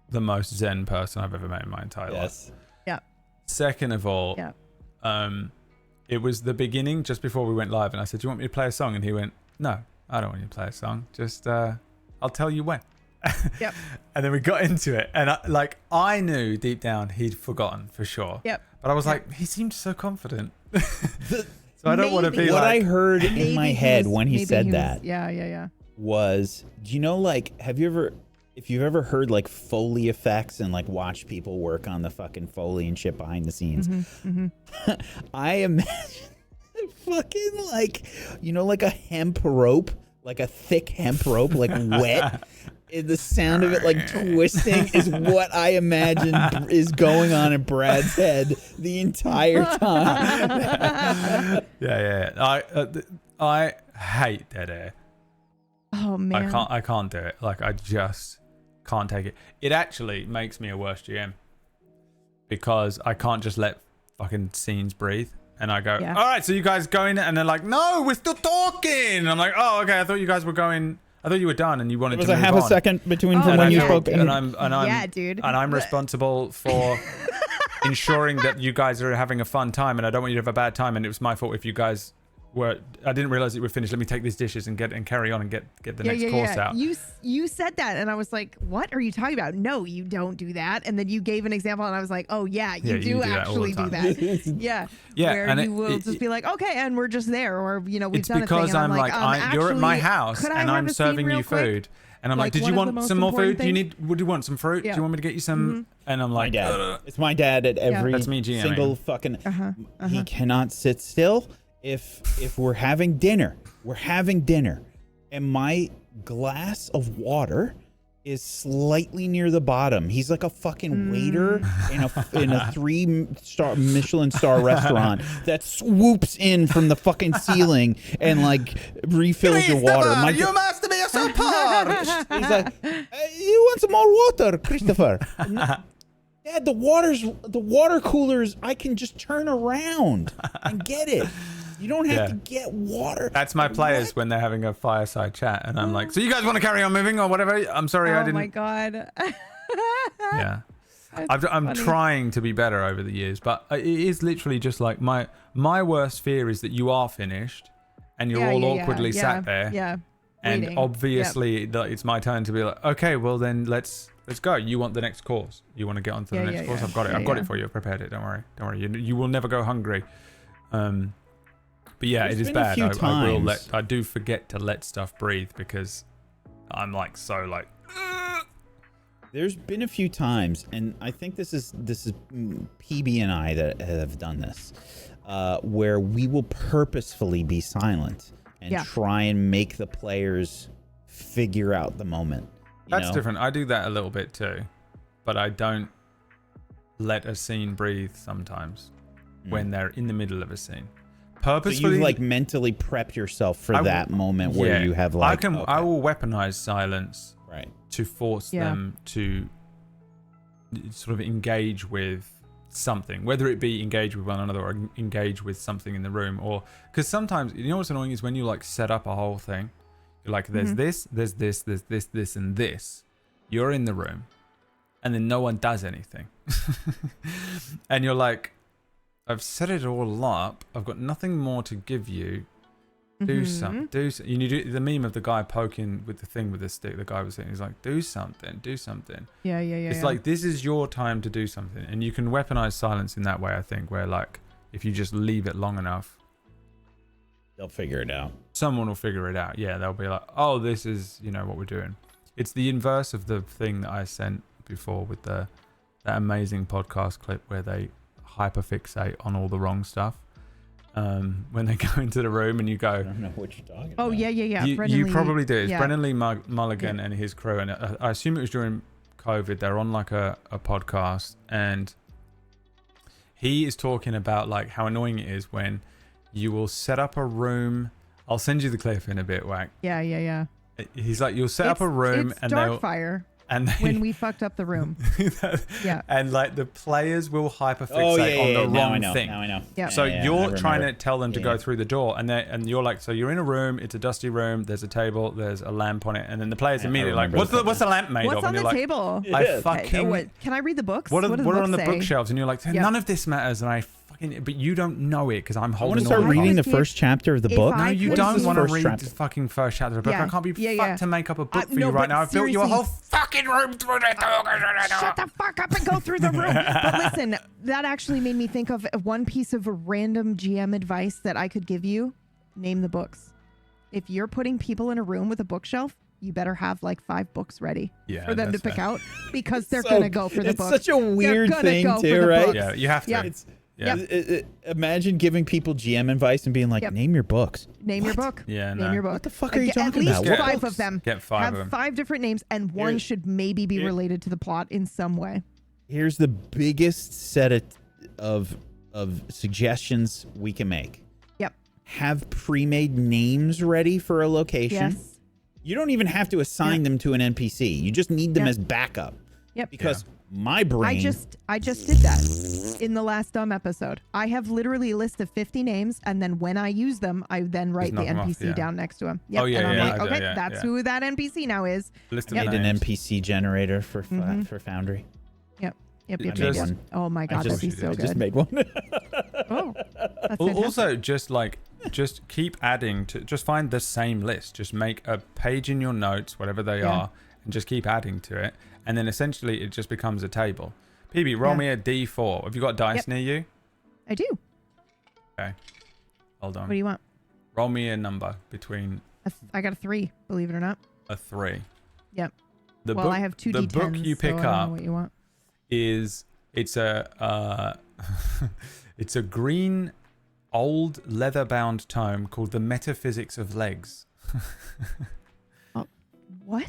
the most zen person I've ever met in my entire life. Yeah. Second of all, it was the beginning just before we went live, and I said, "Do you want me to play a song?" And he went, "No, I don't want you to play a song. Just I'll tell you when." Yep. And then we got into it, and I knew deep down he'd forgotten for sure. Yep. But I was like, he seemed so confident. So I don't want to be what like. I heard in my head when he said that was, do you know, like, if you've ever heard like Foley effects and like watch people work on the fucking Foley and shit behind the scenes, I imagine fucking like, you know, like a hemp rope, like a thick hemp rope, like wet. The sound of it like twisting is what I imagine is going on in Brad's head the entire time. Yeah. I hate dead air. oh man, I can't do it. Like, I just can't take it. It actually makes me a worse GM because I can't just let fucking scenes breathe. And I go, all right, so you guys going? And they're like, no, we're still talking. And I'm like, oh, okay. I thought you guys were going. I thought you were done and you wanted to move on. There was a half a second between from when you spoke. And I'm dude. And I'm responsible for ensuring that you guys are having a fun time, and I don't want you to have a bad time. And it was my fault if you guys were. I didn't realize it were finished. Let me take these dishes and carry on and get the next course out. You said that, and I was like, "What are you talking about? No, you don't do that." And then you gave an example, and I was like, "Oh yeah, you do actually do that." Yeah. Where and you will just be like, "Okay," and we're just there, or we've done a thing. It's because I'm like, you're at my house and I'm serving you food. And I'm like, did you want some more food? Would you want some fruit? Do you want me to get you some? And I'm like, it's my dad at every That's me GMing. single fucking. He cannot sit still. If we're having dinner, and my glass of water is slightly near the bottom. He's like a fucking waiter in a 3-star Michelin star restaurant that swoops in from the fucking ceiling and like refills your water. You must be a support. He's like, you want some more water, Christopher? Dad, the water coolers, I can just turn around and get it. You don't have to get water. That's my players when they're having a fireside chat, and I'm like, so you guys want to carry on moving or whatever? I'm sorry, I didn't. Oh my god. Yeah. I'm trying to be better over the years, but it is literally just like my worst fear is that you are finished and you're all awkwardly sat there. Yeah. And waiting. obviously it's my turn to be like, okay, well then let's go. You want the next course. You want to get on to the next course? I've got it. I've got it for you. I've prepared it. Don't worry. You will never go hungry. But yeah, it is bad. I do forget to let stuff breathe because I'm like so like. There's been a few times, and I think this is PB and I that have done this, where we will purposefully be silent and try and make the players figure out the moment. That's different. I do that a little bit too, but I don't let a scene breathe sometimes when they're in the middle of a scene. Purposefully, so you like mentally prep yourself for that moment where you have like. I will weaponize silence, right, to force them to sort of engage with something, whether it be engage with one another or engage with something in the room, or because sometimes what's annoying is when you like set up a whole thing, you're like, there's this, and this. You're in the room, and then no one does anything. And you're like, I've set it all up. I've got nothing more to give you. Do something. You do the meme of the guy poking with the thing with the stick. The guy was saying, he's like, do something. Yeah. It's like, this is your time to do something. And you can weaponize silence in that way, I think, where like, if you just leave it long enough, they'll figure it out. Someone will figure it out. Yeah, they'll be like, oh, this is, what we're doing. It's the inverse of the thing that I sent before with that amazing podcast clip where they hyperfixate on all the wrong stuff. When they go into the room and you go, I don't know what you're talking about. Oh, yeah. You probably do. It's yeah. Brennan Lee Mulligan and his crew. And I assume it was during COVID. They're on like a podcast, and he is talking about like how annoying it is when you will set up a room. I'll send you the clip in a bit, Wack. Yeah. He's like, you'll set up a room it's and Darkfire. And when we fucked up the room. Yeah. And like the players will hyperfixate on the wrong thing. Now I know. Yeah. So Yeah, you're trying to tell them to go Yeah. through the door, and you're like, so you're in a room, it's a dusty room, there's a table, there's a lamp on it, and then the players immediately like, remember what's the lamp made What's of? on And the you're like, table? I fucking. Can I read the books? What are do the on the books say? bookshelves? And you're like, none of this matters, and I fucking. But you don't know it because I'm I want holding to start all the reading the cards. first chapter of the If book. I No, you could- don't want to First read chapter. the fucking first chapter of the book. Yeah. I can't be Yeah. fucked to make up a book for no, you right but now. I've built you a seriously- whole fucking room through the door. Shut the fuck up and go through the room. But listen, that actually made me think of one piece of random GM advice that I could give you. Name the books. If you're putting people in a room with a bookshelf, you better have like 5 books ready for them to that's pick fair. out because they're going to go for the It's book. such a weird gonna thing go for too, the right? book. Yeah, you have to. Yeah. Yeah. Imagine giving people GM advice and being like, Yep. name your books. Name your What? book. Yeah, Name no. your book. What the fuck are you At talking least about? What 5 books? of them. Get 5 have of them. 5 different names, and one Here- should maybe be related to the plot in some way. Here's the biggest set of suggestions we can make. Yep. Have pre-made names ready for a location. Yes. You don't even have to assign them to an NPC. You just need them as backup. Yep. Because my brain. I just did that in the last dumb episode. I have literally a list of 50 names, and then when I use them, I then write the knock 'em off, NPC yeah. down next to him. Yep. Oh, yeah, and I'm yeah, like, I do, okay, yeah, that's yeah. who that NPC now is. List of need an names. NPC generator for Mhm. for Foundry. Yep. I Yep. made Just- one. Oh my god, that'd be so I good. just made one. Oh, that's fantastic. Also, just keep adding to. Just find the same list. Just make a page in your notes, whatever they Yeah. are, and just keep adding to it. And then essentially, it just becomes a table. PB, roll Yeah. me a D4. Have you got dice Yep. near you? I do. Okay. Hold on. What do you want? Roll me a number between I got a 3, believe it or not. a 3. Yep. The Well, book, I have 2 the D10s. book you pick so I don't know up what you want. is it's a it's a green old leather bound tome called The Metaphysics of Legs. What?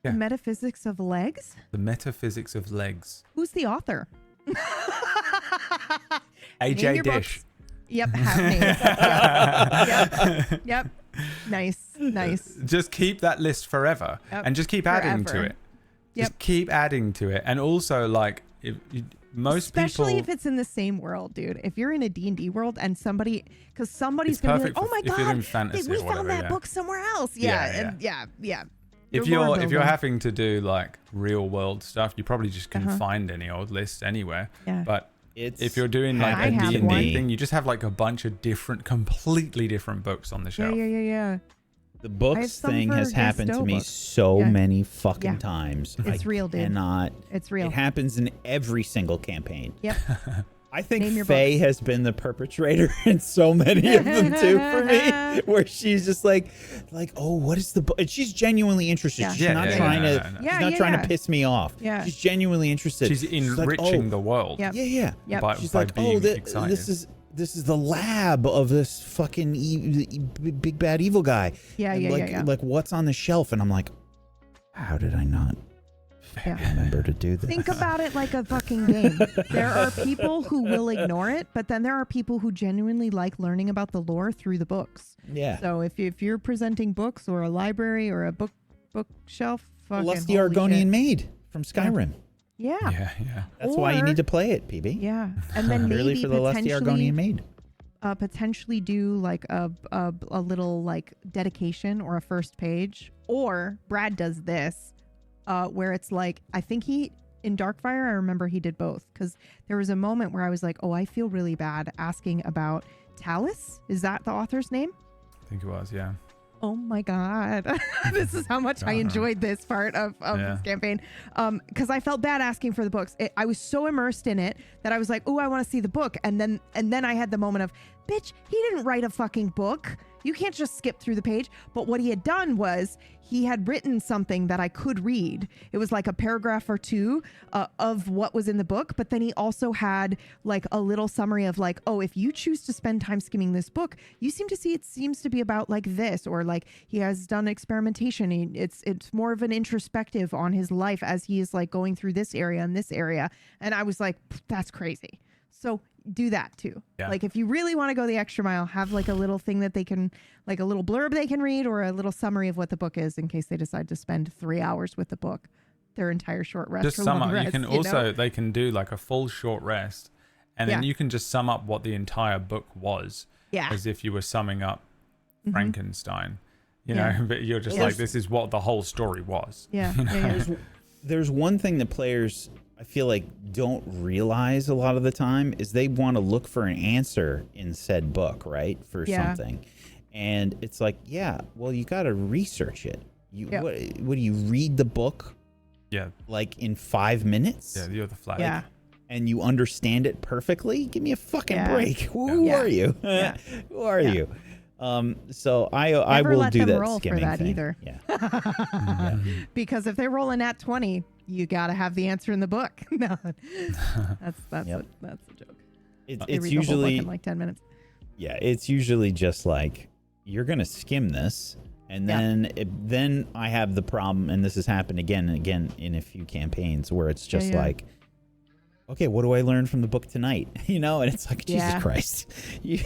Yeah. The Metaphysics of Legs? The Metaphysics of Legs. Who's the author? Name AJ your Dish. books. Yep, have names. Yep. Nice. Just keep that list forever, Yep. and just keep adding to Forever. it. Just Yep. keep adding to it, and also like most Especially people. if it's in the same world, dude. If you're in a D&D world and somebody's It's gonna be like, perfect oh my if you're in god, fantasy we or found whatever, that yeah. book somewhere else. Yeah, Yeah. If Your lore you're building. having to do like real world stuff, you probably just can Uh-huh. find any old list anywhere. Yeah. But It's if you're doing like I a have D&D one. thing, you just have like a bunch of completely different books on the shelf. Yeah. the I have books some thing for has happened to Gusto me books. so Yeah. many fucking Yeah. times. It's I real, dude. cannot. It's real. It happens in every single campaign. Yep. I think Name your Faye books. has been the perpetrator in so many of them too for me, where she's just like, oh, what is the book? And she's genuinely interested. Yeah. She's Yeah, not yeah, trying yeah, to. I know. She's not trying to piss me off. Yeah. She's genuinely interested. She's like, enriching oh, the world. Yep. Yeah. Yep. By, She's by like, being oh, excited. this is the lab of this fucking big bad evil guy. Yeah, And yeah. Like what's on the shelf? And I'm like, how did I not Yeah. remember to do this? Think about it like a fucking game. There are people who will ignore it, but then there are people who genuinely like learning about the lore through the books. Yeah. So if you're presenting books or a library or a bookshelf, fucking Lusty holy Argonian shit. Maid from Skyrim. Yeah. Yeah. That's why you Or- need to play it, PB. Yeah. And then Really maybe for the Lusty Argonian Maid. potentially do like a little like dedication or a first page, or Brad does this where it's like, I think he in Darkfire, I remember he did both, because there was a moment where I was like, oh, I feel really bad asking about Talus. Is that the author's name? I think it was, yeah. Oh my God. This is how much I enjoyed this part of this campaign. Because I felt bad asking for the books. I was so immersed in it that I was like, oh, I want to see the book. And then I had the moment of, bitch, he didn't write a fucking book. You can't just skip through the page. But what he had done was he had written something that I could read. It was like a paragraph or two of what was in the book. But then he also had like a little summary of like, oh, if you choose to spend time skimming this book, you seem to see it seems to be about like this, or like he has done experimentation. It's more of an introspective on his life as he is like going through this area and this area. And I was like, that's crazy. So do that too. Yeah. Like if you really want to go the extra mile, have like a little thing that they can, like a little blurb they can read, or a little summary of what the book is in case they decide to spend 3 hours with the book, their entire short rest. Just or sum long up. rest, You can also, they can do like a full short rest, and then you can just sum up what the entire book was, as if you were summing up Frankenstein, you know, but you're just like, this is what the whole story was. Yeah. You know? There's one thing that players, I feel like, don't realize a lot of the time is they want to look for an answer in said book, right? For something. And it's like, well, you got to research it. What do you read the book? Yeah. Like in 5 minutes? Yeah, you're the flag. Yeah. And you understand it perfectly? Give me a fucking break. Who are you? Who are you? So I will do that roll skimming for that thing. either. Yeah. Because if they roll a nat 20, you got to have the answer in the book. No, that's a joke. It's usually in like 10 minutes. Yeah, it's usually just like, you're gonna skim this, and then I have the problem, and this has happened again and again in a few campaigns where it's just like, okay, what do I learn from the book tonight? You know, and it's like, Jesus Christ. You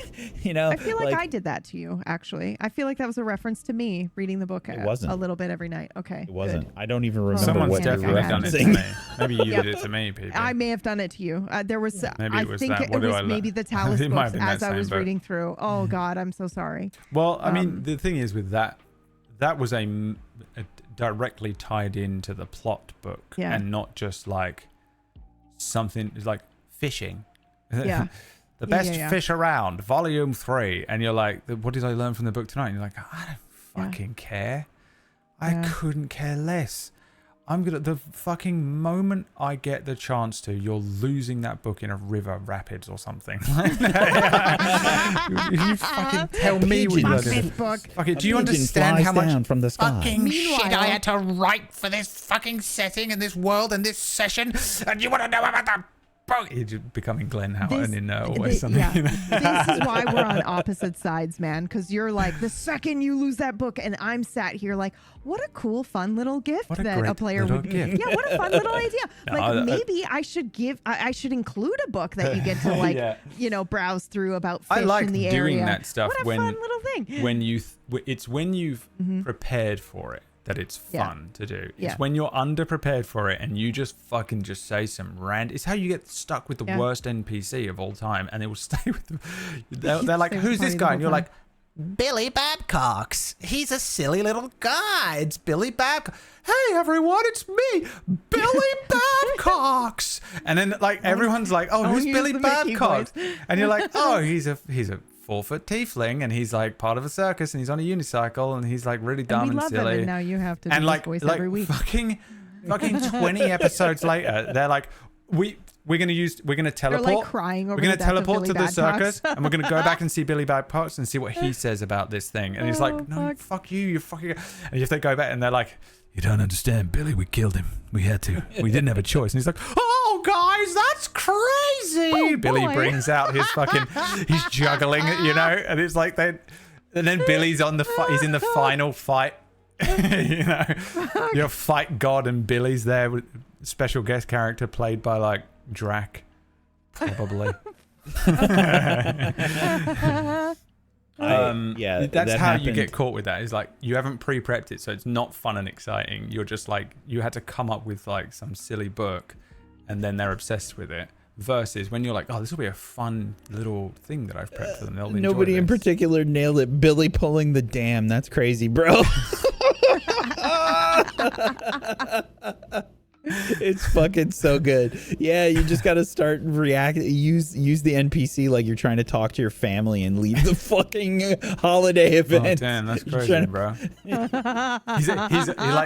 know, I feel like I did that to you, actually. I feel like that was a reference to me reading the book a little bit every night. Okay. It wasn't. Good. I don't even remember Someone's what definitely done it to me. Maybe you did it to me, people. I may have done it to you. There was, maybe I it was think that. it was maybe the Talus books as I was reading through. Oh God, I'm so sorry. Well, I mean, the thing is with that was a directly tied into the plot book and not just like something like fishing. Yeah. The best fish around, volume 3. And you're like, what did I learn from the book tonight? And you're like, I don't fucking care. I couldn't care less. I'm gonna, the fucking moment I get the chance to, you're losing that book in a river rapids or something. You fucking tell me we learned this book. Okay, do you understand how much from the sky? fucking shit I had to write for this fucking setting and this world and this session? And you want to know about the book? You're becoming Glenn Howard in Always Something. Yeah. This is why we're on opposite sides, man. Because you're like, the second you lose that book, and I'm sat here like, what a cool, fun little gift that a player would give. Yeah, what a fun little idea. Like maybe I should I should include a book that you get to like, you know, browse through about fish in the area. I like doing that stuff what a fun little thing. When it's when you've prepared for it that it's fun to do. It's when you're underprepared for it and you just fucking just say some it's how you get stuck with the worst NPC of all time, and they will stay with them. They're like, who's this guy? And you're like, Billy Babcock's. He's a silly little guy. It's Billy Babcock. Hey everyone, it's me, Billy Babcock's. And then like everyone's like, oh, who's Billy Babcock? And you're like, oh, he's a 4-foot tiefling, and he's like part of a circus, and he's on a unicycle, and he's like really dumb and silly. And now you have to do his voice every week. Fucking 20 episodes later, they're like, we're gonna teleport. They're like crying over we're gonna the death teleport of to Billy the circus, Babcock. and we're gonna go back and see Billy Babcock and see what he says about this thing. And he's like, no, fuck you, you fucking. And if they go back and they're like, you don't understand, Billy. We killed him. We had to. We didn't have a choice. And he's like, oh, guys, that's crazy. Billy brings out his fucking. He's juggling it, you know, and it's like they. And then Billy's on the. He's in the final fight. You know, your fight god, and Billy's there with special guest character played by like Drac, probably. That's how you get caught with that. Is like you haven't pre-prepped it, so it's not fun and exciting. You're just like, you had to come up with like some silly book, and then they're obsessed with it. Versus when you're like, oh, this will be a fun little thing that I've prepped for them. They'll Nobody in particular nailed it. Billy pulling the dam. That's crazy, bro. It's fucking so good. Yeah, you just got to start use the NPC like you're trying to talk to your family and leave the fucking holiday event. Oh, damn, that's crazy, bro.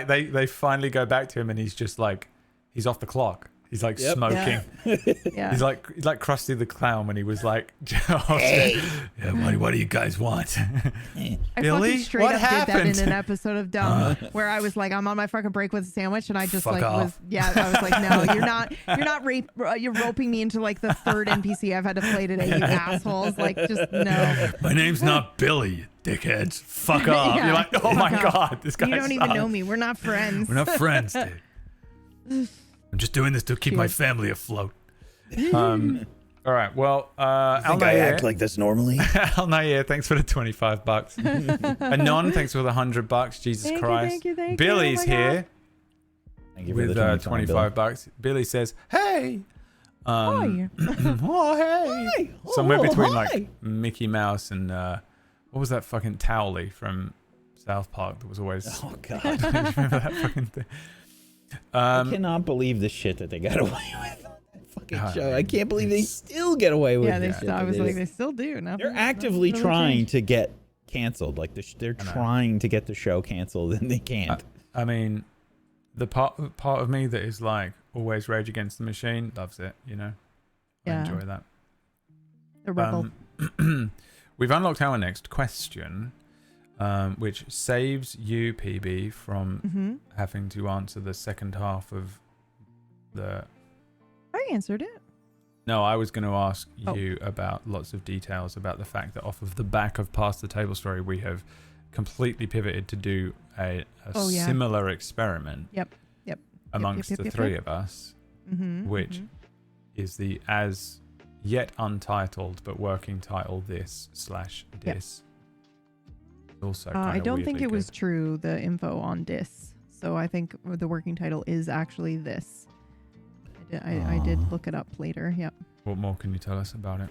They finally go back to him and he's just like, he's off the clock. He's like smoking. Yeah. He's like Krusty the Clown when he was like, Hey. yeah, what do you guys want? I Billy, fucking straight what up happened? did that in an episode of Dumb where I was like, I'm on my fucking break with a sandwich, and I just Fuck like off. I was like, no, you're roping me into like the third NPC I've had to play today, you assholes. Like, just no. My name's not Billy, you dickheads. Fuck off. Yeah. You're like, oh my Fuck off. God, this guy You don't even know me. We're not friends. We're not friends, dude. I'm just doing this to keep my family afloat. All right. Well, think I act like this normally? Al Nair, thanks for the $25. Anon, thanks for the $100. Jesus Christ. Thank you. Billy's Oh my God. here Thank you for with the $25. Billy says, "Hey." Hi. Oh, hey. Hi. Somewhere Oh, between hi. like Mickey Mouse and what was that fucking Towley from South Park that was always. Oh God. Remember that fucking thing? I cannot believe the shit that they got away with on that fucking God, show. I can't believe they still get away with Yeah, it. I was like, they still do. They're actively nothing really trying changed. to get canceled. Like they're trying to get the show canceled and they can't. I mean, the part of me that is like always Rage Against the Machine loves it. You know, Yeah. I enjoy that. The rebel. We've unlocked our next question, which saves you, PB, from having to answer the second half of the. I answered it. No, I was going to ask you about lots of details about the fact that off of the back of Past the Table Story, we have completely pivoted to do a similar experiment. Yep. Amongst the three of us, which is the as yet untitled but working title this/dis. Also, I don't think weirdly it was good. true, the info on dis. So I think the working title is actually this. I did look it up later. Yep. What more can you tell us about it?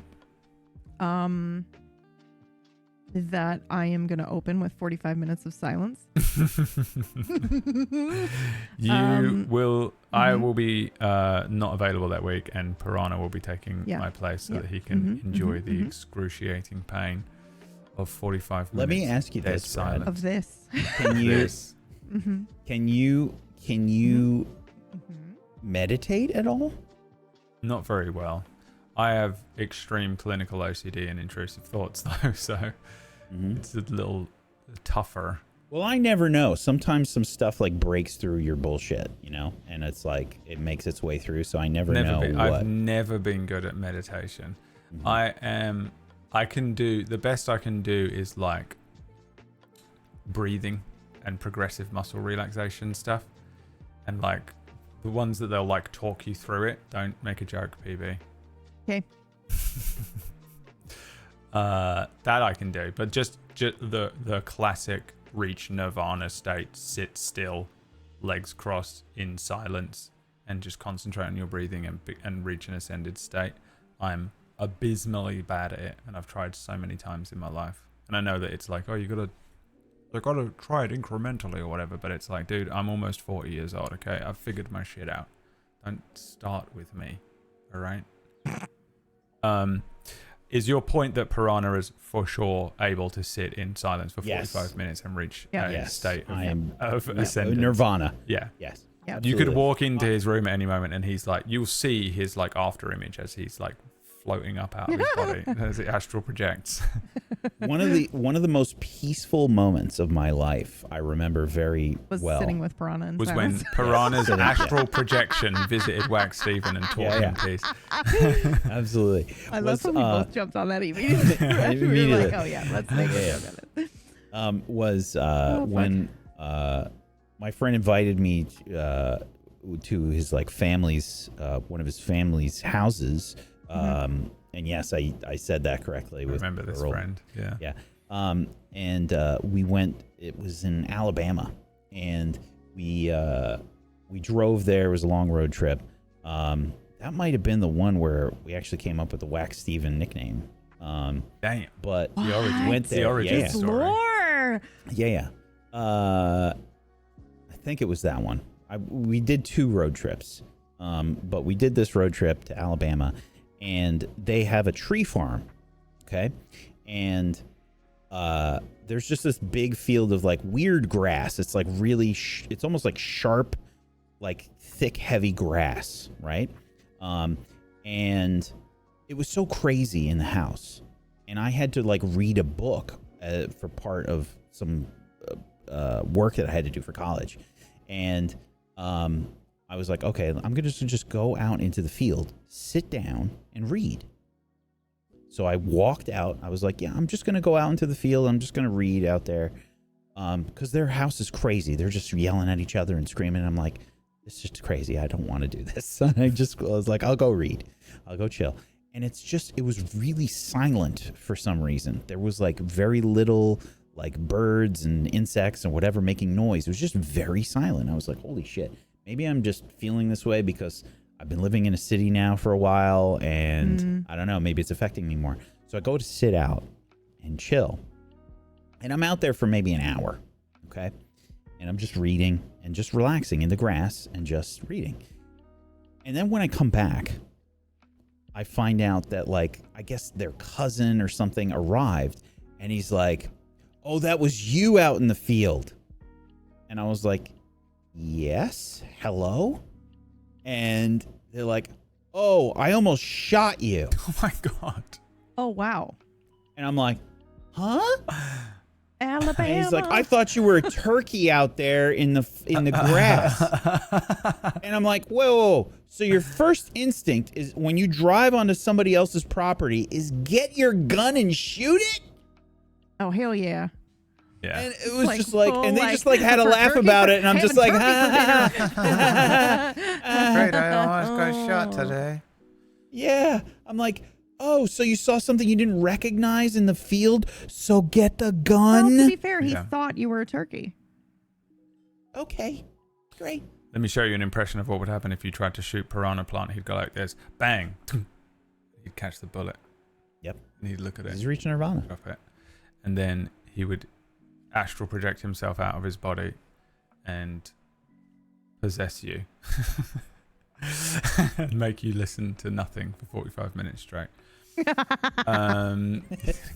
That I am going to open with 45 minutes of silence. You will. I will be not available that week, and Piranha will be taking my place so that he can enjoy the excruciating pain of 45 minutes. Let me ask you dead this, Brad. silence. Of this. Can you meditate at all? Not very well. I have extreme clinical OCD and intrusive thoughts though, so it's a little tougher. Well, I never know. Sometimes some stuff like breaks through your bullshit, you know, and it's like it makes its way through. So I never know what. I've never been good at meditation. I can do the best I can do is like breathing and progressive muscle relaxation stuff, and like the ones that they'll like talk you through it. Don't make a joke, PB. Okay. That I can do, but just the classic reach nirvana state, sit still, legs crossed in silence, and just concentrate on your breathing and reach an ascended state. I'm abysmally bad at it, and I've tried so many times in my life. And I know that it's like, oh, you gotta try it incrementally or whatever, but it's like, dude, I'm almost 40 years old, okay? I've figured my shit out. Don't start with me, all right? Is your point that Piranha is for sure able to sit in silence for 45 minutes and reach a state of ascendance? Nirvana. Yeah. Yes. Yeah. You could walk into his room at any moment and he's like, you'll see his like after image as he's like floating up out of his body as the astral projects. One of the most peaceful moments of my life, I remember very well. Sitting with Piranha in was silence. when Piranha's astral projection visited Wax Steven and taught him peace. Absolutely. I love how we both jumped on that immediately. We were like, oh yeah, let's make a joke of it. When my friend invited me to his like family's one of his family's houses. And yes, I said that correctly. I remember this friend. Yeah. Yeah. And we went. It was in Alabama, and we drove there. It was a long road trip. That might have been the one where we actually came up with the Wax Steven nickname. Damn. But What? we already went there. The origin Yeah. story. Lore. Yeah. I think it was that one. we did 2 road trips, but we did this road trip to Alabama, and they have a tree farm, okay, and there's just this big field of like weird grass. It's like really, it's almost like sharp, like thick, heavy grass, right? And it was so crazy in the house, and I had to like read a book for part of some work that I had to do for college, and I was like, okay, I'm gonna just go out into the field, sit down, and read. So I walked out. I was like, yeah, I'm just going to go out into the field. I'm just going to read out there. Because their house is crazy. They're just yelling at each other and screaming. I'm like, it's just crazy. I don't want to do this. And I was like, I'll go read. I'll go chill. And it was really silent for some reason. There was like very little like birds and insects and whatever making noise. It was just very silent. I was like, holy shit. Maybe I'm just feeling this way because I've been living in a city now for a while, and I don't know, maybe it's affecting me more. So I go to sit out and chill, and I'm out there for maybe an hour, okay? And I'm just reading and just relaxing in the grass and just reading. And then when I come back, I find out that, like, I guess their cousin or something arrived, and he's like, oh, that was you out in the field. And I was like, yes, hello? And they're like, oh, I almost shot you. Oh my God. Oh, wow. And I'm like, huh? Alabama. And he's like, I thought you were a turkey out there in the grass. And I'm like, whoa. So your first instinct is when you drive onto somebody else's property is get your gun and shoot it? Oh, hell yeah. Yeah. And it was Like, just like, and they like, just like had a laugh about it. And I'm just like, Great, I almost got shot today. Yeah. I'm like, oh, so you saw something you didn't recognize in the field, so get the gun? Well, to be fair, he Yeah. thought you were a turkey. Okay, great. Let me show you an impression of what would happen if you tried to shoot Piranha Plant. He'd go like this. Bang. He'd catch the bullet. Yep. And he'd look at it. He's reaching Nirvana. Drop it. And then he would astral project himself out of his body and possess you. And make you listen to nothing for 45 minutes straight. He's gonna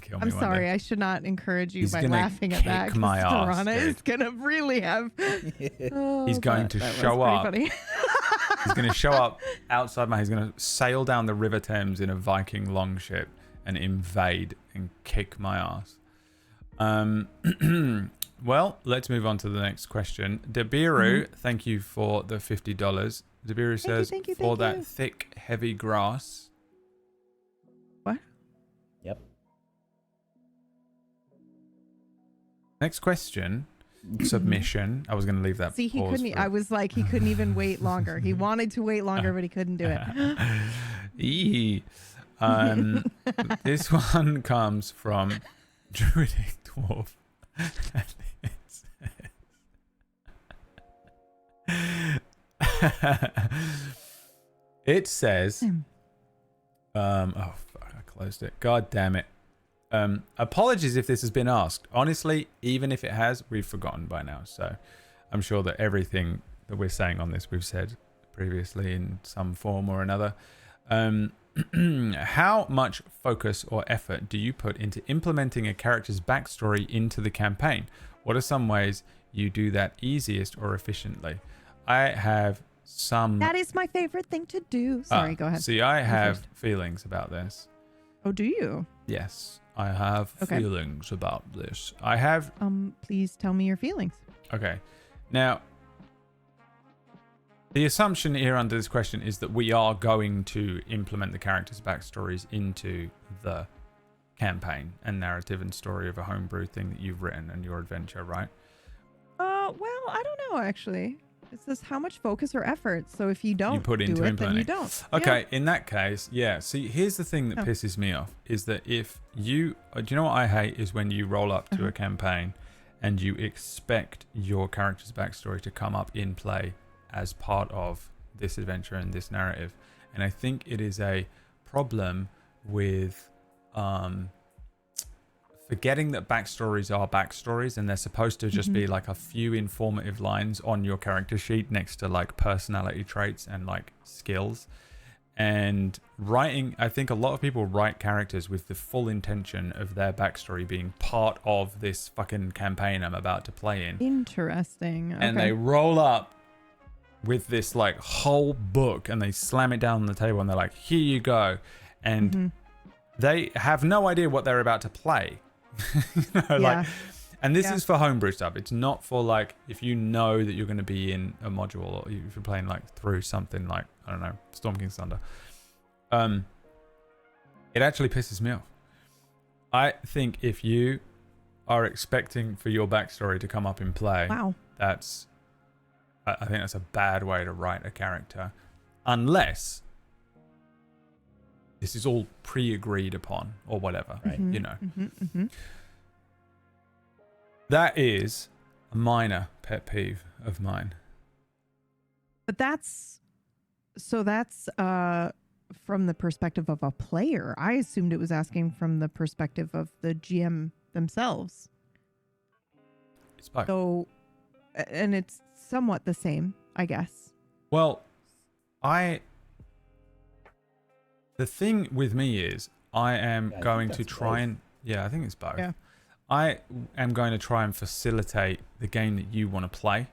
kill me I'm one sorry, day. I should not encourage you He's by gonna laughing at kick that. 'Cause my ass, Piranha is dude. gonna really have. He's going to show up. Funny. He's going to show up outside he's going to sail down the River Thames in a Viking longship and invade and kick my ass. Well, let's move on to the next question. Debiru, thank you for the $50. Debiru says, thank you. for that thick, heavy grass. What? Yep. Next question. Submission. I was going to leave that. See, he pause couldn't. for- I was like, he couldn't even wait longer. He wanted to wait longer, but he couldn't do it. Eee. This one comes from Druidic Dwarf. It says, oh fuck, I closed it. God damn it. Apologies if this has been asked. Honestly, even if it has, we've forgotten by now. So I'm sure that everything that we're saying on this, we've said previously in some form or another. How much focus or effort do you put into implementing a character's backstory into the campaign? What are some ways you do that easiest or efficiently? I have some... That is my favorite thing to do. Sorry, go ahead. See, I have first. feelings about this. Oh, do you? Yes, I have Okay. feelings about this. I have... Please tell me your feelings. Okay. Now, the assumption here under this question is that we are going to implement the characters' backstories into the campaign and narrative and story of a homebrew thing that you've written and your adventure, right? Well, I don't know, actually. It says how much focus or effort. So if you don't put into do it, then implementing. you don't. Okay, in that case, yeah. See, here's the thing that pisses me off is that if you... do you know what I hate is when you roll up to a campaign and you expect your character's backstory to come up in play as part of this adventure and this narrative. And I think it is a problem with forgetting that backstories are backstories and they're supposed to just be like a few informative lines on your character sheet next to like personality traits and like skills. And writing, I think a lot of people write characters with the full intention of their backstory being part of this fucking campaign I'm about to play in. Interesting. Okay. And they roll up with this like whole book and they slam it down on the table and they're like, here you go. And they have no idea what they're about to play. Like, and this is for homebrew stuff. It's not for like if you know that you're going to be in a module or if you're playing like through something like, I don't know, Storm King's Thunder. It actually pisses me off. I think if you are expecting for your backstory to come up in play, I think that's a bad way to write a character, unless this is all pre-agreed upon or whatever, right? You know. That is a minor pet peeve of mine. But that's from the perspective of a player. I assumed it was asking from the perspective of the GM themselves. It's both. So, and it's somewhat the same, I guess. Well, the thing with me is I am going to try and I think it's both. Yeah. I am going to try and facilitate the game that you want to play.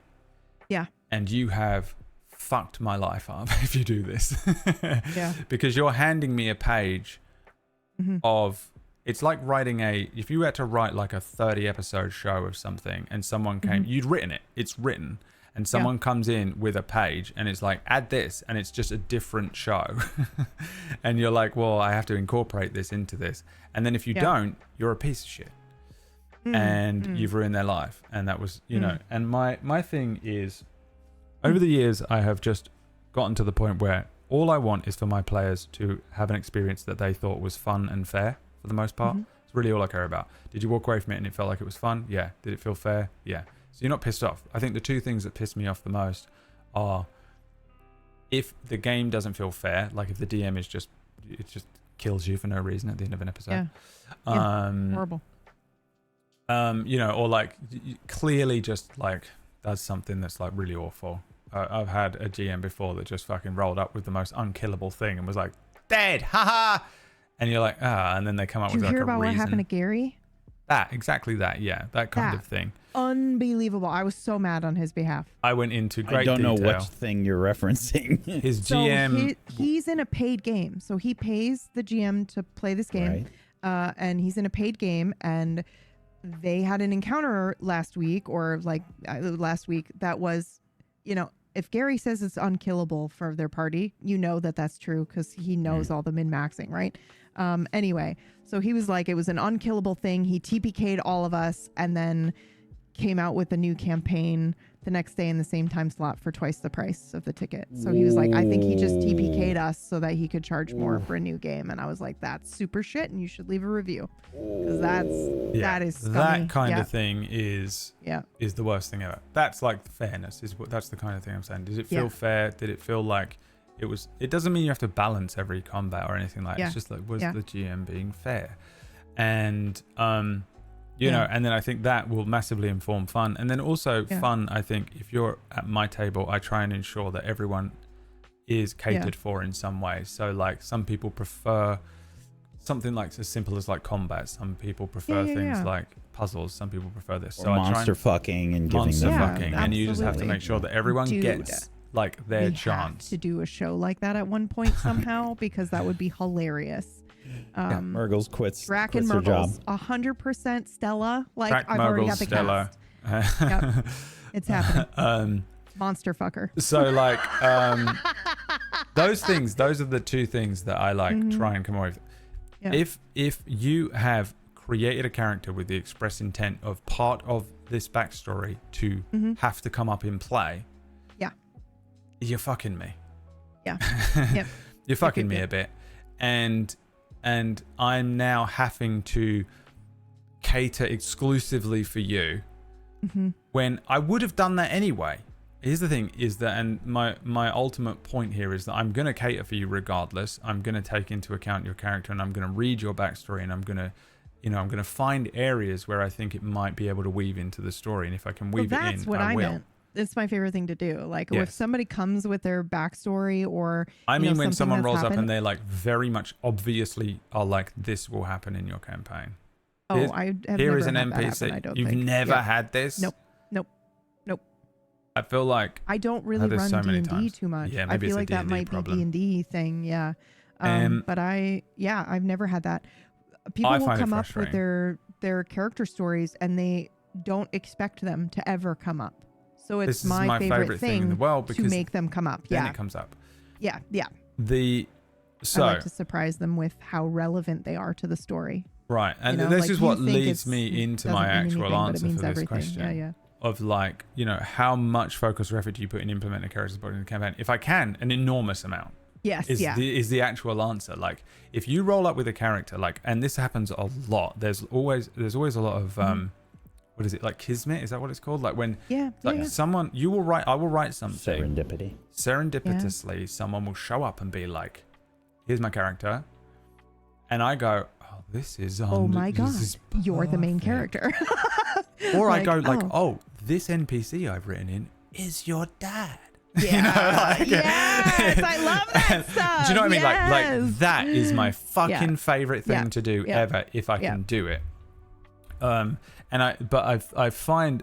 Yeah. And you have fucked my life up if you do this. Yeah. Because you're handing me a page of, it's like writing if you had to write like a 30 episode show of something and someone came, you'd written it, it's written. And someone comes in with a page and it's like, add this, and it's just a different show. And you're like, well, I have to incorporate this into this. And then if you don't, you're a piece of shit. And you've ruined their life. And that was, you know, and my thing is, over the years, I have just gotten to the point where all I want is for my players to have an experience that they thought was fun and fair for the most part. It's really all I care about. Did you walk away from it and it felt like it was fun? Yeah. Did it feel fair? Yeah. So you're not pissed off. I think the two things that piss me off the most are if the game doesn't feel fair, like if the DM is just kills you for no reason at the end of an episode. Horrible. You know, or like clearly just like does something that's like really awful. I've had a GM before that just fucking rolled up with the most unkillable thing and was like, dead, haha. And you're like, and then they come up with like a reason. Did you hear about what happened to Gary? Exactly that, yeah. That kind of thing. Unbelievable. I was so mad on his behalf. I went into great detail. I don't know which thing you're referencing. His GM... he's in a paid game. So he pays the GM to play this game. Right. And he's in a paid game. And they had an encounter last week that was, you know, if Gary says it's unkillable for their party, you know that that's true because he knows all the min-maxing, right? Anyway, so he was like, it was an unkillable thing. He TPK'd all of us and then came out with a new campaign the next day in the same time slot for twice the price of the ticket. So he was like, I think he just TPK'd us so that he could charge more for a new game. And I was like, that's super shit and you should leave a review. Because that is scummy. That kind of thing is the worst thing ever. That's like fairness. That's the kind of thing I'm saying. Does it feel fair? Did it feel like it doesn't mean you have to balance every combat or anything like that. It's just like, was the GM being fair? And you know, and then I think that will massively inform fun. And then also fun, I think if you're at my table, I try and ensure that everyone is catered for in some way. So like some people prefer something like as simple as like combat. Some people prefer things like puzzles. Some people prefer this. Or so monster fucking and giving them fucking. And you just have to make sure that everyone gets like their chance. To do a show like that at one point somehow because that would be hilarious. Murgles quits Drac and her job. 100% Stella. Like Drac, I've already got the Stella. cast. Yep. It's happening. Monster fucker. So like those are the two things that I like try and come away with. Yeah. If you have created a character with the express intent of part of this backstory to have to come up in play, you're fucking me. Yeah. Yep. You're fucking me a bit. And I'm now having to cater exclusively for you when I would have done that anyway. Here's the thing is that, and my ultimate point here is that I'm going to cater for you regardless. I'm going to take into account your character and I'm going to read your backstory and I'm going to I'm going to find areas where I think it might be able to weave into the story, and if I can weave it in, that's what I will. meant. It's my favorite thing to do. Like if Yes. somebody comes with their backstory, or I mean, when something someone that's rolls up happened- and they're like very much obviously are like, this will happen in your campaign. Oh, I have Here never is an had that NPC. happen, I don't You've think. never Yeah. had this? Nope. I feel like I don't really had this run so many D&D times. too much. Yeah, I maybe feel it's a like that D&D might problem. be D&D thing. Yeah. But I've never had that. People I will find it come up with frustrating. their character stories and they don't expect them to ever come up. So it's this is my favorite thing in the thing world to because make them come up. then Yeah. it comes up. Yeah. I I like to surprise them with how relevant they are to the story. right, and You know, this like, is you what think leads it's- me into doesn't my mean actual anything, but it answer means for this everything. question. Yeah. Of like, how much focus or effort do you put in implementing a character's body in the campaign? If I can, an enormous amount Yes. is Yeah. the actual answer. Like, if you roll up with a character, like, and this happens a lot. There's always a lot of what is it, like kismet? Is that what it's called? Like when Yeah. someone I will write something Serendipity. serendipitously. Someone will show up and be like, "Here's my character," and I go, "Oh, this is Oh my this god, is you're the main perfect." character. Or Like, I go like, oh. "Oh, this NPC I've written in is your dad." Yeah. like- Yes, I love that stuff. Do you know what I mean? Like Yes. that is my fucking Yeah. favorite thing Yeah. to do Yeah. ever if I Yeah. can do it. I find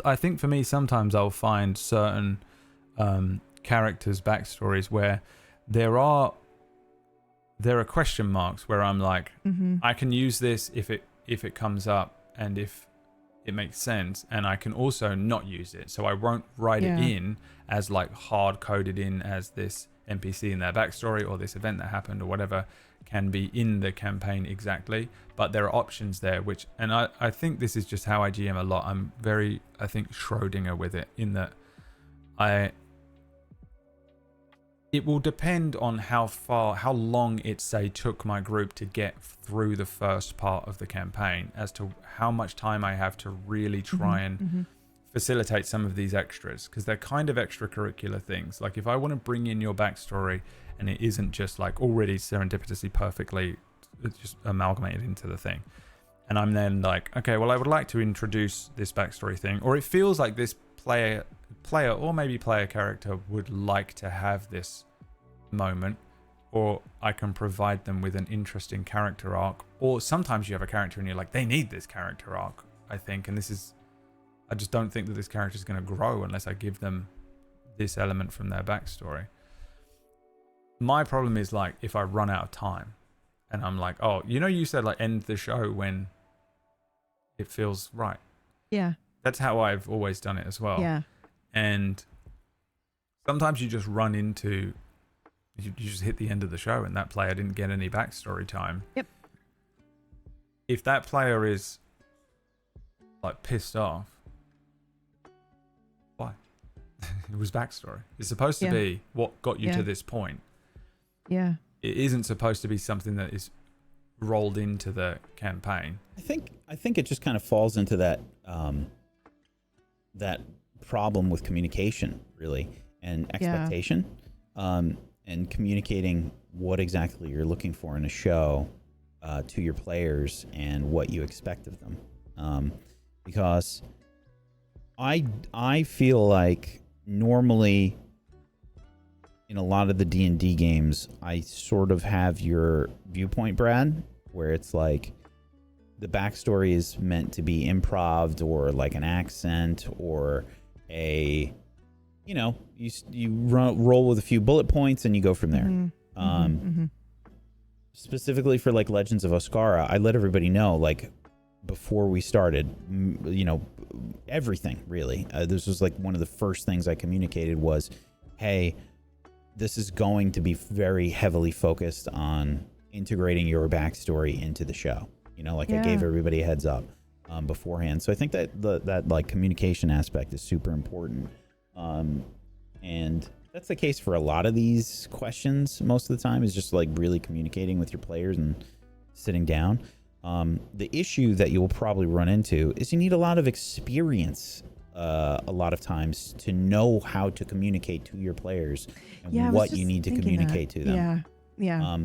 I think for me sometimes I'll find certain characters' backstories where there are question marks where I'm like, I can use this if it comes up and if it makes sense, and I can also not use it, so I won't write it in as like hard coded in as this NPC in their backstory or this event that happened or whatever can be in the campaign exactly, but there are options there and I think this is just how I GM a lot. I'm very, I think, Schrodinger with it, in that it will depend on how long it say took my group to get through the first part of the campaign as to how much time I have to really try and facilitate some of these extras, because they're kind of extracurricular things. Like if I want to bring in your backstory and it isn't just like already serendipitously perfectly just amalgamated into the thing, and I'm then like, okay, well, I would like to introduce this backstory thing, or it feels like this player or maybe player character would like to have this moment, or I can provide them with an interesting character arc, or sometimes you have a character and you're like, they need this character arc, I think, and I just don't think that this character is going to grow unless I give them this element from their backstory. My problem is like if I run out of time and I'm like, oh, you said like end the show when it feels right. Yeah. That's how I've always done it as well. Yeah. And sometimes you just run into, you just hit the end of the show and that player didn't get any backstory time. Yep. If that player is like pissed off, why? It was backstory. It's supposed to be what got you to this point. Yeah. It isn't supposed to be something that is rolled into the campaign. I think it just kind of falls into that that problem with communication, really, and expectation, and communicating what exactly you're looking for in a show to your players and what you expect of them. Because I feel like normally in a lot of the D&D games, I sort of have your viewpoint, Brad, where it's like the backstory is meant to be improv'd or like an accent or a, you roll with a few bullet points and you go from there. Specifically for like Legends of Oscara, I let everybody know, like, before we started, everything really. This was like one of the first things I communicated was, hey, this is going to be very heavily focused on integrating your backstory into the show. I gave everybody a heads up beforehand. So I think that that like communication aspect is super important. And that's the case for a lot of these questions most of the time, is just like really communicating with your players and sitting down. The issue that you'll probably run into is you need a lot of experience a lot of times to know how to communicate to your players and what you need to communicate to them. Yeah.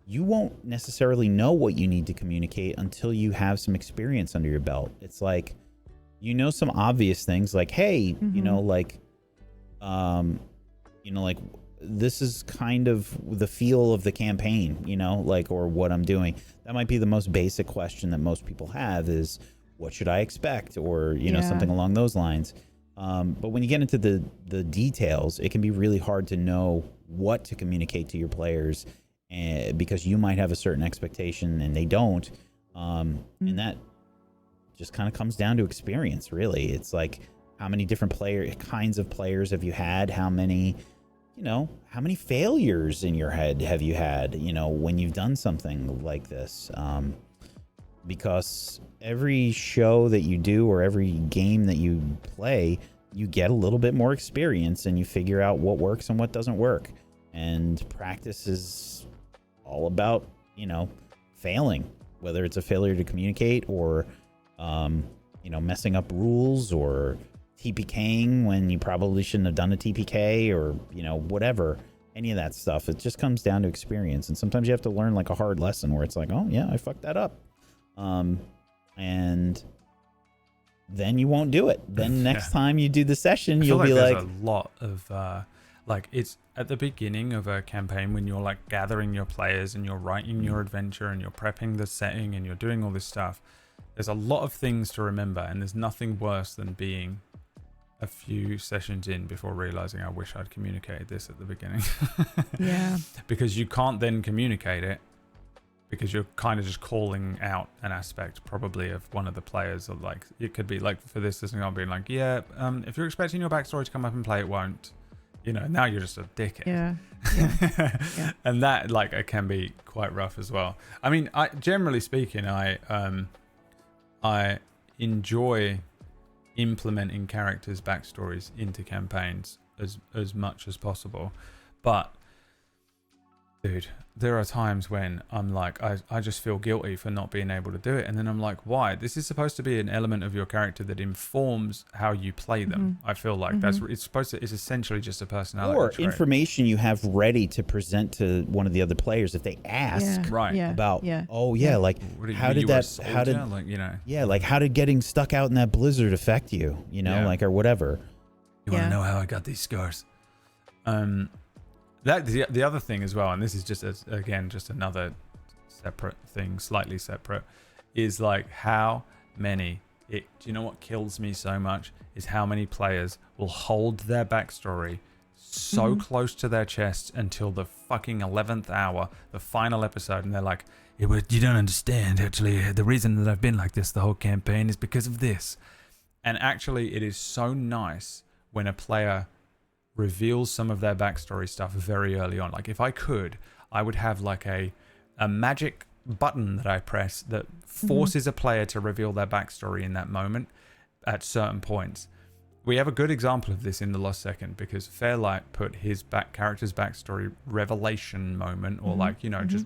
you won't necessarily know what you need to communicate until you have some experience under your belt. It's like, you know, some obvious things like, hey, you know, like, like this is kind of the feel of the campaign, you know, like, or what I'm doing. That might be the most basic question that most people have is, what should I expect? Or, you know, something along those lines. But when you get into the details, it can be really hard to know what to communicate to your players, because you might have a certain expectation and they don't. And that just kind of comes down to experience, really. It's like, how many different kinds of players have you had? How many failures in your head have you had, you know, when you've done something like this? Because every show that you do or every game that you play, you get a little bit more experience and you figure out what works and what doesn't work. And practice is all about, you know, failing, whether it's a failure to communicate or, you know, messing up rules or TPKing when you probably shouldn't have done a TPK, or, you know, whatever, any of that stuff. It just comes down to experience. And sometimes you have to learn like a hard lesson where it's like, oh yeah, I fucked that up. And then you won't do it. Then next time you do the session, you'll be like, there's a lot of like, it's at the beginning of a campaign when you're like gathering your players and you're writing your adventure and you're prepping the setting and you're doing all this stuff. There's a lot of things to remember, and there's nothing worse than being a few sessions in before realizing, I wish I'd communicated this at the beginning. Yeah. Because you can't then communicate it, because you're kind of just calling out an aspect probably of one of the players, or like, it could be like, for this I'll be like, if you're expecting your backstory to come up and play, it won't, you know, now you're just a dickhead. Yeah. And that, like, it can be quite rough as well. I mean, generally speaking, I enjoy implementing characters' backstories into campaigns as much as possible, but dude, there are times when I'm like, I just feel guilty for not being able to do it, and then I'm like, why? This is supposed to be an element of your character that informs how you play them. I feel like it's essentially just a personality or trait. Information you have ready to present to one of the other players if they ask about, like, how did like, you know, like, how did getting stuck out in that blizzard affect you, you know, like, or whatever. You want to know how I got these scars? That the other thing as well, and this is just just another separate thing, slightly separate, is like how many. Do you know what kills me so much is how many players will hold their backstory so close to their chest until the fucking 11th hour, the final episode, and they're like, you don't understand. Actually, the reason that I've been like this the whole campaign is because of this. And actually, it is so nice when a player reveals some of their backstory stuff very early on. Like, if I could, I would have like a magic button that I press that forces a player to reveal their backstory in that moment at certain points. We have a good example of this in The Lost Second, because Fairlight put his character's backstory revelation moment, or like, you know, just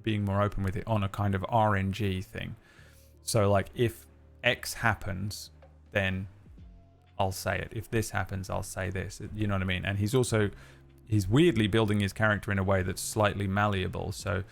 being more open with it, on a kind of RNG thing. So like, if X happens, then I'll say it. If this happens, I'll say this. You know what I mean? And he's weirdly building his character in a way that's slightly malleable. So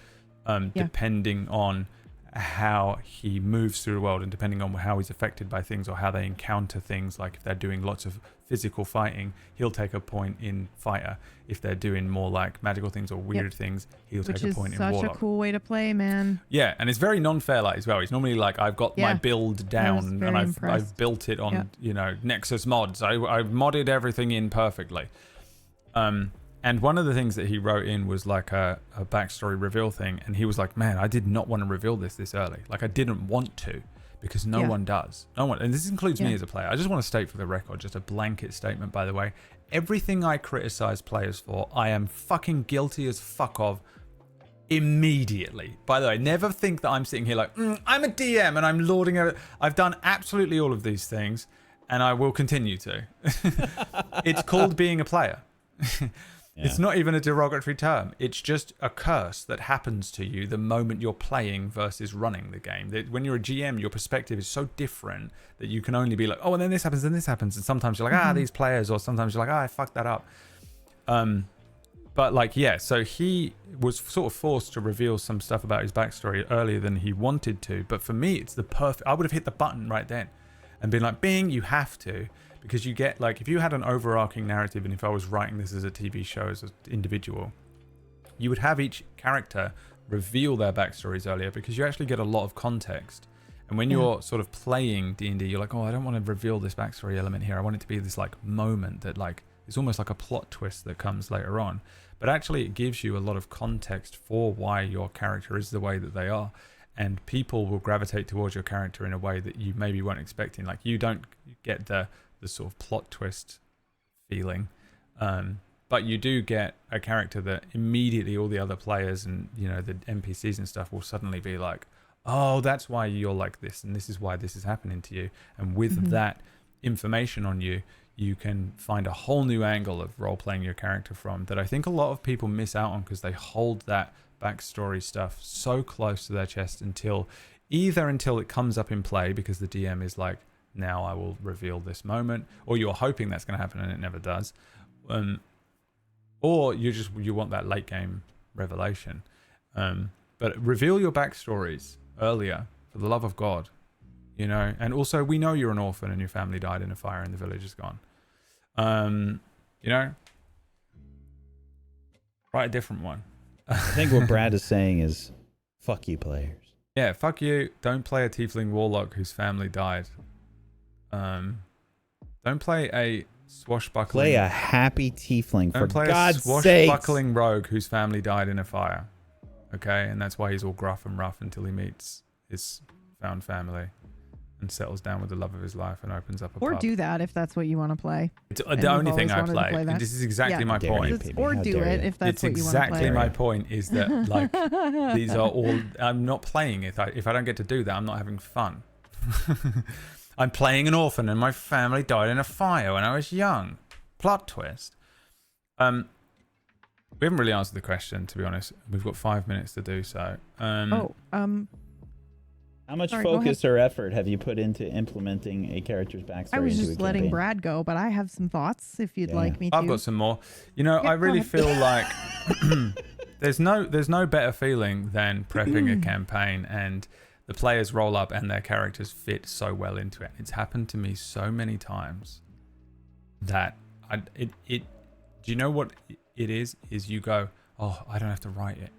depending on how he moves through the world, and depending on how he's affected by things or how they encounter things, like if they're doing lots of physical fighting, he'll take a point in fighter. If they're doing more like magical things or weird things, he'll take a point in warlock. Which is such a cool way to play, man. Yeah, and it's very non-Fairlight as well. He's normally like, I've got my build down and I've built it on you know, Nexus mods. I've modded everything in perfectly. And one of the things that he wrote in was like a backstory reveal thing, and he was like, man, I did not want to reveal this early. Like, I didn't want to, because no one does. No one, and this includes me as a player. I just want to state for the record, just a blanket statement, by the way, everything I criticize players for, I am fucking guilty as fuck of immediately. By the way, never think that I'm sitting here like, I'm a DM and I'm lording over. I've done absolutely all of these things, and I will continue to. It's called being a player. It's not even a derogatory term. It's just a curse that happens to you the moment you're playing versus running the game. When you're a GM, your perspective is so different that you can only be like, oh, and then this happens, and this happens. And sometimes you're like, these players, or sometimes you're like, I fucked that up. But like, yeah, so he was sort of forced to reveal some stuff about his backstory earlier than he wanted to. But for me, it's the perfect. I would have hit the button right then and been like, Bing, you have to. Because you get, like, if you had an overarching narrative, and if I was writing this as a TV show, as an individual, you would have each character reveal their backstories earlier, because you actually get a lot of context. And when you're sort of playing D&D, you're like, oh, I don't want to reveal this backstory element here. I want it to be this, like, moment that, like, it's almost like a plot twist that comes later on. But actually, it gives you a lot of context for why your character is the way that they are. And people will gravitate towards your character in a way that you maybe weren't expecting. Like, you don't get the sort of plot twist feeling. But you do get a character that immediately all the other players and, you know, the NPCs and stuff will suddenly be like, oh, that's why you're like this, and this is why this is happening to you. And with that information on you, you can find a whole new angle of role-playing your character from that I think a lot of people miss out on, because they hold that backstory stuff so close to their chest until it comes up in play, because the DM is like, now I will reveal this moment, or you're hoping that's going to happen and it never does. Or you want that late game revelation. But reveal your backstories earlier, for the love of God, you know. And also, we know you're an orphan and your family died in a fire and the village is gone. You know, write a different one. I think what Brad is saying is, fuck you, players. Yeah, fuck you. Don't play a tiefling warlock whose family died. Don't play a swashbuckling. Play a happy tiefling, for God's sake. Swashbuckling rogue whose family died in a fire. Okay, and that's why he's all gruff and rough until he meets his found family and settles down with the love of his life and opens up a or pub. do that if that's what you want to play. It's the only thing I play. And this is exactly my point. Or do it if that's what you want to play. It's exactly my point, is that, like, these are all... I'm not playing it. If I don't get to do that, I'm not having fun. I'm playing an orphan and my family died in a fire when I was young. Plot twist. We haven't really answered the question, to be honest. We've got 5 minutes to do so. How much focus or effort have you put into implementing a character's backstory? I was just letting Brad go, but I have some thoughts if you'd like me to. I've got some more. You know, I really feel like there's no better feeling than prepping a campaign and the players roll up and their characters fit so well into it. It's happened to me so many times that do you know what it is you go, oh, I don't have to write it.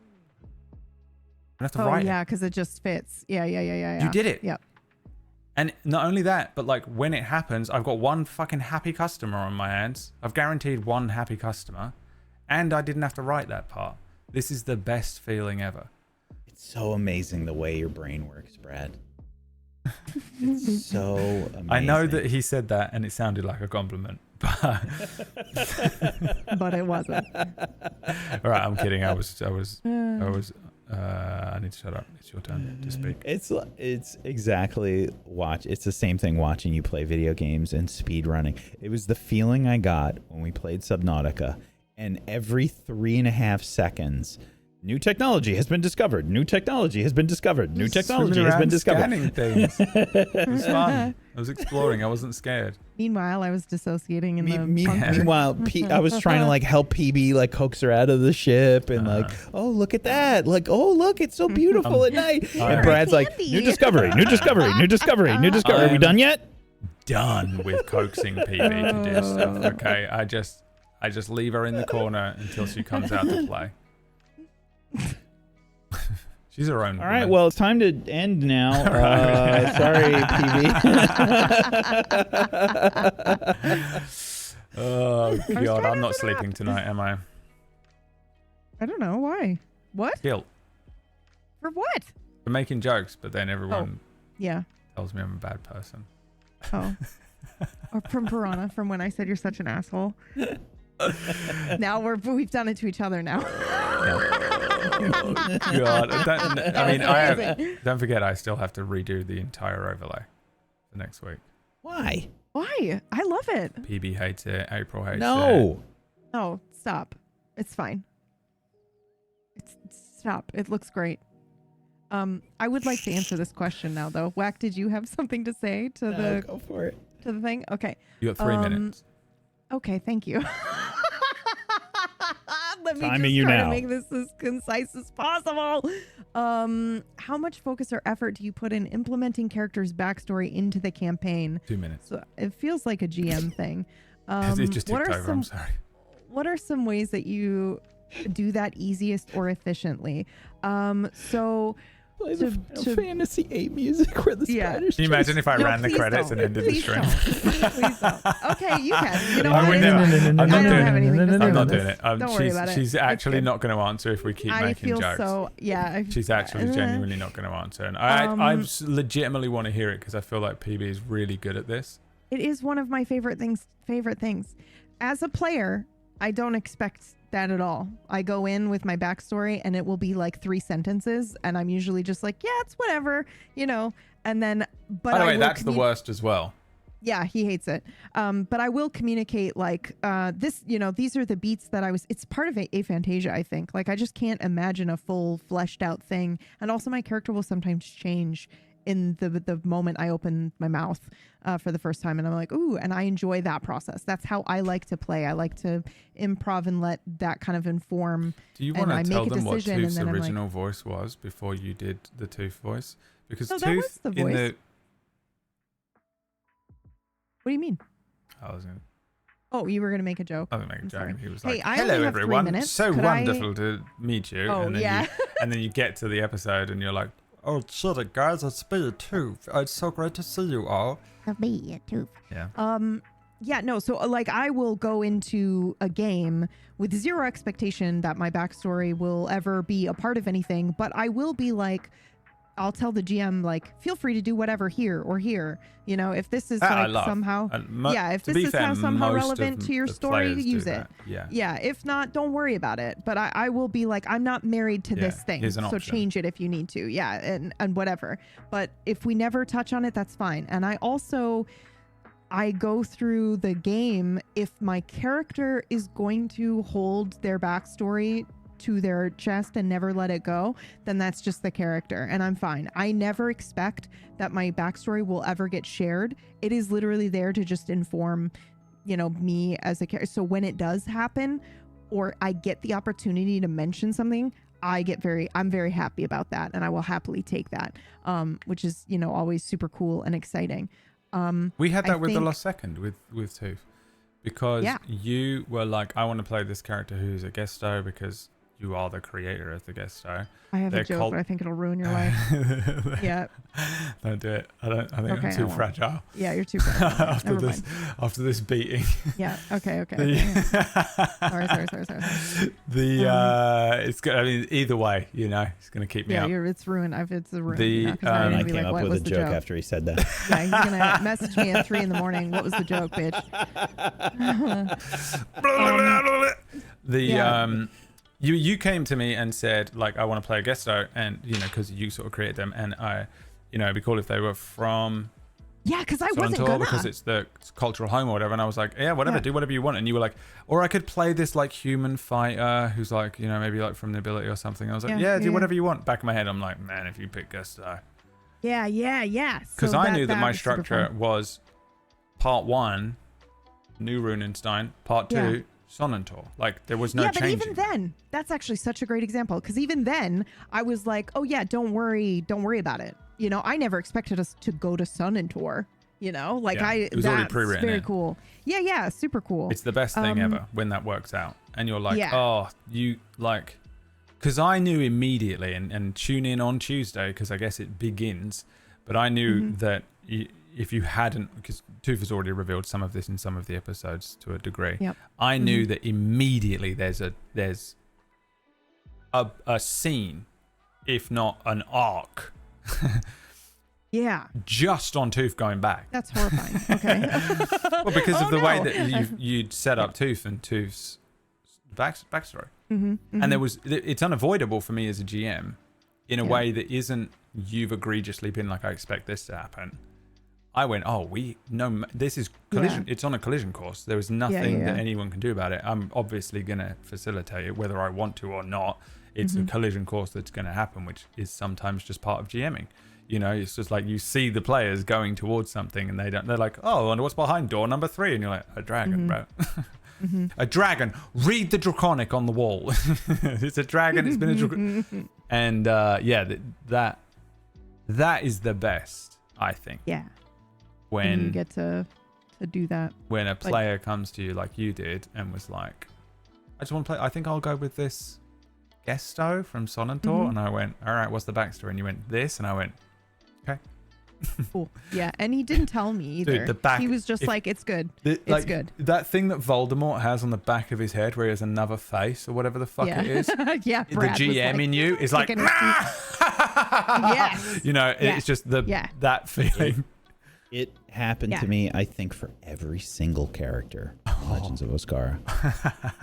I don't have to write it. Yeah, because it just fits. Yeah. You did it. Yep. And not only that, but like when it happens, I've got one fucking happy customer on my hands. I've guaranteed one happy customer, and I didn't have to write that part. This is the best feeling ever. It's so amazing the way your brain works, Brad. It's so amazing. I know that he said that and it sounded like a compliment, but but it wasn't. All right, I'm kidding. I need to shut up. It's your turn to speak. It's exactly it's the same thing watching you play video games and speed running. It was the feeling I got when we played Subnautica, and every 3.5 seconds, new technology has been discovered. New technology has been discovered. New technology has been discovered. Scanning things. It was fun. I was exploring. I wasn't scared. Meanwhile, I was dissociating in the Meanwhile, I was trying to like help PB like coax her out of the ship and like, oh, look at that. Like, oh, look, it's so beautiful at night. And Brad's like, new discovery, new discovery, new discovery, new discovery. Are we done yet? Done with coaxing PB to do stuff. Okay, I just leave her in the corner until she comes out to play. She's her own. All right, well, it's time to end now. Sorry, PB. Oh, God, I'm not sleeping tonight, am I? I don't know. Why? What? Guilt. For what? For making jokes, but then everyone tells me I'm a bad person. Oh. Or from Piranha, from when I said you're such an asshole. Now we've done it to each other now. Oh, God. Don't forget, I still have to redo the entire overlay for next week. Why? Why? I love it. PB hates it. April hates it. No, stop. It's fine. Stop. It looks great. I would like to answer this question now, though. Whack, did you have something to say to go for it. To the thing? Okay. You got 3 minutes. Okay, thank you. Let me Timing just you try now. to make this as concise as possible. How much focus or effort do you put in implementing characters' backstory into the campaign? 2 minutes. So it feels like a GM thing. It just what ticked are over. some I'm sorry. What are some ways that you do that easiest or efficiently? So Play to- the to- Fantasy 8 music where the Yeah. spiders Can you imagine if I No, ran the please credits don't. and ended the Please stream? don't. Please don't. Okay, you can. You know I what? would It's never. fine. I'm not I don't doing have it. anything to say I'm about not this. doing it. Don't worry about it. She's It's actually good. not going to answer if we keep I making feel jokes. so. Yeah. She's actually genuinely not going to answer, and I legitimately want to hear it because I feel like PB is really good at this. It is one of my favorite things. As a player, I don't expect that at all. I go in with my backstory and it will be like 3 sentences, and I'm usually just like, yeah, it's whatever, and then but By the I way, will that's the worst as well. Yeah, he hates it. But I will communicate like this, these are the beats that it's part of aphantasia, I think. Like I just can't imagine a full fleshed out thing. And also my character will sometimes change in the moment I open my mouth for the first time, and I'm like, ooh, and I enjoy that process. That's how I like to play. I like to improv and let that kind of inform. Do you and want I to make tell a them what decision, Tooth's and then I'm like- original voice was before you did the Tooth voice? Because No, that Tooth was the in voice. the What do you mean? I was going to Oh, you were gonna make a joke. make a I'm joke, sorry. and he was Hey, like, I "Hello, only have 3 everyone. minutes. So Could I- wonderful to meet you." Oh, and then yeah. and then you get to the episode, and you're like, "Oh, shut it, guys! It's me, Tooth. It's so great to see you all." Yeah. Yeah, no, so like I will go into a game with 0 expectation that my backstory will ever be a part of anything, but I will be like, I'll tell the GM like, feel free to do whatever here or here, if this is I like love. somehow, And if to this be is fair, how somehow most relevant of to your the story, players do use it. that. Yeah. Yeah, if not, don't worry about it. But I will be like, I'm not married to this Yeah, thing, here's an so option. change it if you need to. Yeah, and whatever. But if we never touch on it, that's fine. And I go through the game if my character is going to hold their backstory to their chest and never let it go, then that's just the character, and I'm fine. I never expect that my backstory will ever get shared. It is literally there to just inform, me as a character. So when it does happen, or I get the opportunity to mention something, I'm very happy about that, and I will happily take that, which is, always super cool and exciting. We had I that with The think- Lost Second with Tooth, because Yeah. you were like, I want to play this character who's a guest star because you are the creator of the guest star. I have They're a joke, called- but I think it'll ruin your life. Yeah. Don't do it. I think Okay, I'm I too won't. fragile. Yeah, you're too bad. after Never this mind. after this beating. Yeah. Okay. Sorry. It's good. I mean, either way, it's gonna keep me Yeah, up. it's ruined. It's ruined. The, 'cause I'm And gonna I be came like, up what with a was the joke after he said that. Yeah, he's gonna message me at 3 a.m. What was the joke, bitch? You came to me and said, like, I want to play a guest star, and because you sort of created them, and it'd be cool if they were from Yeah, because I wasn't Sonantor gonna. because it's the cultural home or whatever. And I was like, yeah, whatever, do whatever you want. And you were like, or I could play this like human fighter who's like, maybe like from Nobility or something. I was like, do whatever you want. Back in my head, I'm like, man, if you pick guest star. Yeah. Because So I knew that my was super structure fun. was part 1, New Runenstein, part 2, Yeah. Sonantor. Like there was no but changing. even then, that's actually such a great example. Because even then, I was like, oh yeah, don't worry about it. I never expected us to go to Sonantor. It was already that's pre-written very in. cool. Yeah, super cool. It's the best thing ever when that works out. And you're like, oh, you like, because I knew immediately, and tune in on Tuesday, because I guess it begins, but I knew that if you hadn't, because Tooth has already revealed some of this in some of the episodes to a degree, I knew that immediately there's a scene, if not an arc, Yeah. just on Tooth going back. That's horrifying. Okay. Well, because of the way no. that you'd set up Tooth and Tooth's backstory. Mm-hmm. And it's unavoidable for me as a GM in a way that isn't you've egregiously been like, I expect this to happen. I went, this is collision. It's on a collision course. There is nothing that anyone can do about it. I'm obviously going to facilitate it, whether I want to or not. It's a collision course that's going to happen, which is sometimes just part of GMing. It's just like you see the players going towards something and they're like, oh, I wonder what's behind door number 3. And you're like, a dragon, bro. A dragon. Read the Draconic on the wall. It's a dragon. It's been a dragon. And that is the best, I think. Yeah. When you get to do that. When a player comes to you like you did and was like, I just want to play. I think I'll go with this Gesto from Sonantor. And I went, all right, what's the backstory? And you went, this. And I went, okay. Cool. Yeah, and he didn't tell me either. Dude, he was just like, it's good. It's good. That thing that Voldemort has on the back of his head where he has another face or whatever the fuck it is. Yeah, the GM in you is like, yes. You know, it's just that feeling. It happened to me, I think, for every single character in Legends of Oscara.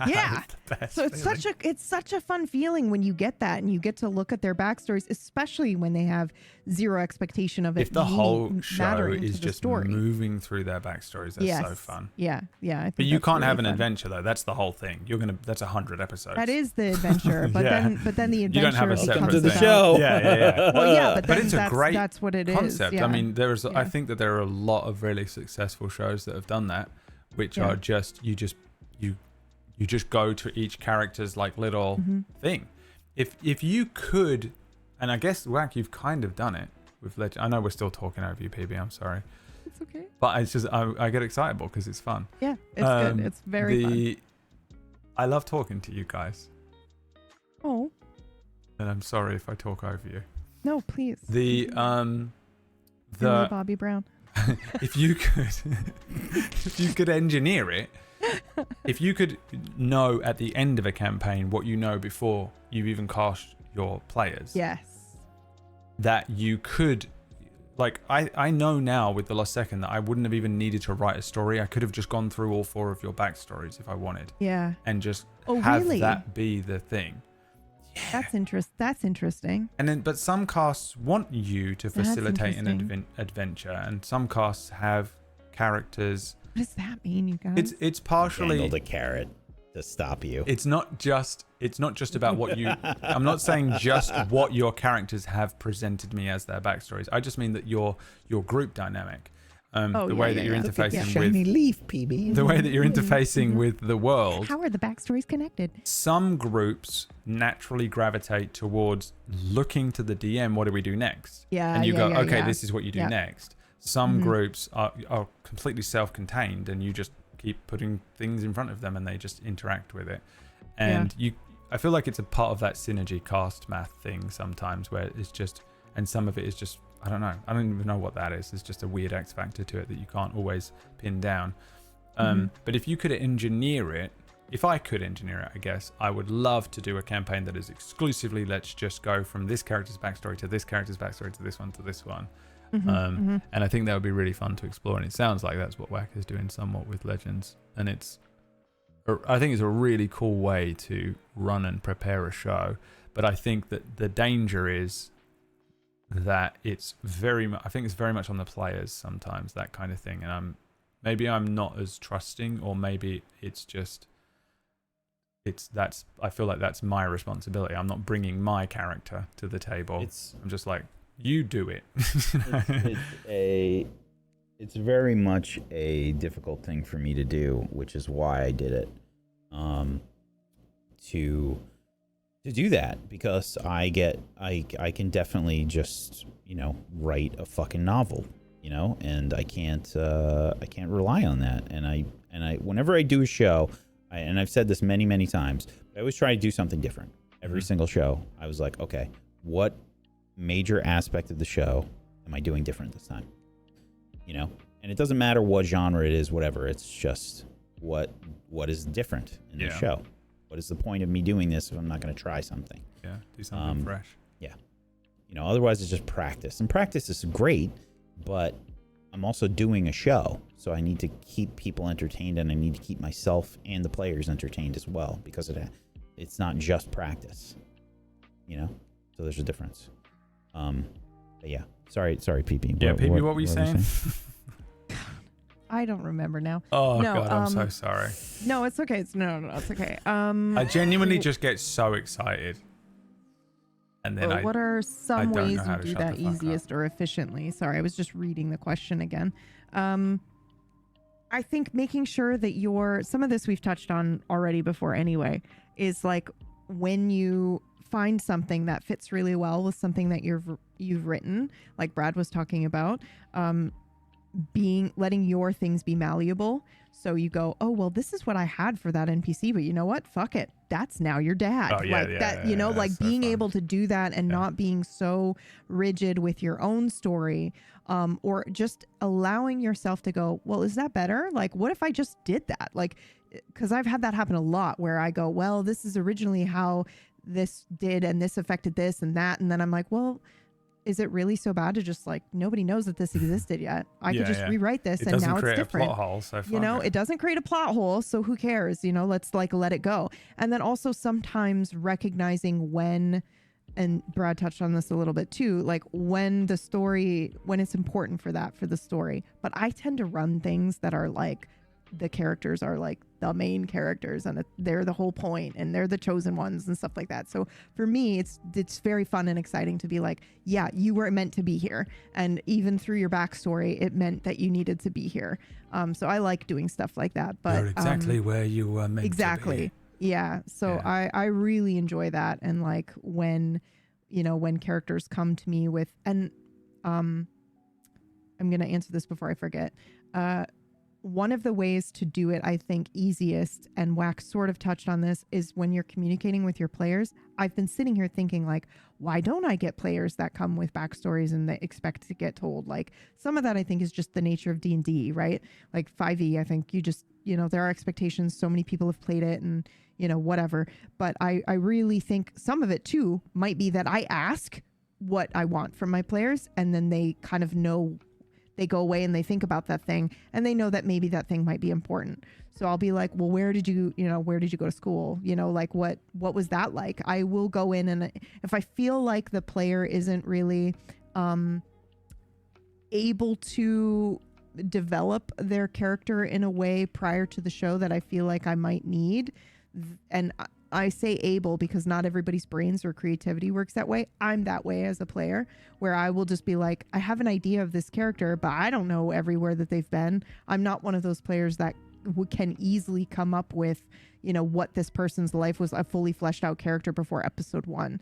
Yeah. So it's such a fun feeling when you get that and you get to look at their backstories, especially when they have zero expectation of it. If the whole show is just story. Moving through their backstories, that's so fun. Yeah. I think but you can't really have an fun. adventure though. That's the whole thing. That's 100 episodes. That is the adventure, but then the adventure you don't have a separate to the thing. show. Yeah. Well, yeah, but it's a great that's what it concept. is. Yeah. I mean, I think that there are a lot of really successful shows that have done that, which are just you just go to each character's like little thing. If you could, and I guess Whack, you've kind of done it with Legend. I know we're still talking over you, PB. I'm sorry. It's okay. But it's just I get excitable because it's fun. Yeah, it's good. It's very fun. I love talking to you guys. Oh. And I'm sorry if I talk over you. No, please. The Bobby Brown. if you could engineer it, if you could know at the end of a campaign what you know before you've even cast your players. Yes. That you could, like, I know now with The Lost Second that I wouldn't have even needed to write a story. I could have just gone through all 4 of your backstories if I wanted. Yeah. And just have that be the thing. Yeah. That's interesting. And then, but some casts want you to facilitate an adventure, and some casts have characters. What does that mean, you guys? It's partially dangled a carrot to stop you. It's not just about what you. I'm not saying just what your characters have presented me as their backstories. I just mean that your group dynamic. The way that you're interfacing with shiny leaf, PB. The way that you're interfacing with the world. How are the backstories connected? Some groups naturally gravitate towards looking to the DM. What do we do next? Yeah, and you go, okay, yeah. this is what you do next. Some groups are completely self-contained, and you just keep putting things in front of them, and they just interact with it. And I feel like it's a part of that synergy cast math thing sometimes, where it's just, and some of it is just. I don't know. I don't even know what that is. It's just a weird X factor to it that you can't always pin down. But if you could engineer it, if I could engineer it, I guess, I would love to do a campaign that is exclusively, let's just go from this character's backstory to this character's backstory to this one to this one. And I think that would be really fun to explore. And it sounds like that's what Whack is doing somewhat with Legends. And I think it's a really cool way to run and prepare a show. But I think that the danger is that I think it's very much on the players sometimes, that kind of thing. And maybe I'm not as trusting, or maybe it's just I feel like that's my responsibility. I'm not bringing my character to the table. I'm just like, you do it. It's very much a difficult thing for me to do, which is why I did it. To do that, because I can definitely just, write a fucking novel, and I can't rely on that. And I whenever I do a show, and I've said this many, many times, I always try to do something different. Every single show, I was like, okay, what major aspect of the show am I doing different this time? And it doesn't matter what genre it is, whatever. It's just what is different in the show. What is the point of me doing this if I'm not going to try something? Yeah, do something fresh. Yeah. Otherwise it's just practice. And practice is great, but I'm also doing a show. So I need to keep people entertained, and I need to keep myself and the players entertained as well, because it's not just practice. So there's a difference. But yeah. Sorry, PP. Yeah, PP, what were you saying? I don't remember now. Oh, no, God, I'm so sorry. No, it's okay. It's okay. I genuinely just get so excited. And then what are some ways you do that easiest or efficiently? Sorry, I was just reading the question again. I think making sure that some of this we've touched on already before anyway, is like when you find something that fits really well with something that you've written, like Brad was talking about, letting your things be malleable. So you go, oh, well, this is what I had for that NPC, but you know what? Fuck it. That's now your dad. Oh, yeah, like that, you know, like so being able to do that and not being so rigid with your own story, or just allowing yourself to go, well, is that better? Like, what if I just did that? Like, because I've had that happen a lot where I go, well, this is originally how this did and this affected this and that. And then I'm like, well, is it really so bad to just like, nobody knows that this existed yet? I could just rewrite this and now it's different. It doesn't create a plot hole, so you know, it doesn't create a plot hole, so who cares? You know, let's like let it go. And then also sometimes recognizing when, and Brad touched on this a little bit too, like when it's important for the story. But I tend to run things that are like, the characters are like the main characters and they're the whole point and they're the chosen ones and stuff like that. So for me, it's very fun and exciting to be like, yeah, you were meant to be here. And even through your backstory, it meant that you needed to be here. So I like doing stuff like that. But you're exactly where you were meant to be. Yeah. So yeah. I really enjoy that. And like when characters come to me with, and I'm going to answer this before I forget. One of the ways to do it, I think, easiest, and Wax sort of touched on this, is when you're communicating with your players. I've been sitting here thinking, like, why don't I get players that come with backstories and they expect to get told? Like, some of that, I think, is just the nature of D&D, right? Like 5e, I think you just, there are expectations. So many people have played it and, whatever. But I really think some of it, too, might be that I ask what I want from my players, and then they kind of know. They go away and they think about that thing and they know that maybe that thing might be important. So I'll be like, well, where did you go to school? Like what was that like? I will go in, and if I feel like the player isn't really able to develop their character in a way prior to the show that I feel like I might need, and I say able because not everybody's brains or creativity works that way. I'm that way as a player, where I will just be like, I have an idea of this character, but I don't know everywhere that they've been. I'm not one of those players that can easily come up with, what this person's life was, a fully fleshed out character before episode 1.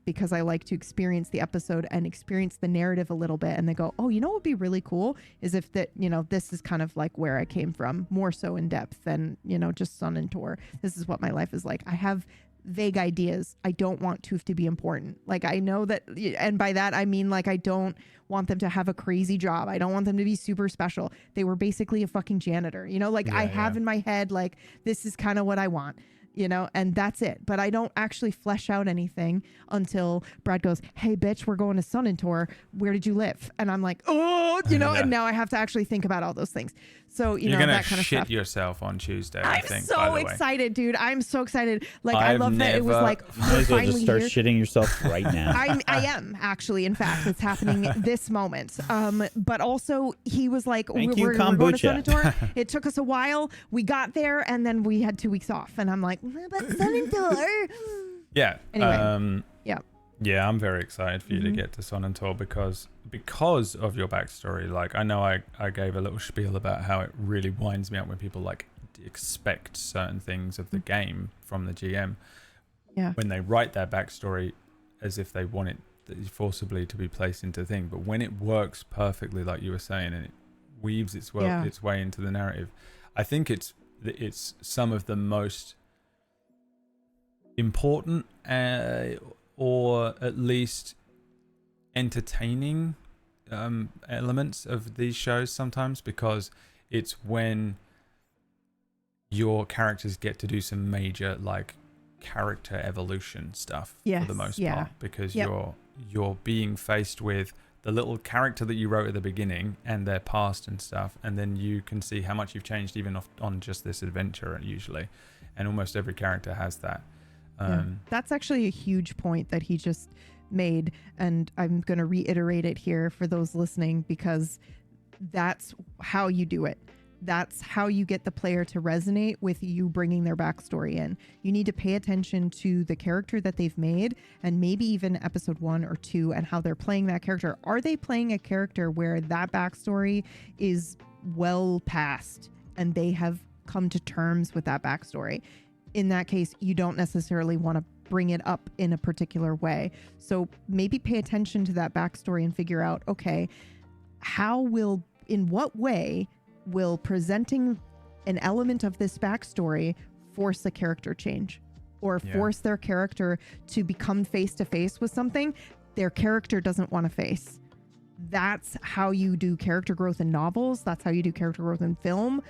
Because I like to experience the episode and experience the narrative a little bit, and they go, oh, what would be really cool is if that, this is kind of like where I came from, more so in depth than, just Sun and Tor. This is what my life is like. I have vague ideas. I don't want Tooth to be important. Like, I know that, and by that I mean, like, I don't want them to have a crazy job. I don't want them to be super special. They were basically a fucking janitor, I have in my head, like, this is kind of what I want. And that's it. But I don't actually flesh out anything until Brad goes, hey, bitch, we're going to Sun and Tor. Where did you live? And I'm like, oh, and now I have to actually think about all those things. So, you're gonna that kind of stuff. Shit yourself on Tuesday, I think. I'm so excited, dude. I'm so excited. Like, I love that it was like, you might as well just start shitting yourself right now. I am actually. In fact, it's happening this moment. But also he was like, we're going to Sun and Tor. It took us a while. We got there and then we had 2 weeks off. And I'm like, but Sun and Tor. Yeah. Anyway. Yeah, I'm very excited for you to get to Sun and Tor because of your backstory. Like, I know I gave a little spiel about how it really winds me up when people like expect certain things of the game from the GM. Yeah. When they write their backstory as if they want it forcibly to be placed into the thing, but when it works perfectly, like you were saying, and it weaves its way into the narrative, I think it's some of the most important or at least entertaining elements of these shows sometimes, because it's when your characters get to do some major like character evolution stuff for the most part, because you're being faced with the little character that you wrote at the beginning and their past and stuff, and then you can see how much you've changed even on just this adventure usually, and almost every character has that. That's actually a huge point that he just made, and I'm going to reiterate it here for those listening, because that's how you do it. That's how you get the player to resonate with you bringing their backstory in. You need to pay attention to the character that they've made, and maybe even episode 1 or 2, and how they're playing that character. Are they playing a character where that backstory is well past and they have come to terms with that backstory? In that case, you don't necessarily want to bring it up in a particular way. So maybe pay attention to that backstory and figure out, okay, in what way will presenting an element of this backstory force a character change, or force their character to become face to face with something their character doesn't want to face. That's how you do character growth in novels. That's how you do character growth in film.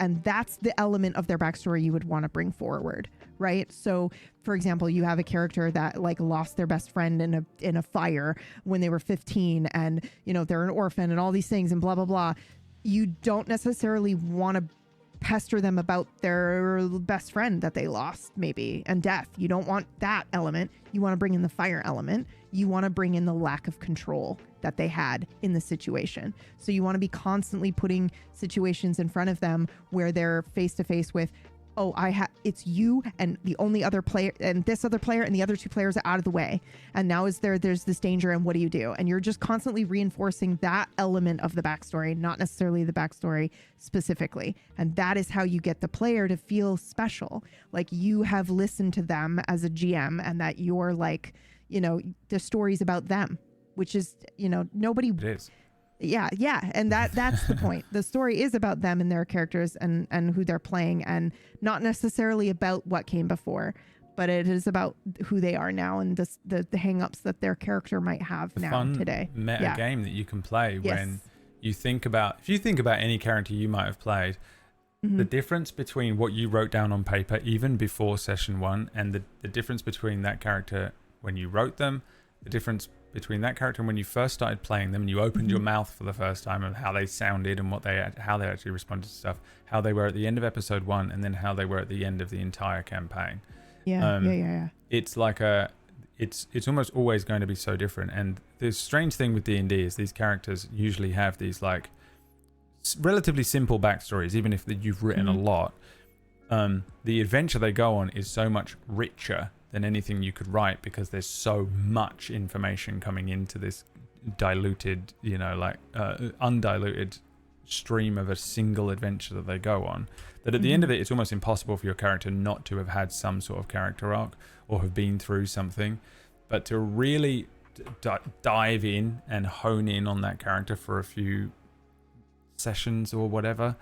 And that's the element of their backstory you would want to bring forward, right? So, for example, you have a character that lost their best friend in a fire when they were 15, and they're an orphan and all these things and blah blah blah. You don't necessarily want to pester them about their best friend that they lost, maybe, and death. You don't want that element. You want to bring in the fire element. You want to bring in the lack of control that they had in the situation. So you want to be constantly putting situations in front of them where they're face to face with, it's you and the only other player and this other player, and the other 2 players are out of the way. And now there's this danger, and what do you do? And you're just constantly reinforcing that element of the backstory, not necessarily the backstory specifically. And that is how you get the player to feel special. Like you have listened to them as a GM, and that you're the story's about them, which is, nobody. It is. Yeah. And that's the point. The story is about them and their characters and who they're playing, and not necessarily about what came before, but it is about who they are now and the hang-ups that their character might have today. Meta game that you can play when you think about, if you think about any character you might have played, the difference between what you wrote down on paper even before session 1, and the difference between that character when you wrote them, the difference between that character and when you first started playing them and you opened your mouth for the first time, and how they sounded and how they actually responded to stuff, how they were at the end of episode 1, and then how they were at the end of the entire campaign. Yeah. It's it's almost always going to be so different. And the strange thing with D&D is these characters usually have these relatively simple backstories, even if you've written a lot. The adventure they go on is so much richer than anything you could write, because there's so much information coming into this diluted, undiluted stream of a single adventure that they go on, that at the end of it, it's almost impossible for your character not to have had some sort of character arc or have been through something. But to really dive in and hone in on that character for a few sessions or whatever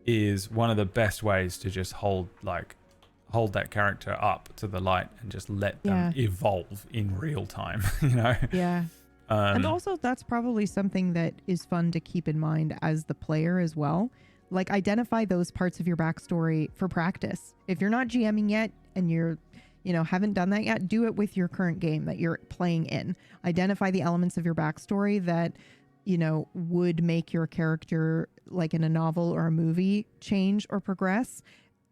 is one of the best ways to just hold that character up to the light and just let them evolve in real time. And also, that's probably something that is fun to keep in mind as the player as well. Identify those parts of your backstory for practice. If you're not GMing yet and you're haven't done that yet, do it with your current game that you're playing in. Identify the elements of your backstory that would make your character, in a novel or a movie, change or progress.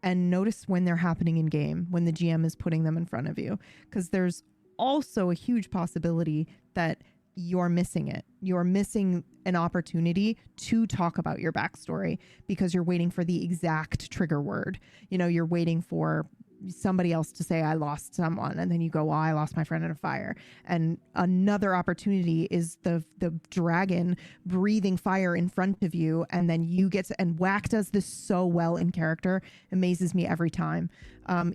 And notice when they're happening in game, when the GM is putting them in front of you. Because there's also a huge possibility that you're missing it. You're missing an opportunity to talk about your backstory because you're waiting for the exact trigger word. You're waiting for somebody else to say, I lost someone. And then you go, well, I lost my friend in a fire. And another opportunity is the dragon breathing fire in front of you. And then you get to, and Whack does this so well in character, amazes me every time.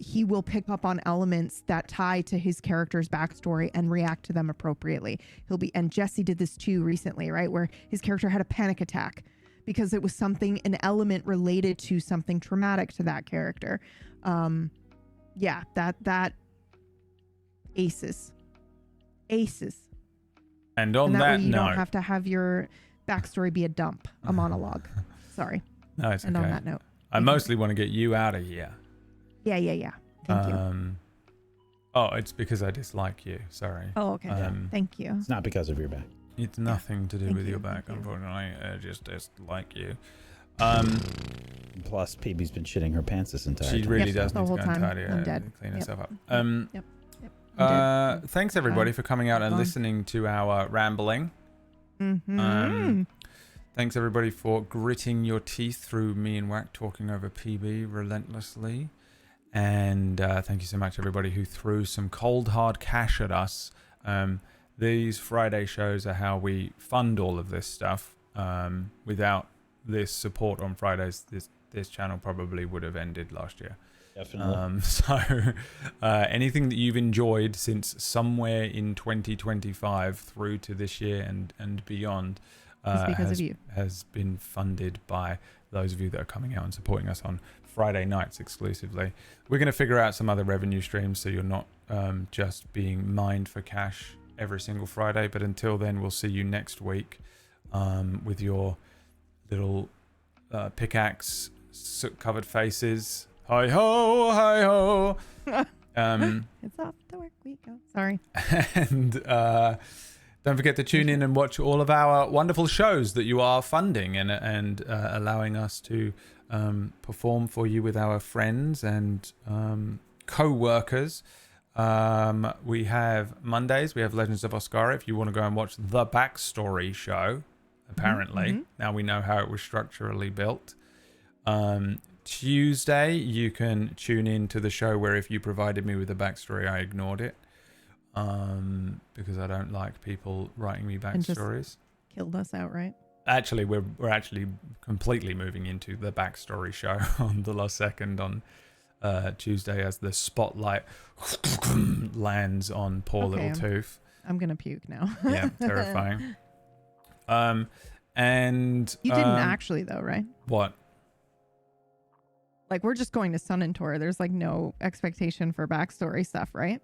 He will pick up on elements that tie to his character's backstory and react to them appropriately. And Jesse did this too recently, right? Where his character had a panic attack because it was an element related to something traumatic to that character. That aces. And on that way you note, don't have to have your backstory be a monologue. Sorry. No, it's okay. And on that note, I mostly want to get you out of here. Yeah. Thank you. Oh, it's because I dislike you. Sorry. Oh, okay. Thank you. It's not because of your back. It's nothing to do with your back, unfortunately. I just dislike you. Plus, PB's been shitting her pants this entire time. She really does the need to whole go and time. tidy I'm dead. clean herself up. Yep. Thanks everybody for coming out and listening to our rambling. Thanks everybody for gritting your teeth through me and Whack talking over PB relentlessly. And thank you so much everybody who threw some cold hard cash at us. These Friday shows are how we fund all of this stuff. Without this support on Fridays, this channel probably would have ended last year. Definitely. So anything that you've enjoyed since somewhere in 2025 through to this year and beyond has been funded by those of you that are coming out and supporting us on Friday nights exclusively. We're going to figure out some other revenue streams so you're not just being mined for cash every single Friday. But until then, we'll see you next week with your little pickaxe soot-covered faces. Hi ho, hi ho. It's off to work we go. Sorry. And don't forget to tune in and watch all of our wonderful shows that you are funding and allowing us to perform for you with our friends and co-workers. We have Mondays. We have Legends of Oscara. If you want to go and watch the Backstory show, apparently. Now we know how it was structurally built. Tuesday, you can tune in to the show where if you provided me with a backstory, I ignored it. Because I don't like people writing me backstories. Killed us outright. Actually, we're actually completely moving into the Backstory show on the last second on Tuesday as the spotlight lands on poor little Tooth. I'm gonna puke now. Yeah, terrifying. And you didn't actually though, right? What? Like we're just going to Sun and Tor. There's like no expectation for backstory stuff, right?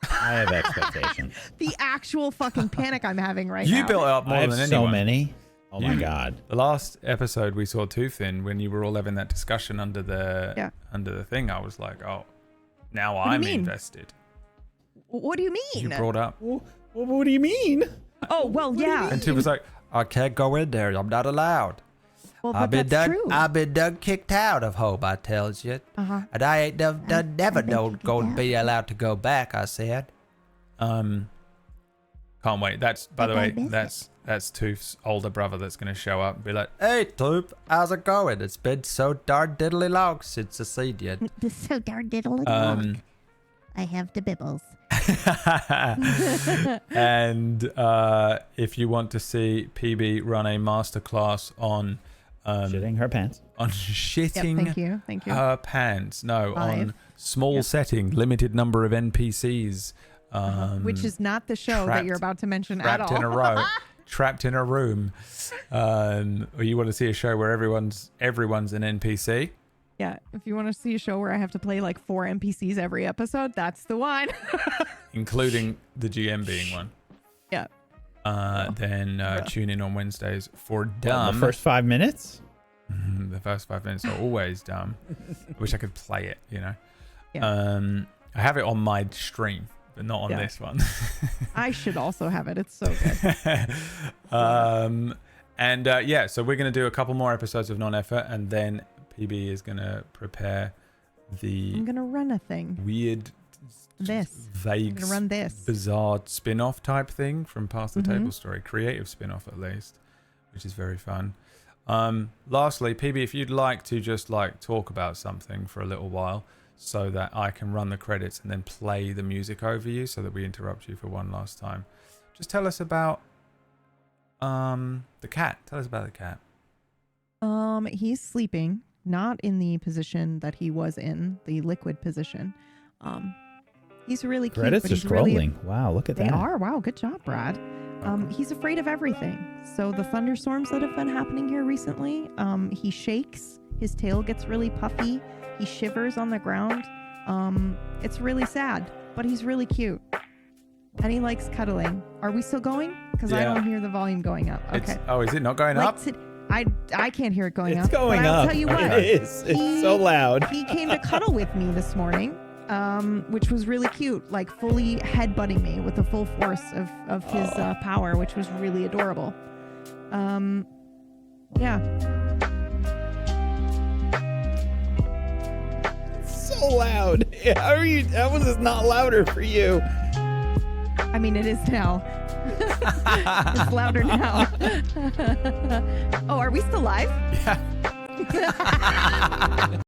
I have expectations. The actual fucking panic I'm having right now. You built up more than anyone. So many. Oh my god! The last episode we saw Tooth in, when you were all having that discussion under the thing, I was like, oh, now I'm invested. What do you mean? You brought up. What do you mean? Oh well, yeah. And Tooth was like, I can't go in there. I'm not allowed. Well, but that's true. I've been done kicked out of home, I tells you. And I ain't never known going to be allowed to go back, I said. Can't wait. That's, by the way, that's Tooth's older brother that's going to show up and be like, hey, Tooth, how's it going? It's been so darn diddly long since I seen you. So darn diddly long. I have the bibbles. And if you want to see PB run a masterclass on shitting her pants. On shitting thank you. her pants. No, Live. on small setting, limited number of NPCs. Which is not the show that you're about to mention at all. Trapped in a room. Or you want to see a show where everyone's an NPC? Yeah, if you want to see a show where I have to play like 4 NPCs every episode, that's the one. Including the GM being one. Yeah. Then tune in on Wednesdays for dumb. The first 5 minutes? The first 5 minutes are always dumb. I wish I could play it, you know. Yeah. I have it on my stream, but not on this one. I should also have it. It's so good. So we're going to do a couple more episodes of Non-Effort, and then PB is going to prepare I'm going to run a thing. Weird, vague, run this bizarre spin-off type thing from Past the Table Story. Creative spin-off, at least, which is very fun. Lastly, PB, if you'd like to just like talk about something for a little while so that I can run the credits and then play the music over you so that we interrupt you for one last time, just tell us about the cat. Tell us about the cat. He's sleeping, not in the position that he was in, the liquid position. He's really cute. Credits are scrolling. Wow, look at that. They are. Wow, good job, Brad. He's afraid of everything. So the thunderstorms that have been happening here recently, he shakes. His tail gets really puffy. He shivers on the ground. It's really sad, but he's really cute. And he likes cuddling. Are we still going? Because I don't hear the volume going up. Okay. Is it not going up? I can't hear it going up. It's going up. I'll tell you what. It is. It's so loud. He came to cuddle with me this morning, which was really cute. Like fully headbutting me with the full force of his power, which was really adorable. Yeah. It's so loud. How was this not louder for you? I mean, it is now. It's louder now. Oh, are we still live? Yeah.